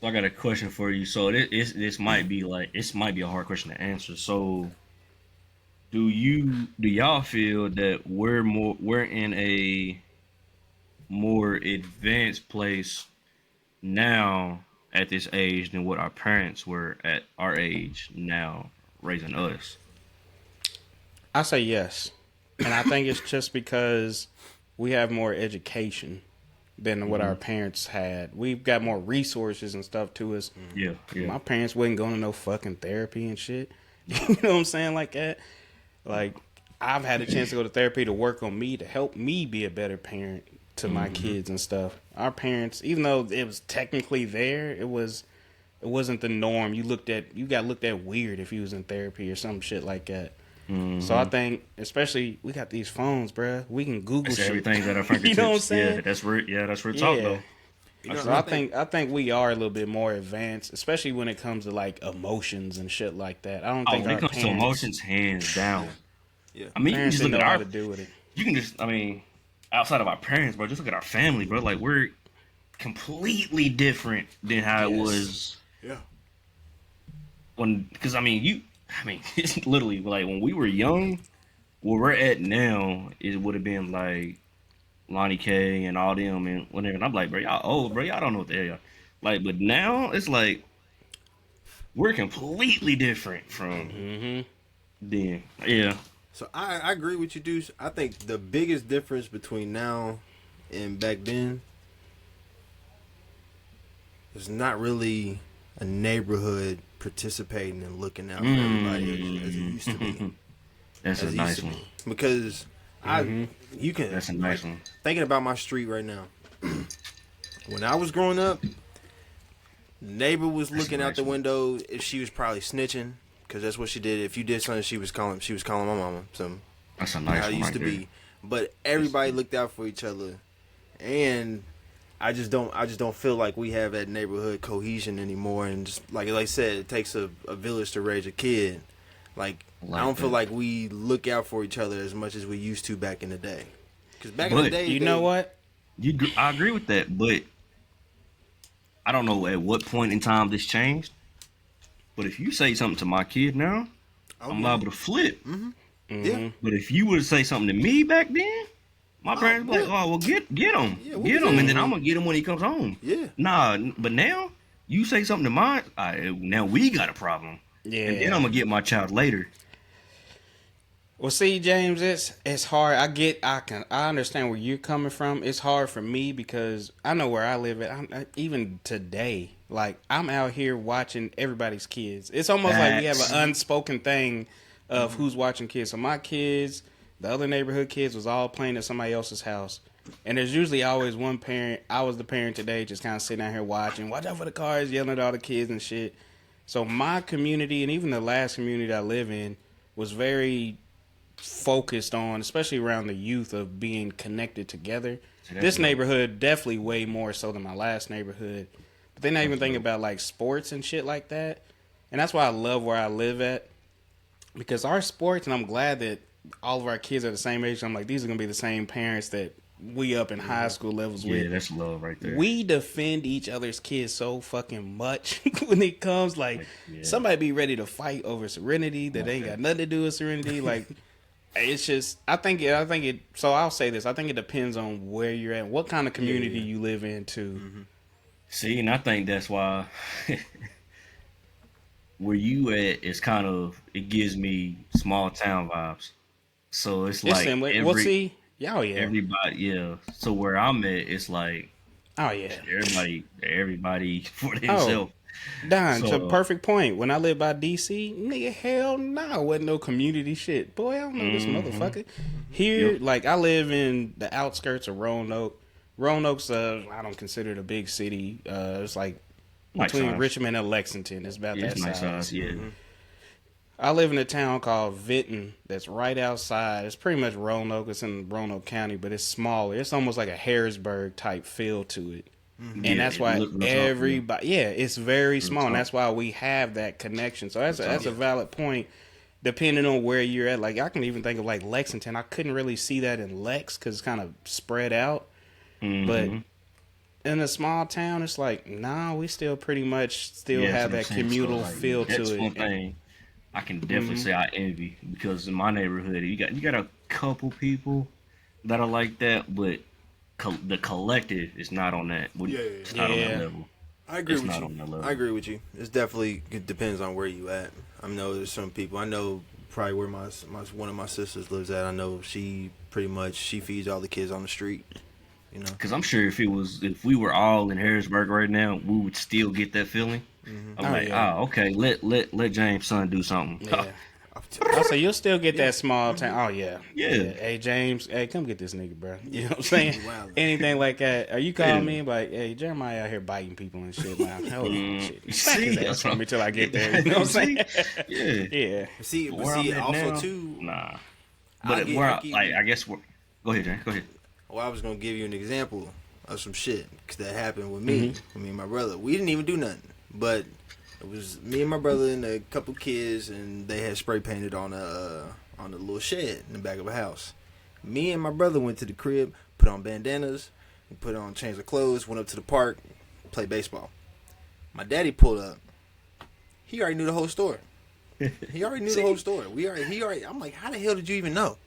So I got a question for you. So this might be a hard question to answer. So do y'all feel that we're in a more advanced place now at this age than what our parents were at our age now raising us? I say yes. And I think it's just because we have more education than what our parents had. We've got more resources and stuff to us. Yeah. My parents wasn't going to no fucking therapy and shit. You know what I'm saying? Like that. Like, I've had a chance to go to therapy to work on me, to help me be a better parent to my kids and stuff. Our parents, even though it was technically there, it wasn't the norm. You got looked at weird if you was in therapy or some shit like that. So I think, especially, we got these phones, bruh. We can Google shit. Everything's at our fingertips. You know what I'm saying? Yeah, that's where talk though. So I think we are a little bit more advanced, especially when it comes to like emotions and shit like that. I don't think when it comes to emotions, hands down. Yeah. I mean, you can just look at how to do with it. You can just, I mean, outside of our parents, bro, just look at our family, bro. Like, we're completely different than how it was. Yeah. Because it's literally like when we were young, where we're at now, it would have been like Lonnie K and all them and whatever. And I'm like, bro, y'all old, bro. Y'all don't know what the hell y'all. Like, but now it's like we're completely different from then. Yeah. So I agree with you, Deuce. I think the biggest difference between now and back then is not really a neighborhood participating and looking out for everybody as it used to be. That's a nice one. Because you can. That's a nice one. Thinking about my street right now. When I was growing up, neighbor was looking out the window if she was probably snitching, because that's what she did. If you did something, she was calling my mama. So that's a nice how one. it used to be. But everybody looked out for each other, and I just don't feel like we have that neighborhood cohesion anymore. And just like I said, it takes a village to raise a kid. Like I don't feel like we look out for each other as much as we used to back in the day. Because back in the day, you know what? I agree with that, but I don't know at what point in time this changed. But if you say something to my kid now, I'm liable to flip. Yeah. But if you were to say something to me back then, my parents be like, "Oh, well, get him, get him," and then I'm gonna get him when he comes home. Yeah. Nah, but now you say something to mine, now we got a problem. Yeah. And then I'm gonna get my child later. Well, see, James, it's hard. I understand where you're coming from. It's hard for me because I know where I live at. Even today, like I'm out here watching everybody's kids. It's almost like we have an unspoken thing of who's watching kids. So my kids, the other neighborhood kids, was all playing at somebody else's house, and there's usually always one parent. I was the parent today, just kind of sitting out here watching. Watch out for the cars, yelling at all the kids and shit. So my community, and even the last community I live in, was very focused on, especially around the youth, of being connected together. This neighborhood definitely way more so than my last neighborhood. But they're not even thinking about like sports and shit like that. And that's why I love where I live at. Because our sports, and I'm glad that all of our kids are the same age. I'm like, these are going to be the same parents that we up in high school levels with. Yeah, that's love right there. We defend each other's kids so fucking much when it comes like somebody be ready to fight over Serenity that ain't got nothing to do with Serenity. Like, it's just, I think it, so I'll say this. I think it depends on where you're at, what kind of community you live in too. See, and I think that's why where you at is kind of, it gives me small town vibes. So it's like everybody, so where I'm at, it's like everybody for themselves. Don, to a perfect point. When I lived by DC, nigga, hell no, wasn't no community shit. Boy, I don't know this motherfucker. Here, like, I live in the outskirts of Roanoke. Roanoke's, I don't consider it a big city. It's like between Richmond and Lexington. It's about that size. Yeah. I live in a town called Vinton that's right outside. It's pretty much Roanoke. It's in Roanoke County, but it's smaller. It's almost like a Harrisburg type feel to it. Yeah, And that's why everybody, it's very small. And that's why we have that connection. So that's a valid point. Depending on where you're at, like I can even think of like Lexington. I couldn't really see that in Lex because it's kind of spread out. But in a small town, it's like, nah, we still pretty much have that communal feel to it. That's one thing I can definitely say I envy, because in my neighborhood, you got a couple people that are like that, but the collective is not on that. It's not on that level. I agree with you. I agree with you. It depends on where you at. I know there's some people. I know probably where my one of my sisters lives at. I know she feeds all the kids on the street. You know, because I'm sure if we were all in Harrisburg right now, we would still get that feeling. I'm okay, let James' son do something. Yeah. So you'll still get that small town. Oh yeah. Hey James, hey, come get this nigga, bro. You know what I'm saying? Wow. Anything like that? Are you calling me like, hey, Jeremiah out here biting people and shit? Now, hold on, shit. Smack his ass from me till I get there. You know what I'm saying? Yeah. See, also now, too. Nah. But I guess go ahead, James. Go ahead. Well, I was gonna give you an example of some shit that happened with me, with me and my brother. We didn't even do nothing, but it was me and my brother and a couple kids, and they had spray painted on the little shed in the back of a house. Me and my brother went to the crib, put on bandanas, changed our clothes, went up to the park, played baseball. My daddy pulled up. He already knew the whole story. He already knew the whole story. I'm like, how the hell did you even know?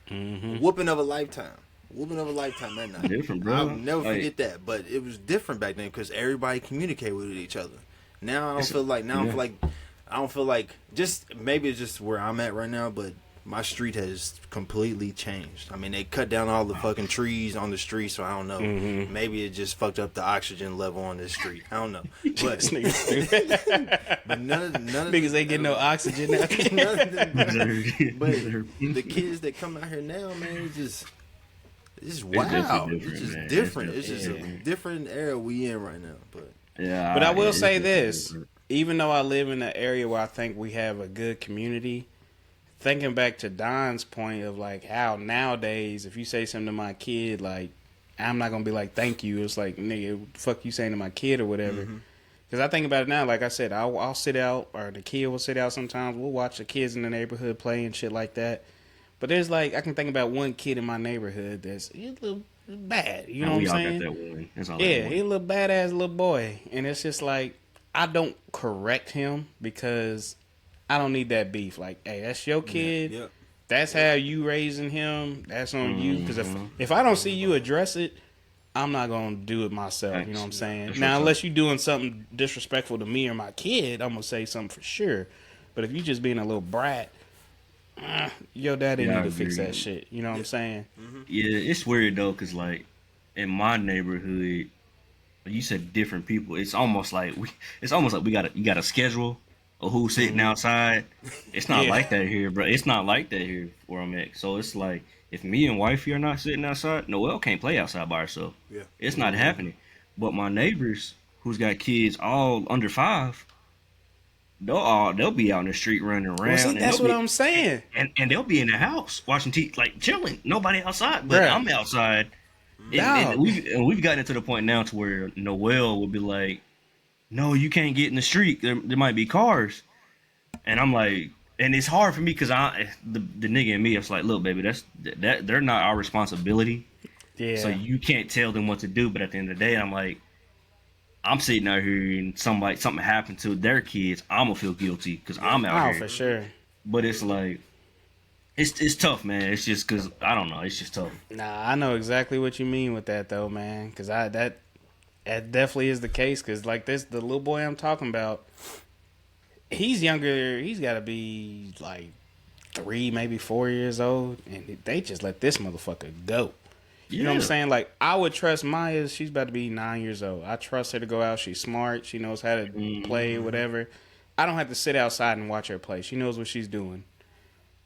Whooping of a lifetime that night. Different, bro. I'll never forget that. But it was different back then because everybody communicated with each other. Now I don't feel like just maybe it's just where I'm at right now, but my street has completely changed. I mean, they cut down all the fucking trees on the street, so I don't know. Maybe it just fucked up the oxygen level on this street. I don't know. But, but none of niggas ain't getting no oxygen now. But the kids that come out here now, man, it's wow. It's just different. It's just a different era we in right now. But I will say this. Even though I live in an area where I think we have a good community, thinking back to Don's point of like how nowadays, if you say something to my kid, like, I'm not going to be like, thank you. It's like, nigga, what the fuck you saying to my kid or whatever. Because I think about it now, like I said, I'll sit out, or the kid will sit out sometimes. We'll watch the kids in the neighborhood play and shit like that. But there's like, I can think about one kid in my neighborhood that's a little bad. You know what I'm saying? He's a little badass little boy. And it's just like, I don't correct him because I don't need that beef. Like, hey, that's your kid. That's how you raising him. That's on you. Because if I don't see you address it, I'm not going to do it myself. You know what I'm saying? Now, unless you're doing something disrespectful to me or my kid, I'm going to say something for sure. But if you just being a little brat, your daddy need to fix that shit. You know what I'm saying? Yeah, it's weird though, because like in my neighborhood, you said different people. It's almost like you got a schedule of who's sitting outside. It's not like that here, bro. It's not like that here where I'm at. So it's like if me and wifey are not sitting outside, Noelle can't play outside by herself. Yeah, it's not happening. But my neighbors who's got kids all under 5. They'll be out in the street running around. Well, see, that's what I'm saying. And they'll be in the house watching TV, like chilling. Nobody outside, but I'm outside. And we've gotten to the point now to where Noelle will be like, "No, you can't get in the street. There might be cars." And I'm like, and it's hard for me because the nigga in me, I was like, "Look, baby, that they're not our responsibility. Yeah. So you can't tell them what to do." But at the end of the day, I'm like, I'm sitting out here and something happened to their kids, I'm gonna feel guilty because I'm out here. For sure. But it's like, it's tough, man. It's just because I don't know. It's just tough. Nah, I know exactly what you mean with that though, man. Because that definitely is the case. Because like the little boy I'm talking about, he's younger. He's got to be like 3, maybe 4 years old, and they just let this motherfucker go. You know what I'm saying? Like, I would trust Maya. She's about to be 9 years old. I trust her to go out. She's smart. She knows how to play, whatever. I don't have to sit outside and watch her play. She knows what she's doing.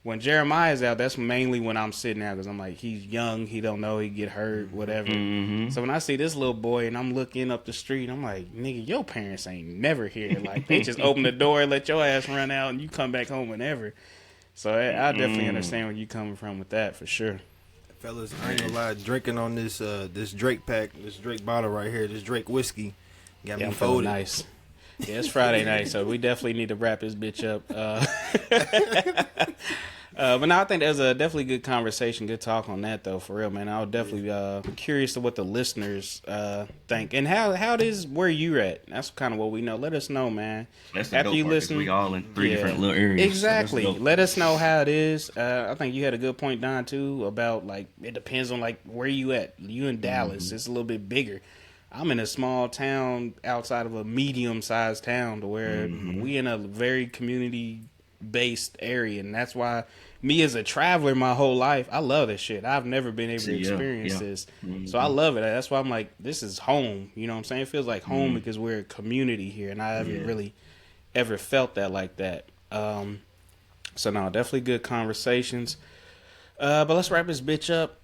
when Jeremiah's out, that's mainly when I'm sitting out because I'm like, he's young, he don't know, he get hurt, whatever. So when I see this little boy and I'm looking up the street, I'm like, nigga, your parents ain't never here. Like, they just open the door, let your ass run out, and you come back home whenever. So I definitely understand where you coming from with that, for sure. Fellas, I ain't gonna lie, drinking on this this Drake pack, this Drake bottle right here, this Drake whiskey, got me I'm feeling folded. nice. Yeah, it's Friday night, so we definitely need to wrap this bitch up. But no, I think there's a definitely good conversation, good talk on that, though, for real, man. I was definitely curious to what the listeners think. And how it is where you're at. That's kind of what we know. Let us know, man. That's the dope part, 'cause we all in three different little areas. Exactly. So Let us know how it is. I think you had a good point, Don, too, about, like, it depends on, like, where you at. You in Dallas. It's a little bit bigger. I'm in a small town outside of a medium-sized town to where we in a very community-based area, and that's why me as a traveler my whole life, I love this shit. I've never been able to experience this, so I love it. That's why I'm like, this is home. You know what I'm saying? It feels like home because we're a community here, and I haven't really ever felt that like that. So no, definitely good conversations. But let's wrap this bitch up.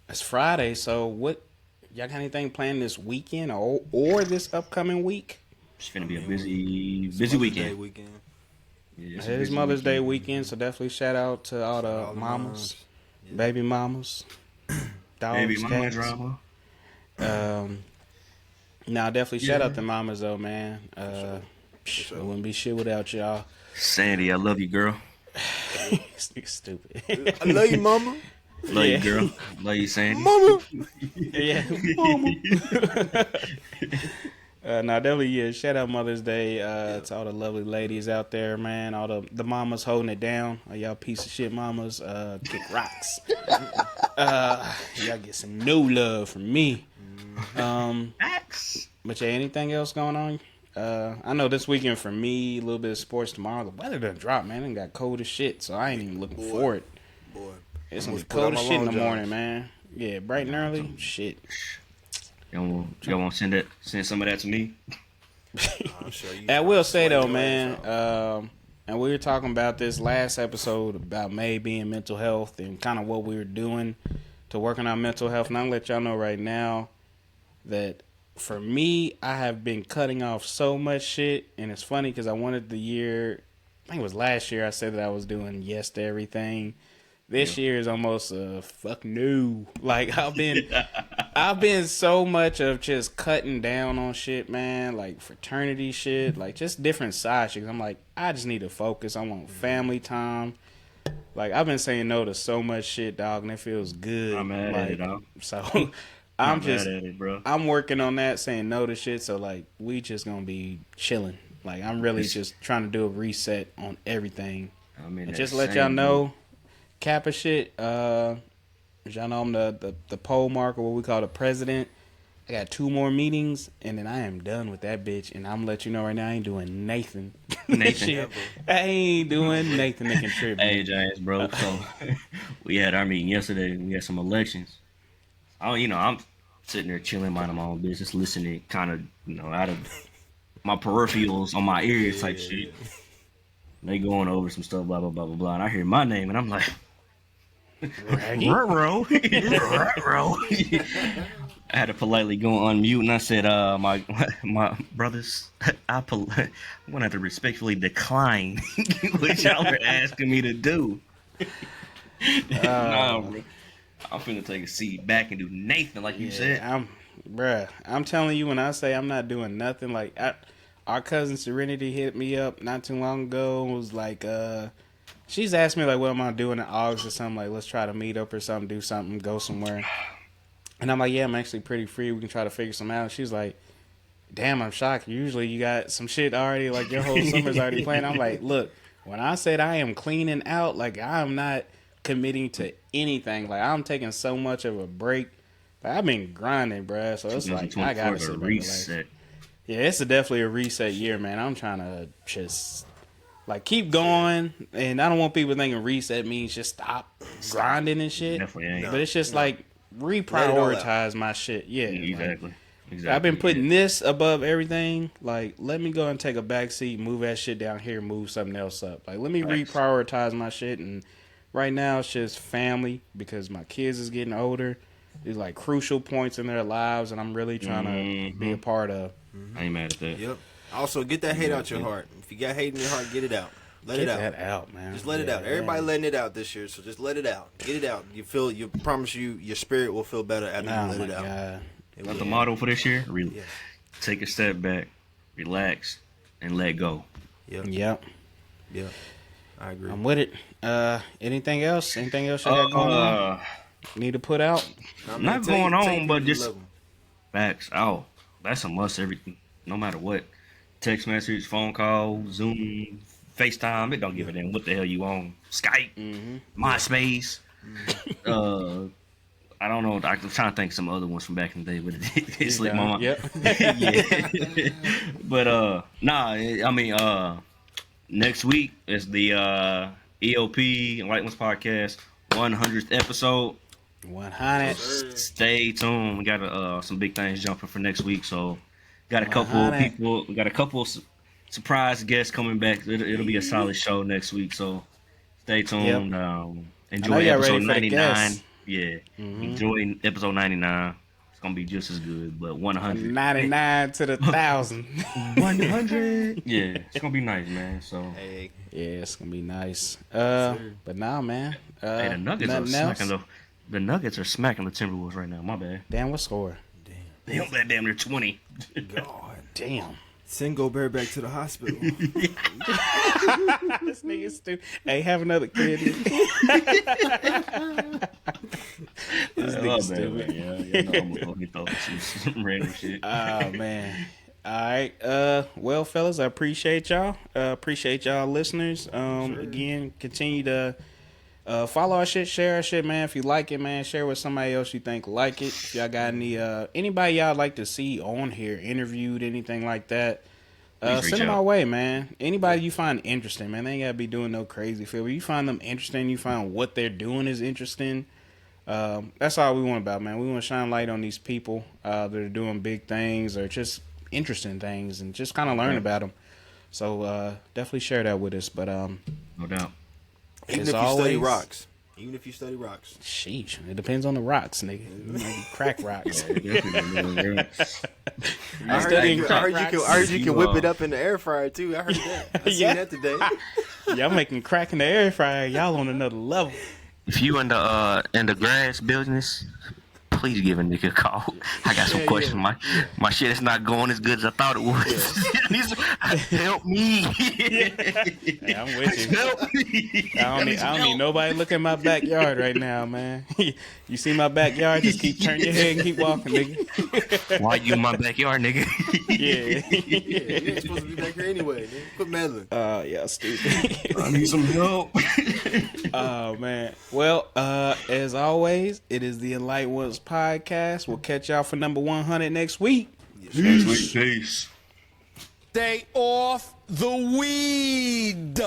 It's Friday, so what? Y'all got anything planned this weekend or this upcoming week? It's gonna be a busy weekend. Yeah, It is Mother's Day weekend, so definitely shout out to all the mamas, baby mamas, dogs, Baby mama cats. drama. Now definitely shout out to mamas though, man. It wouldn't be shit without y'all. Sandy, I love you, girl. Stupid. I love you, mama. Love you, girl. Love you, Sandy. Mama. Yeah, mama. No, definitely, yeah. Shout out Mother's Day to all the lovely ladies out there, man. All the mamas holding it down. All y'all piece of shit mamas, kick rocks. Y'all get some new love from me. But yeah, anything else going on? I know this weekend for me, a little bit of sports tomorrow. The weather done dropped, man. It got cold as shit, so I ain't even looking forward. Boy, It's gonna be cold as shit in the morning, man. Yeah, bright and early. Shit. Y'all want to send some of that to me? I'm sure you. I will say though, man, and we were talking about this last episode about May being mental health and kind of what we were doing to work on our mental health. And I'll let y'all know right now that for me, I have been cutting off so much shit. And it's funny because I wanted the year, I think it was last year, I said that I was doing yes to everything. This year is almost a fuck no. Like I've been so much of just cutting down on shit, man. Like fraternity shit, like just different side shit. I'm like, I just need to focus. I want family time. Like I've been saying no to so much shit, dog, and it feels good. I'm mad at it, dog. So I'm just, mad at it, bro. I'm working on that, saying no to shit. So like, we just gonna be chilling. Like I'm really just trying to do a reset on everything. And just let y'all know. Kappa shit, y'all know I'm the poll marker, what we call the president. I got 2 more meetings, and then I am done with that bitch. And I'm gonna let you know right now, I ain't doing Nathan. Nathan. I ain't doing Nathan to contribute. Hey, Giants, bro. So we had our meeting yesterday. We had some elections. I'm sitting there chilling, minding my own business, listening, kind of, out of my peripherals on my ears type shit. They going over some stuff, blah blah blah blah blah, and I hear my name, and I'm like, Ruh-roh. I had to politely go on mute, and I said, my brothers, I'm gonna have to respectfully decline what y'all were asking me to do. Nah, bro. I'm finna take a seat back and do Nathan, like you said. I'm telling you, when I say I'm not doing nothing, like our cousin Serenity hit me up not too long ago and was like, she's asked me, like, what am I doing in August or something, like, let's try to meet up or something, do something, go somewhere. And I'm like, yeah, I'm actually pretty free. We can try to figure something out. And she's like, damn, I'm shocked. Usually you got some shit already, like, your whole summer's already planned. I'm like, look, when I said I am cleaning out, like, I'm not committing to anything. Like, I'm taking so much of a break. Like, I've been grinding, bruh. So it's like, I gotta sit back and relax. Yeah, it's definitely a reset year, man. I'm trying to just, like, keep going. And I don't want people thinking reset means just stop grinding and shit. Definitely ain't. But it's just like reprioritize my shit. Yeah. Exactly. Like, Exactly. I've been putting this above everything. Like, let me go and take a back seat, move that shit down here, move something else up. Like, let me reprioritize my shit. And right now, it's just family because my kids is getting older. These like crucial points in their lives, and I'm really trying to be a part of. I ain't mad at that. Yep. Also, get that hate out your heart. If you got hate in your heart, get it out. Let it out. Get that out, man. Just let it out. Everybody letting it out this year, so just let it out. Get it out. You promise you, your spirit will feel better after you let it out. God. That's the motto for this year. Really, take a step back, relax, and let go. Yep. I agree. I'm with it. Anything else? Anything else you got going on? Need to put out? Not going on, but just facts. Oh, that's a must. Everything, no matter what. Text message, phone call, Zoom, FaceTime. It don't give a damn what the hell you on. Skype, MySpace. I don't know. I'm trying to think of some other ones from back in the day, but it slipped my mind. Yep. Yeah. But I mean, next week is the EOP Light Ones Podcast 100th episode. 100. Stay tuned. We got some big things jumping for next week, so got a couple of people. We got a couple of surprise guests coming back. It'll be a solid show next week, so stay tuned. Enjoy episode 99. Yeah, enjoy episode 99. It's gonna be just as good, but 100. 99 to the 1,000. 100. Yeah, it's gonna be nice, man. So yeah, it's gonna be nice. But now, man. Hey, the Nuggets are smacking the Nuggets are smacking the Timberwolves right now. My bad. Damn, what score? They don't let damn near 20. God damn. Send Goebert back to the hospital. This nigga stupid. Hey, have another kid. This nigga stupid. Yeah, I'm gonna throw some random shit. Oh man. All right. Well, fellas, I appreciate y'all. Appreciate y'all listeners. Again, continue to follow our shit, share our shit, man. If you like it, man, share with somebody else you think like it. If y'all got anybody y'all like to see on here, interviewed, anything like that, send them our way, man. Anybody you find interesting, man. They ain't gotta be doing no crazy feel. You find them interesting, you find what they're doing is interesting. That's all we want about, man. We want to shine light on these people that are doing big things or just interesting things and just kind of learn about them. So definitely share that with us. But no doubt. Even if you study rocks. Even if you study rocks. Sheesh. It depends on the rocks, nigga. It might be crack rocks. I heard you can whip it up in the air fryer, too. I heard that. I seen that today. Y'all making crack in the air fryer. Y'all on another level. If you in the grass business, please give a nigga a call. I got some questions. My shit is not going as good as I thought it was. Help me. Hey, I'm with you. Help me. I don't need nobody looking at my backyard right now, man. You see my backyard? Just keep turning your head and keep walking, nigga. Why you in my backyard, nigga? Yeah. You ain't supposed to be back here anyway, nigga. Quit meddling. Yeah, stupid. I need some help. Oh, man. Well, as always, it is the Enlightened Ones Podcast. We'll catch y'all for number 100 next week. Peace. Stay off the weed.